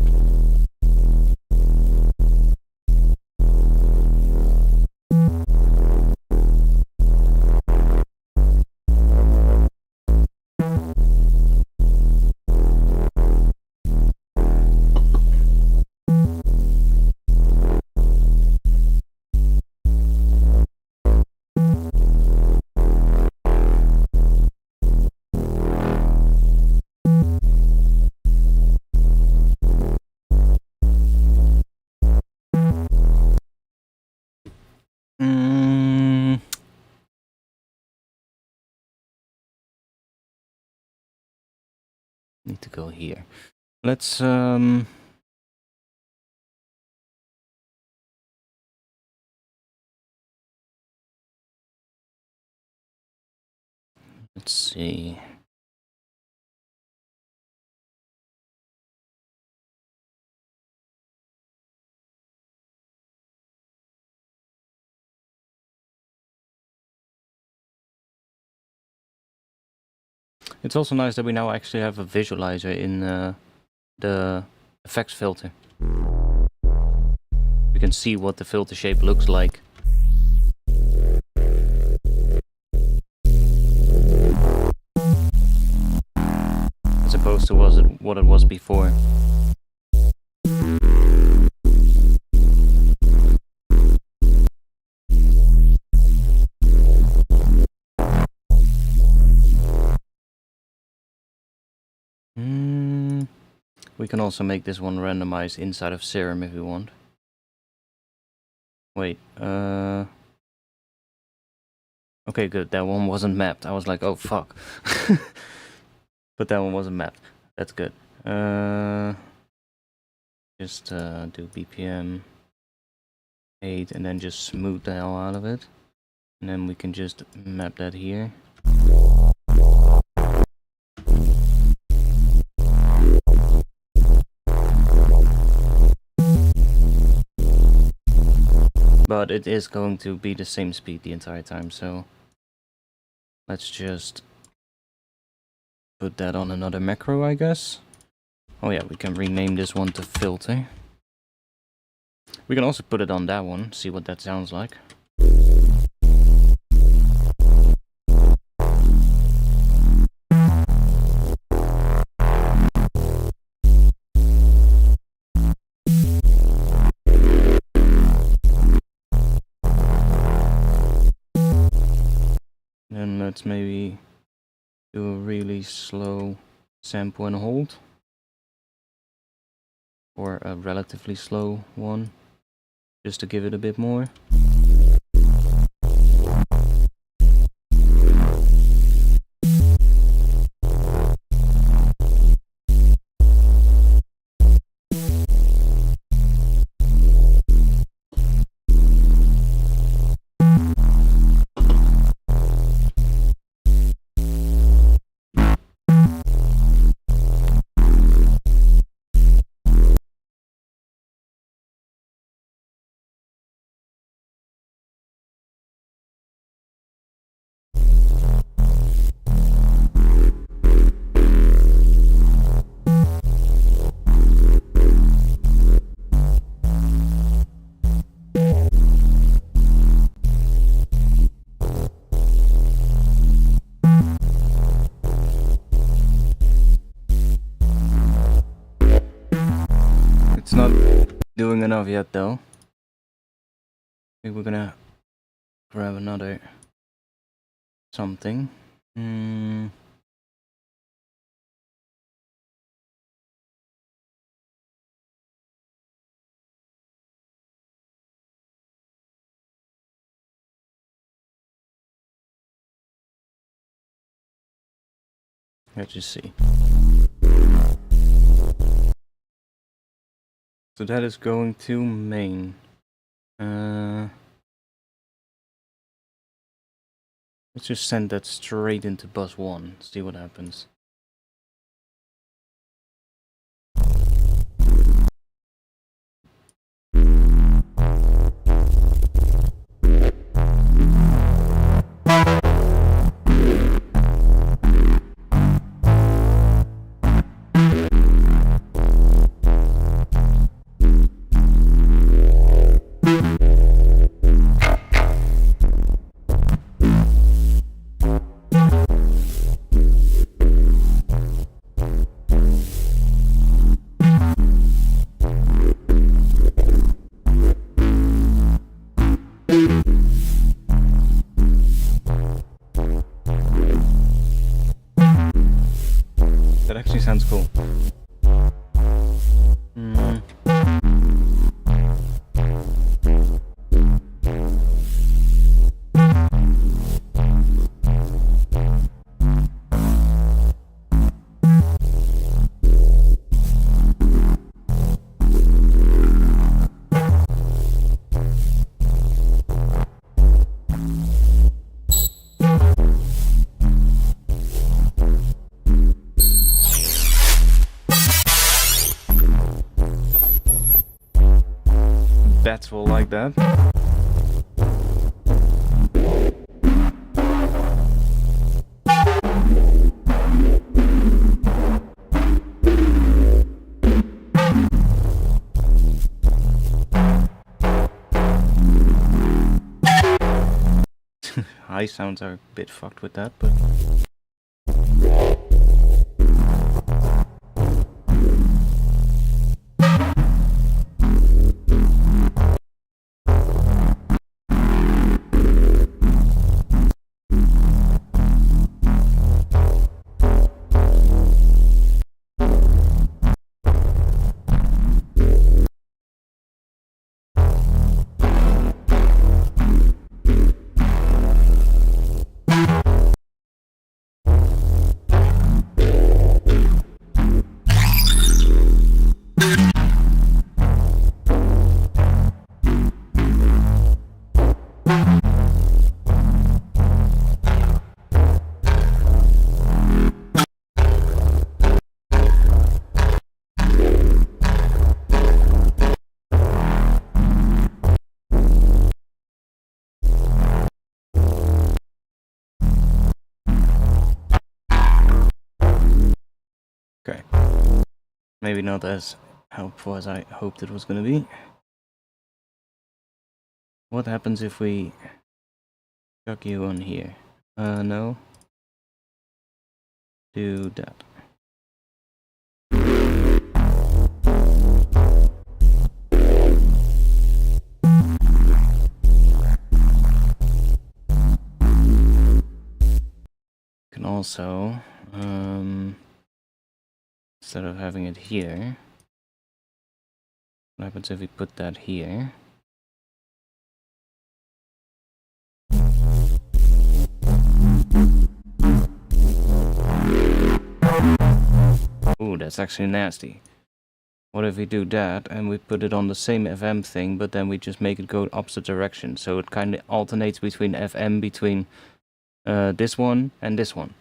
[SPEAKER 1] Need to go here. Let's let's see. It's also nice that we now actually have a visualizer in the effects filter. We can see what the filter shape looks like. As opposed to what it was before. We can also make this one randomize inside of Serum if we want. Wait, okay, good, that one wasn't mapped. I was like, oh fuck. But that one wasn't mapped. That's good. Just do BPM 8 and then just smooth the hell out of it. And then we can just map that here. But it is going to be the same speed the entire time, so let's just put that on another macro, I guess. Oh yeah, we can rename this one to filter. We can also put it on that one, see what that sounds like. Then let's maybe do a really slow sample and hold. Or a relatively slow one, just to give it a bit more. It's not doing enough yet though. I think we're gonna grab another something. Let's just see. So that is going to main. Let's just send that straight into bus 1, see what happens. That actually sounds cool. Bats will like that. High sounds are a bit fucked with that, but... Okay. Maybe not as helpful as I hoped it was gonna be. What happens if we chuck you on here? No. Do that. Can also, instead of having it here, what happens if we put that here? Ooh, that's actually nasty. What if we do that and we put it on the same FM thing, but then we just make it go opposite direction, so it kind of alternates between FM between this one and this one.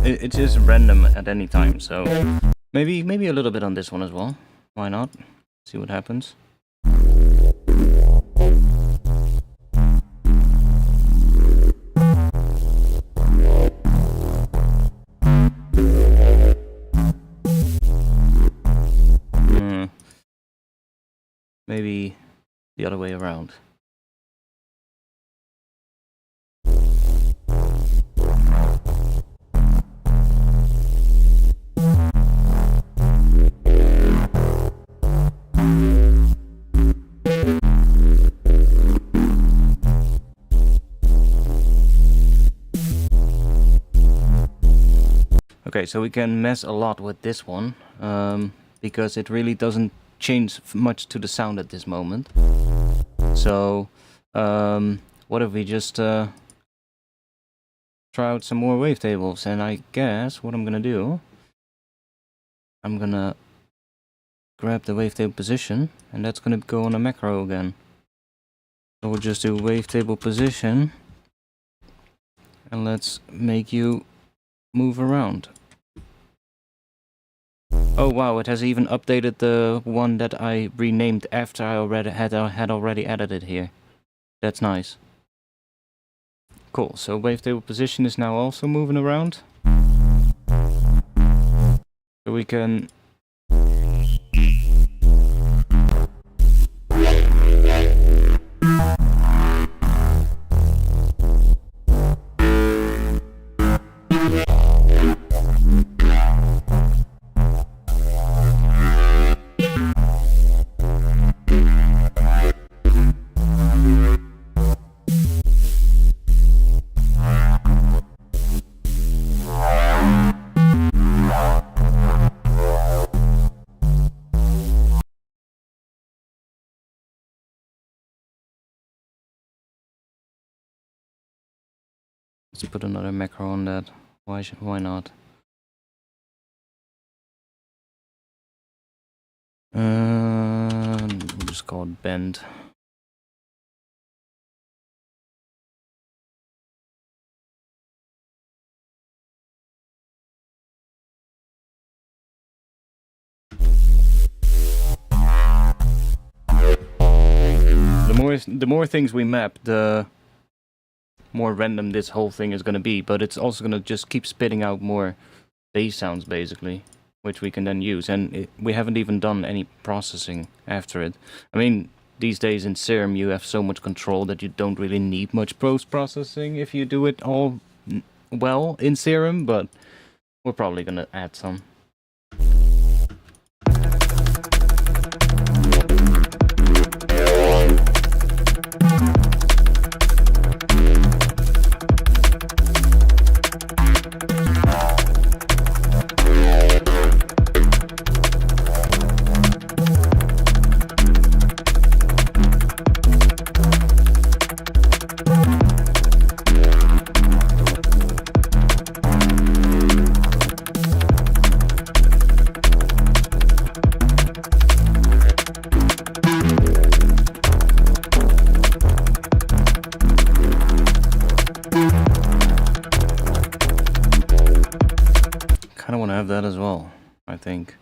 [SPEAKER 1] It just random at any time, so maybe a little bit on this one as well. Why not? See what happens. Maybe the other way around. Okay, so we can mess a lot with this one, because it really doesn't change much to the sound at this moment. So, what if we just try out some more wavetables? And I guess what I'm gonna do, I'm gonna grab the wavetable position, and that's gonna go on a macro again. So we'll just do wavetable position, and let's make you move around. Oh wow, it has even updated the one that I renamed after I already had already added it here. That's nice. Cool, so wavetable position is now also moving around. So we can... Let's put another macro on that. Why not? We'll just call it bend. more things we map, the more random this whole thing is gonna be. But it's also gonna just keep spitting out more bass sounds, basically, which we can then use. And we haven't even done any processing after it. I mean, these days in Serum you have so much control that you don't really need much post-processing if you do it all well in Serum, but we're probably gonna add some. Kinda wanna have that as well, I think.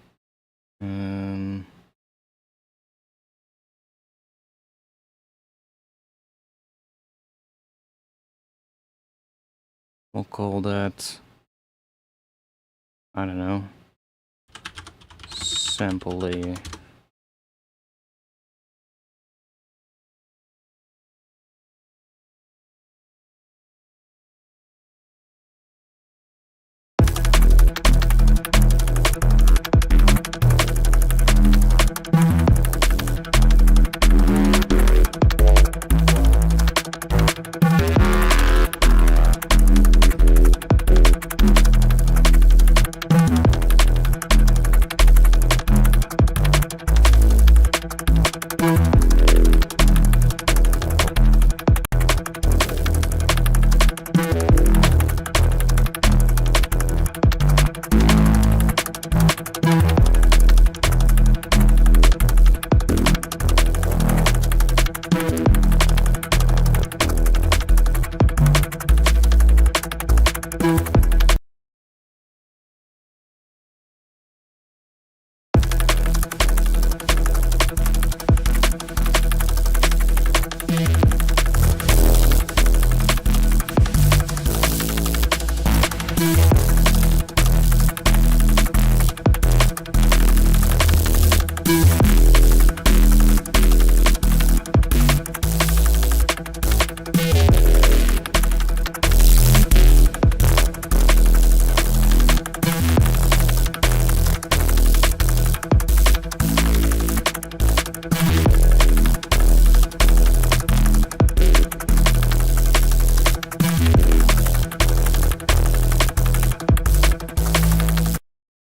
[SPEAKER 1] We'll call that, I don't know, sample layer.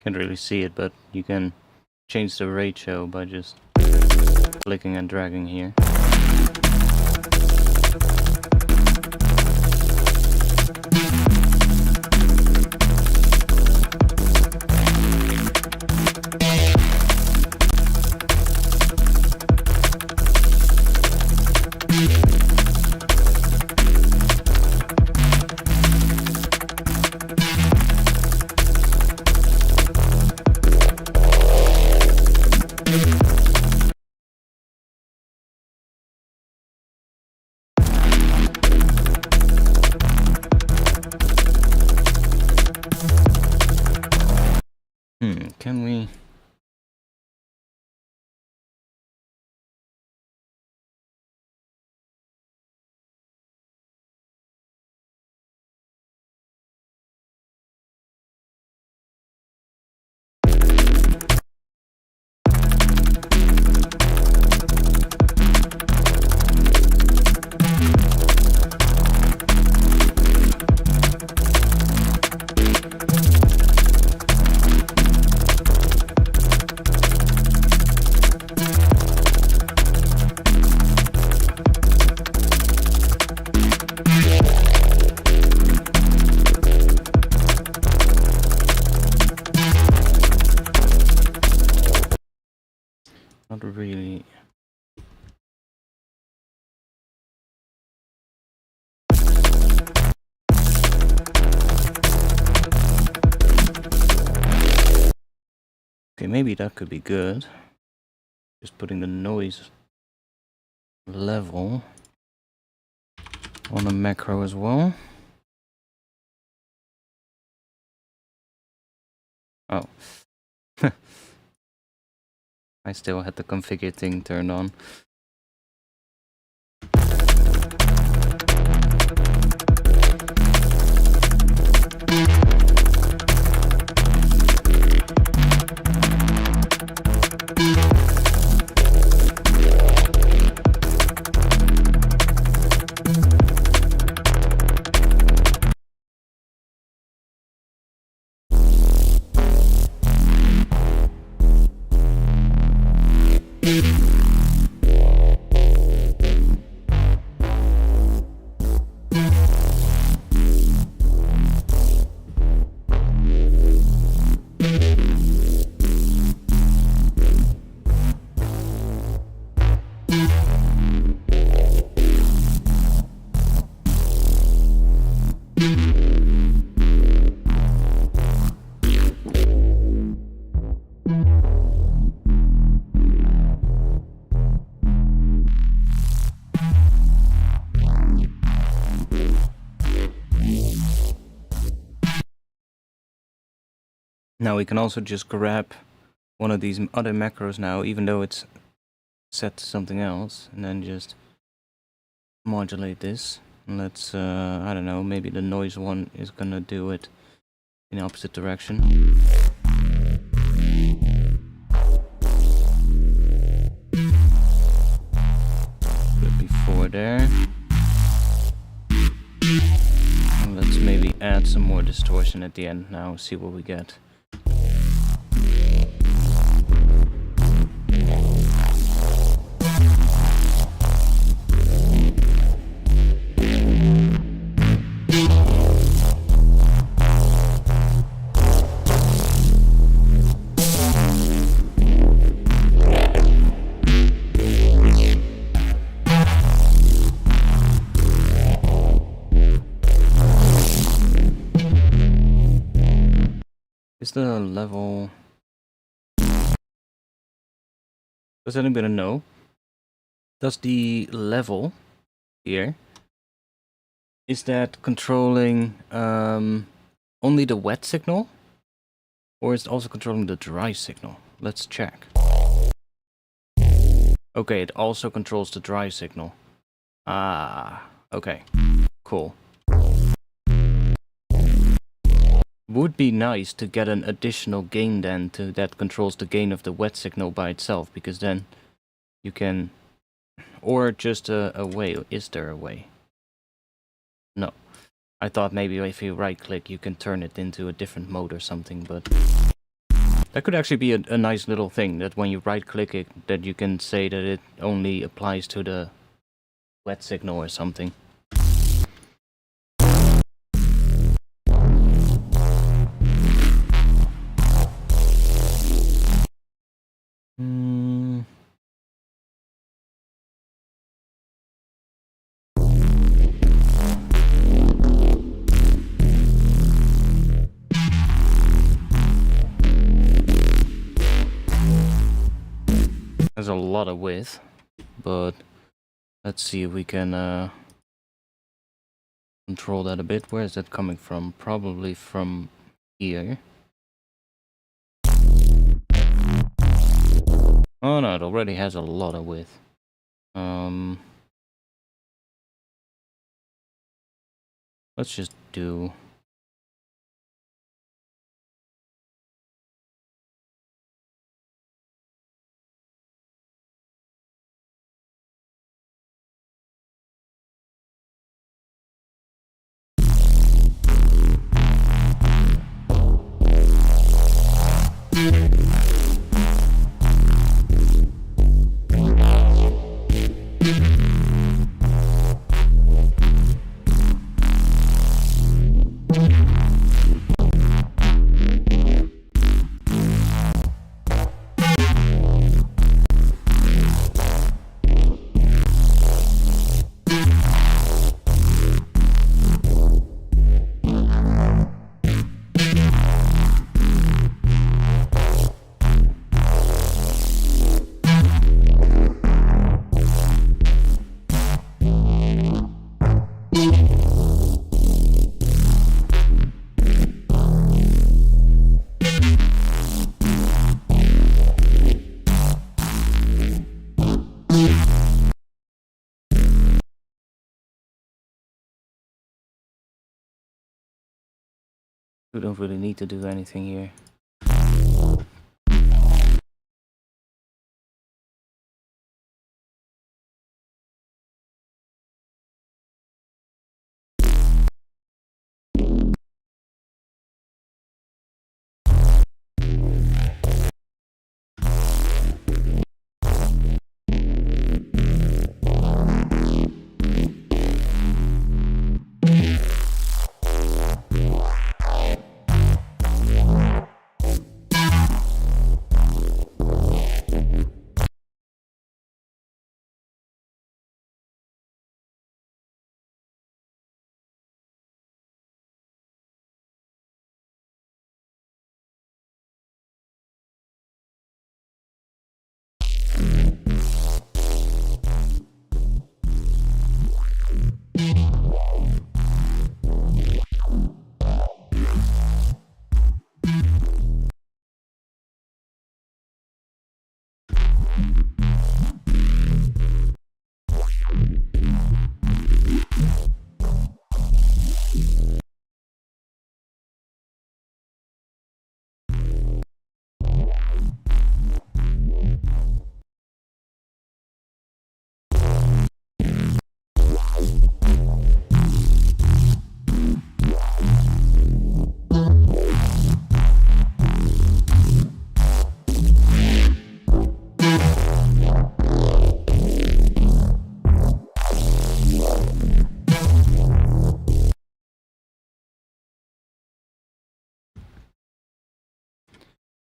[SPEAKER 1] Can't really see it, but you can change the ratio by just clicking and dragging here. Can we... Not really. Okay, maybe that could be good. Just putting the noise level on a macro as well. Oh. I still had the configure thing turned on. Now we can also just grab one of these other macros now, even though it's set to something else, and then just modulate this. And let's, I don't know, maybe the noise one is gonna do it in the opposite direction. Put it before there. And let's maybe add some more distortion at the end now, see what we get. Is the level... Does anybody know? Does the level here, is that controlling only the wet signal? Or is it also controlling the dry signal? Let's check. Okay, it also controls the dry signal. Ah, okay, cool. Would be nice to get an additional gain then that controls the gain of the wet signal by itself, because then you can, or just a way. Is there a way? No. I thought maybe if you right click you can turn it into a different mode or something, but that could actually be a nice little thing, that when you right click it, that you can say that it only applies to the wet signal or something. There's a lot of width, but let's see if we can control that a bit. Where is that coming from? Probably from here. Oh no, it already has a lot of width. Let's just do... We don't really need to do anything here.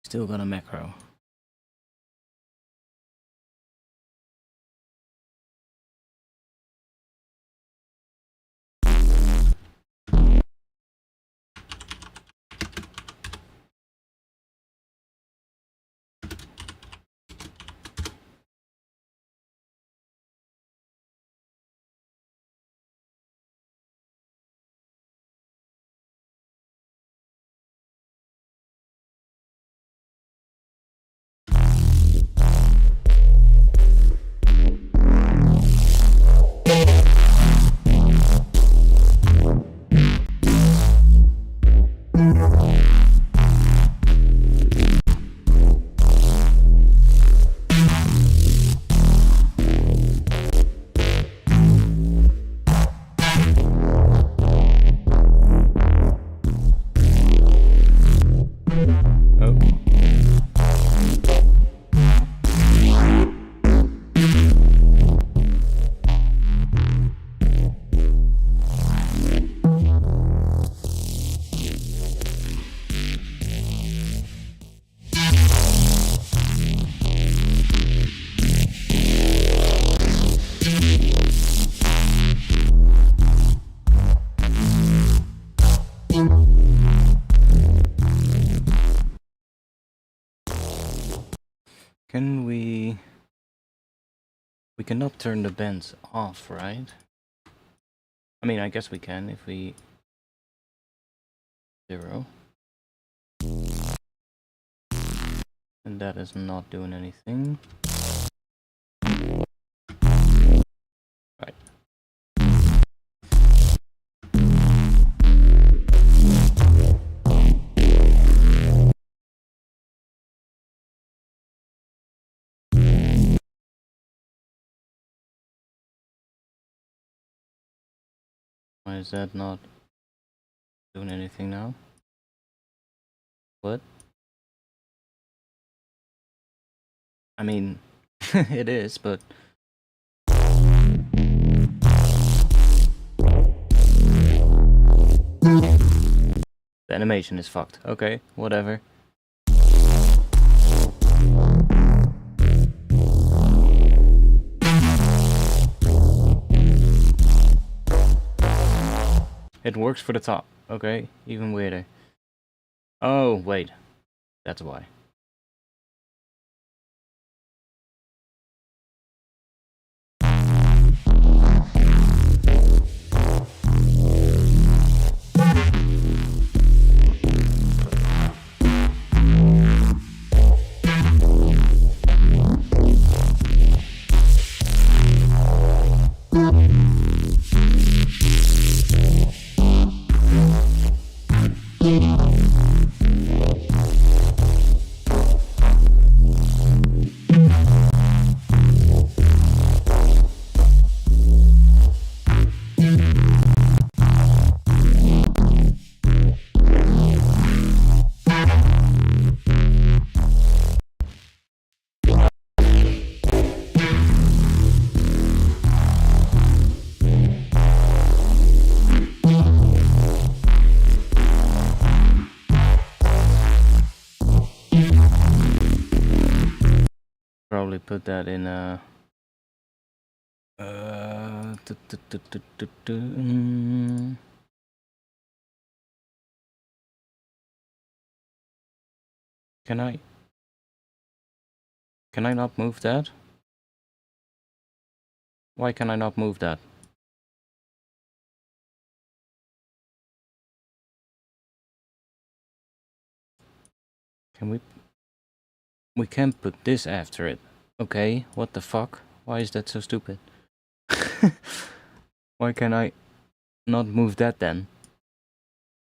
[SPEAKER 1] Still got a macro. Can we cannot turn the bends off, right? I mean, I guess we can if we 0. And that is not doing anything. Right. Why is that not doing anything now? What? I mean, it is, but... The animation is fucked. Okay, whatever. It works for the top. Okay, even weirder. Oh, wait. That's why. put that in a... Can I not move that? Why can I not move that? Can we... We can put this after it. Okay, what the fuck? Why is that so stupid? Why can I not move that then?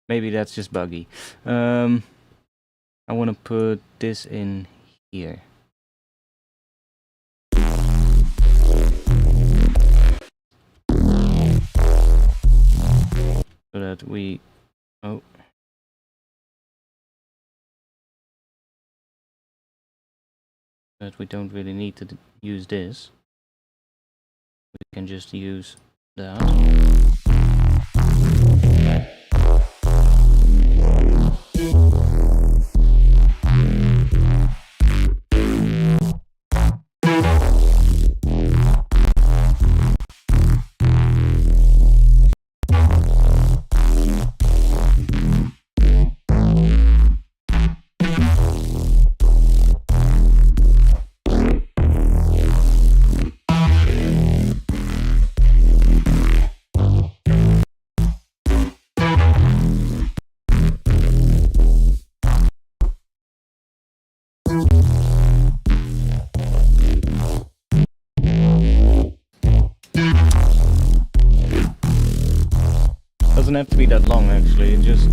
[SPEAKER 1] Maybe that's just buggy. I want to put this in here. So that we... Oh. That we don't really need to use this. We can just use that. Doesn't have to be that long actually, it just...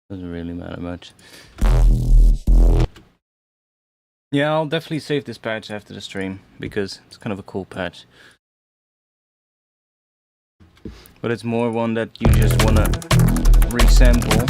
[SPEAKER 1] Doesn't really matter much. Yeah, I'll definitely save this patch after the stream, because it's kind of a cool patch. But it's more one that you just wanna resample.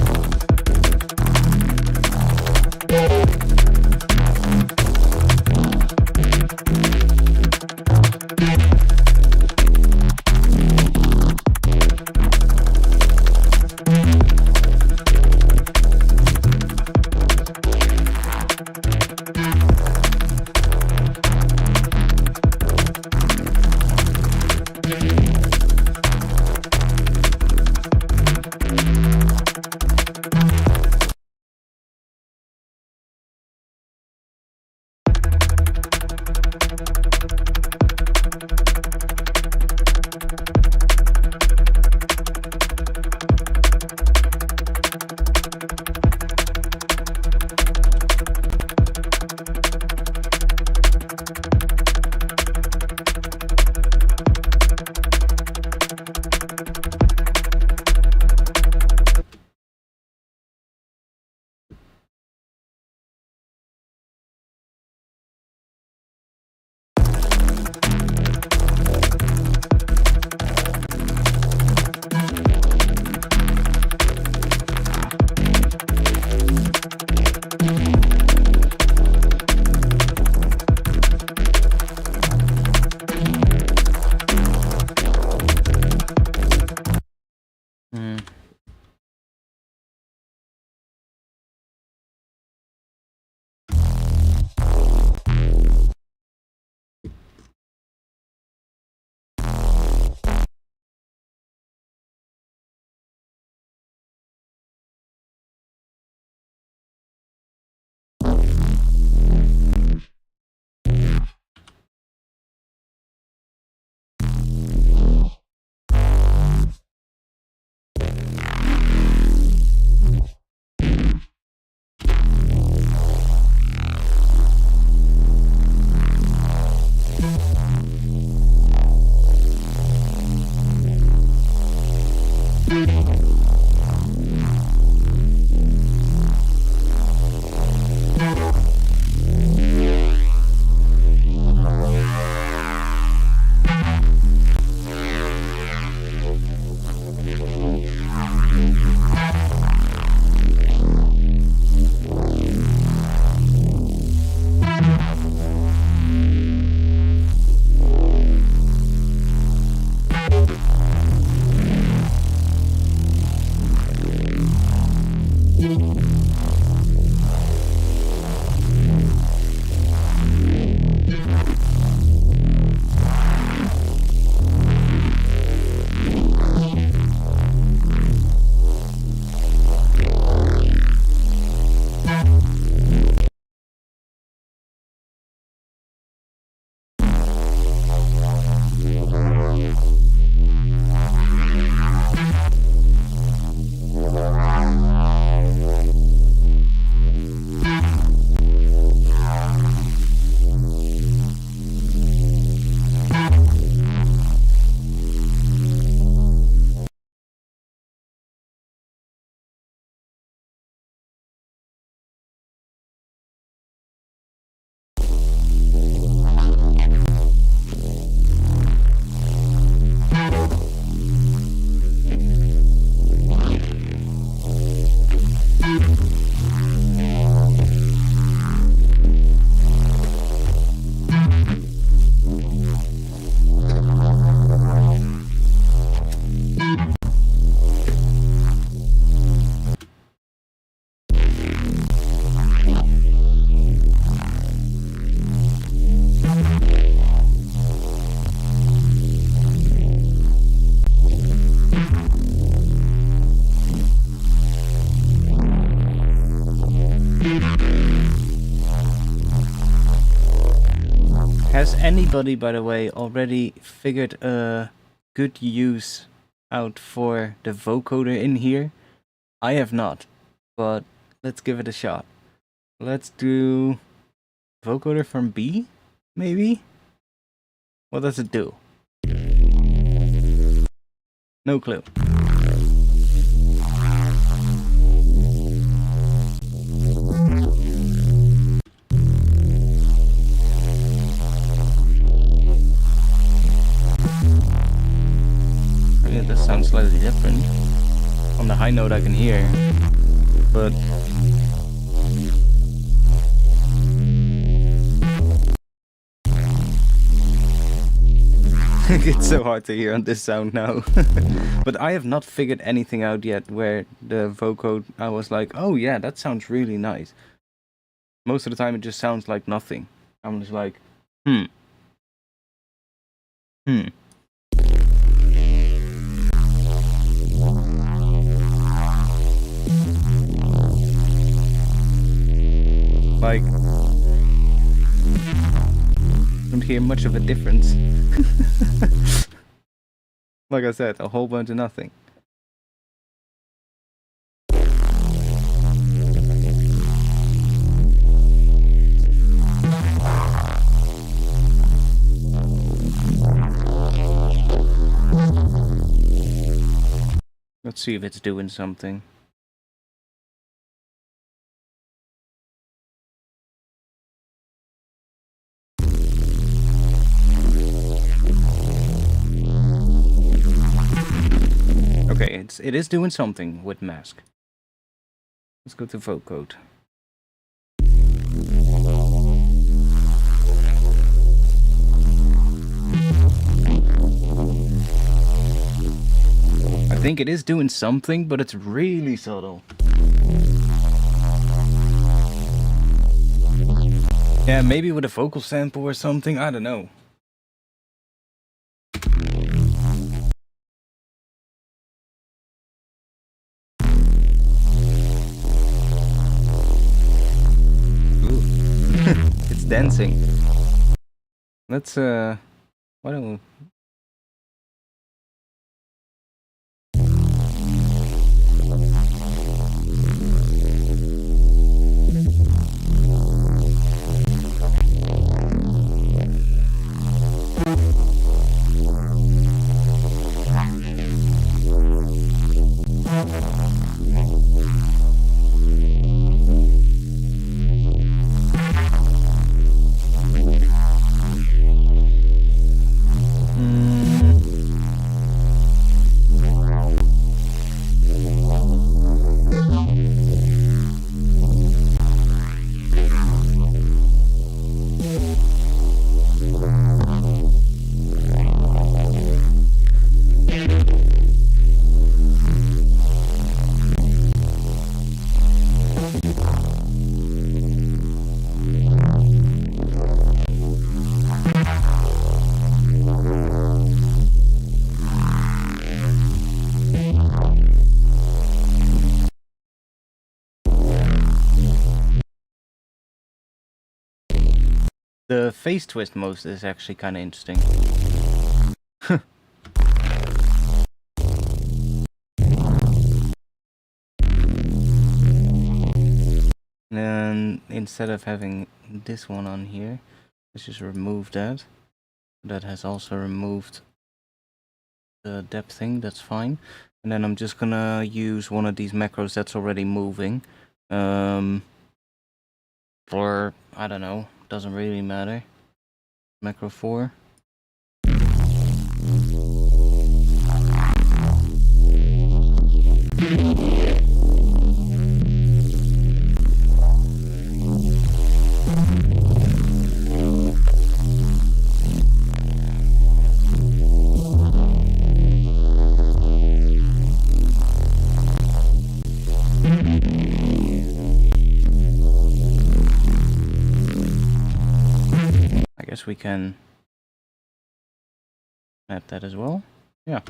[SPEAKER 1] Has anybody, by the way, already figured a good use out for the vocoder in here? I have not, but let's give it a shot. Let's do vocoder from B, maybe? What does it do? No clue. Yeah, this sounds slightly different. On the high note I can hear, but it's so hard to hear on this sound now. But I have not figured anything out yet where the vocoder, I was like, oh yeah, that sounds really nice. Most of the time it just sounds like nothing. I'm just like, Like, don't hear much of a difference. Like I said, a whole bunch of nothing. Let's see if it's doing something. Okay, it is doing something with mask. Let's go to vocode. I think it is doing something, but it's really subtle. Yeah, maybe with a vocal sample or something, I don't know. It's dancing. Let's why don't we... The phase twist most is actually kind of interesting. And instead of having this one on here, let's just remove that. That has also removed the depth thing, that's fine. And then I'm just gonna use one of these macros that's already moving. For, I don't know, doesn't really matter. Macro 4. I guess we can add that as well. Yeah.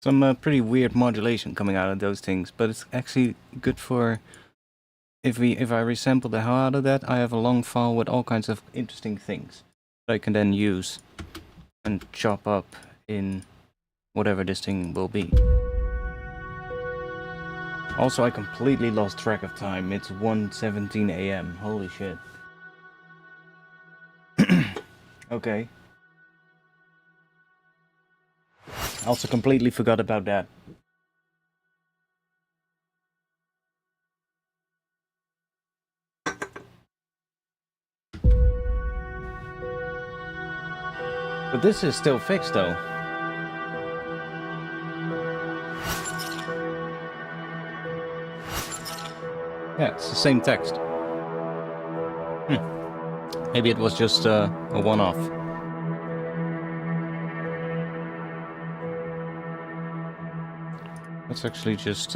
[SPEAKER 1] some pretty weird modulation coming out of those things, but it's actually good for if I resample the hell out of that, I have a long file with all kinds of interesting things that I can then use and chop up in whatever this thing will be. Also, I completely lost track of time. It's 1:17 AM. Holy shit. Okay. Also completely forgot about that. But this is still fixed though. Yeah, it's the same text. Maybe it was just a one-off. Let's actually just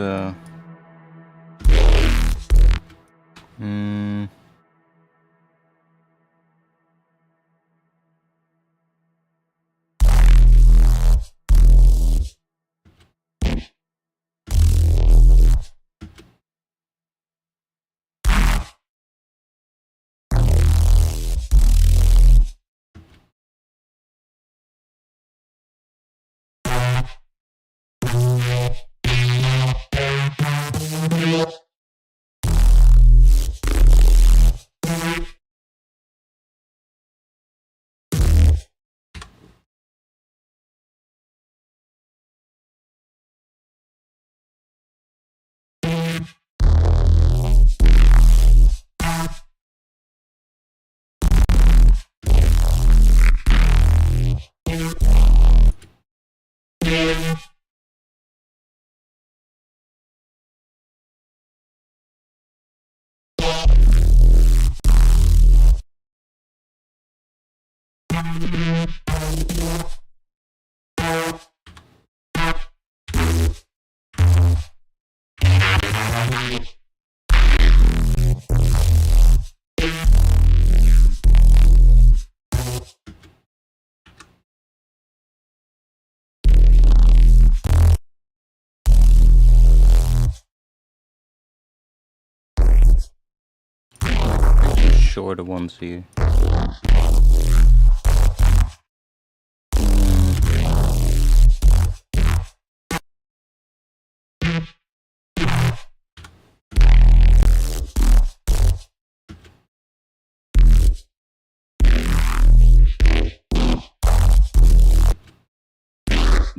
[SPEAKER 1] shorter ones here.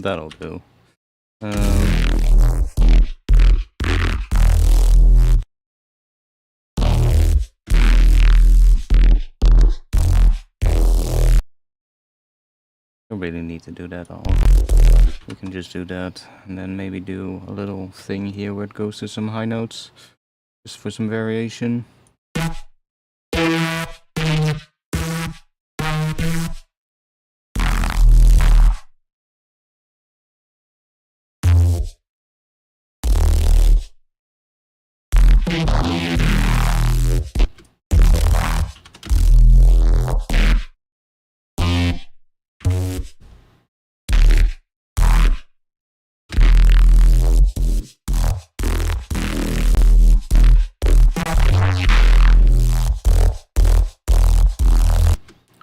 [SPEAKER 1] That'll do. Don't really need to do that all. We can just do that and then maybe do a little thing here where it goes to some high notes, just for some variation.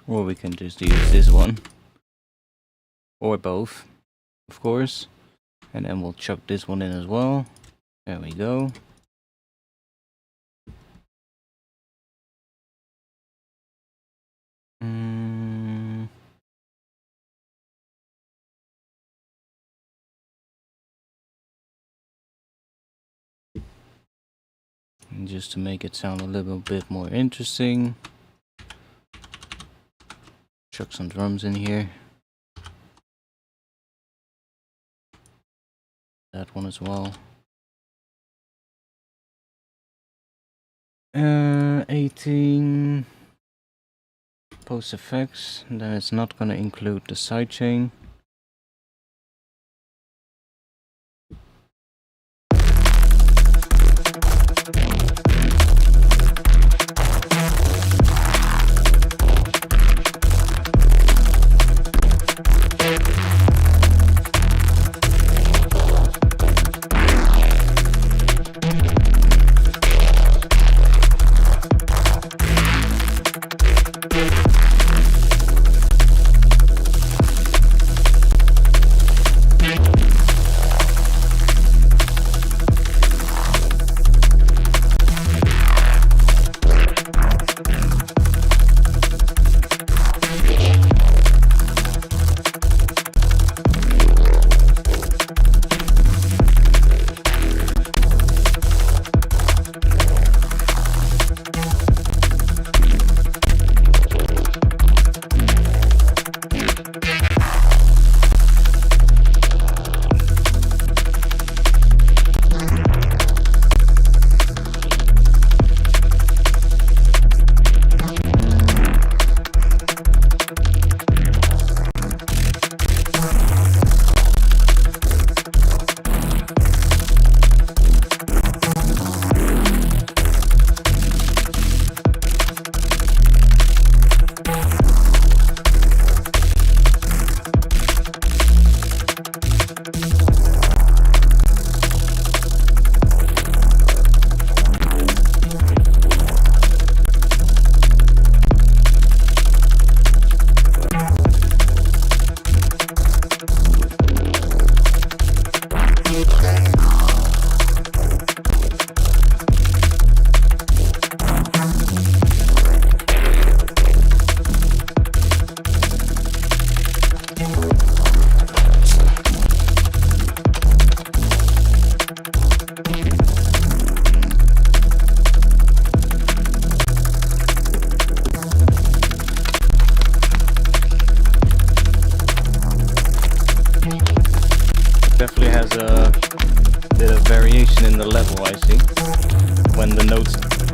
[SPEAKER 1] Or we can just use this one. Or both, of course. And then we'll chuck this one in as well. There we go. And just to make it sound a little bit more interesting, chuck some drums in here. That one as well. 18 post effects, and then it's not going to include the sidechain.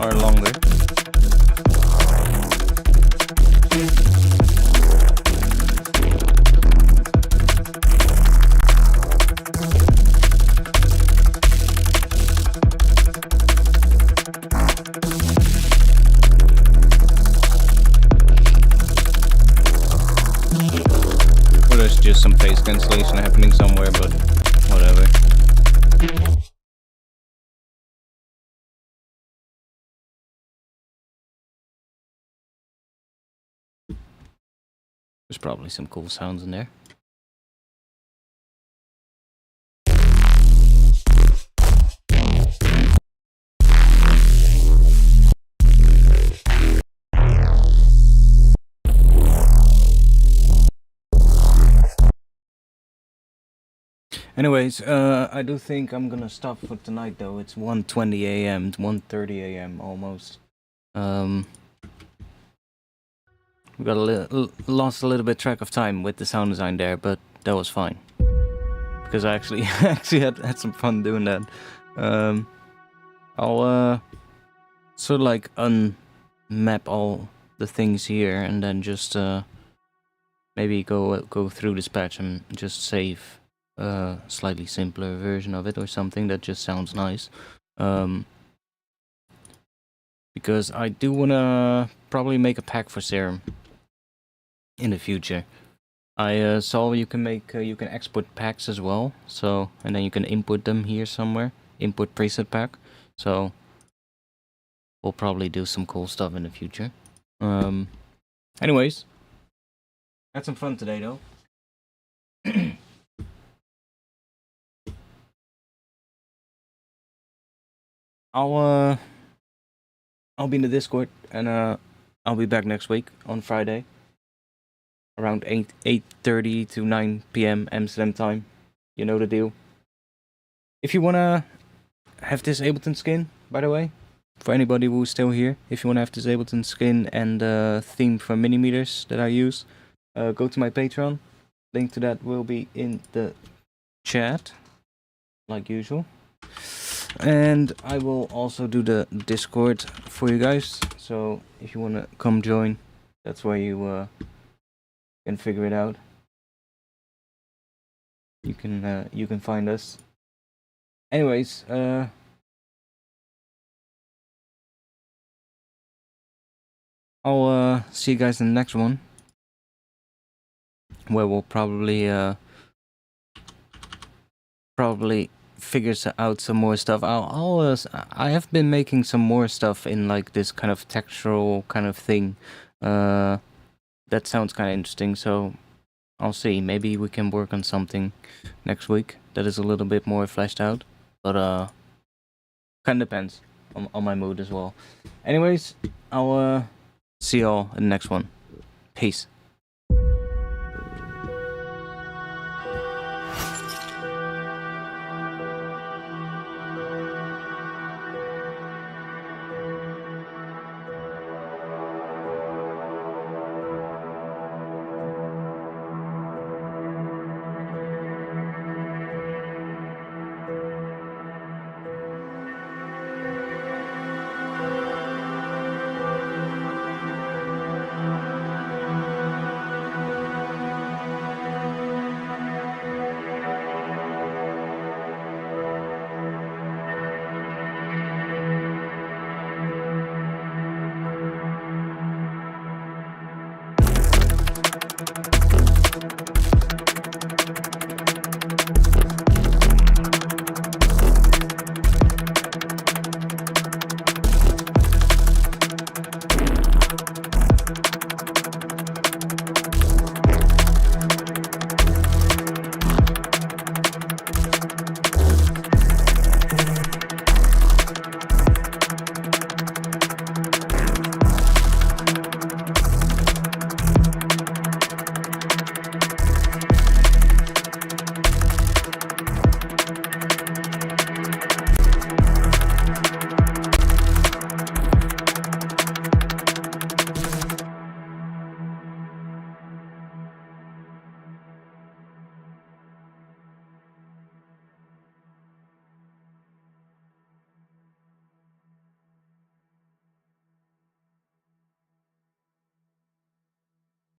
[SPEAKER 1] are longer. Or there's just some phase cancellation happening somewhere, but whatever. There's probably some cool sounds in there. Anyways, I do think I'm gonna stop for tonight though. It's 1:20 a.m., 1:30 a.m. almost. We got lost a little bit track of time with the sound design there, but that was fine. Because I actually had some fun doing that. I'll sort of like unmap all the things here and then just maybe go through this patch and just save a slightly simpler version of it or something that just sounds nice. Because I do wanna probably make a pack for Serum in the future. I saw you can make you can export packs as well, so and then you can input them here somewhere. Input preset pack. So we'll probably do some cool stuff in the future. Anyways, had some fun today though. I'll be in the Discord and I'll be back next week on Friday around 8:30 to 9 p.m. Amsterdam time. You know the deal. If you wanna have this Ableton skin, by the way, for anybody who's still here, if you wanna have this Ableton skin and theme for millimeters that I use, go to my Patreon. Link to that will be in the chat, like usual. And I will also do the Discord for you guys. So if you wanna come join, that's where you can figure it out. You can find us. Anyways, I'll see you guys in the next one, where we'll probably figure out some more stuff. I have been making some more stuff in like this kind of textural kind of thing. That sounds kind of interesting, so I'll see. Maybe we can work on something next week that is a little bit more fleshed out, but kind of depends on my mood as well. Anyways, I'll see y'all in the next one. Peace.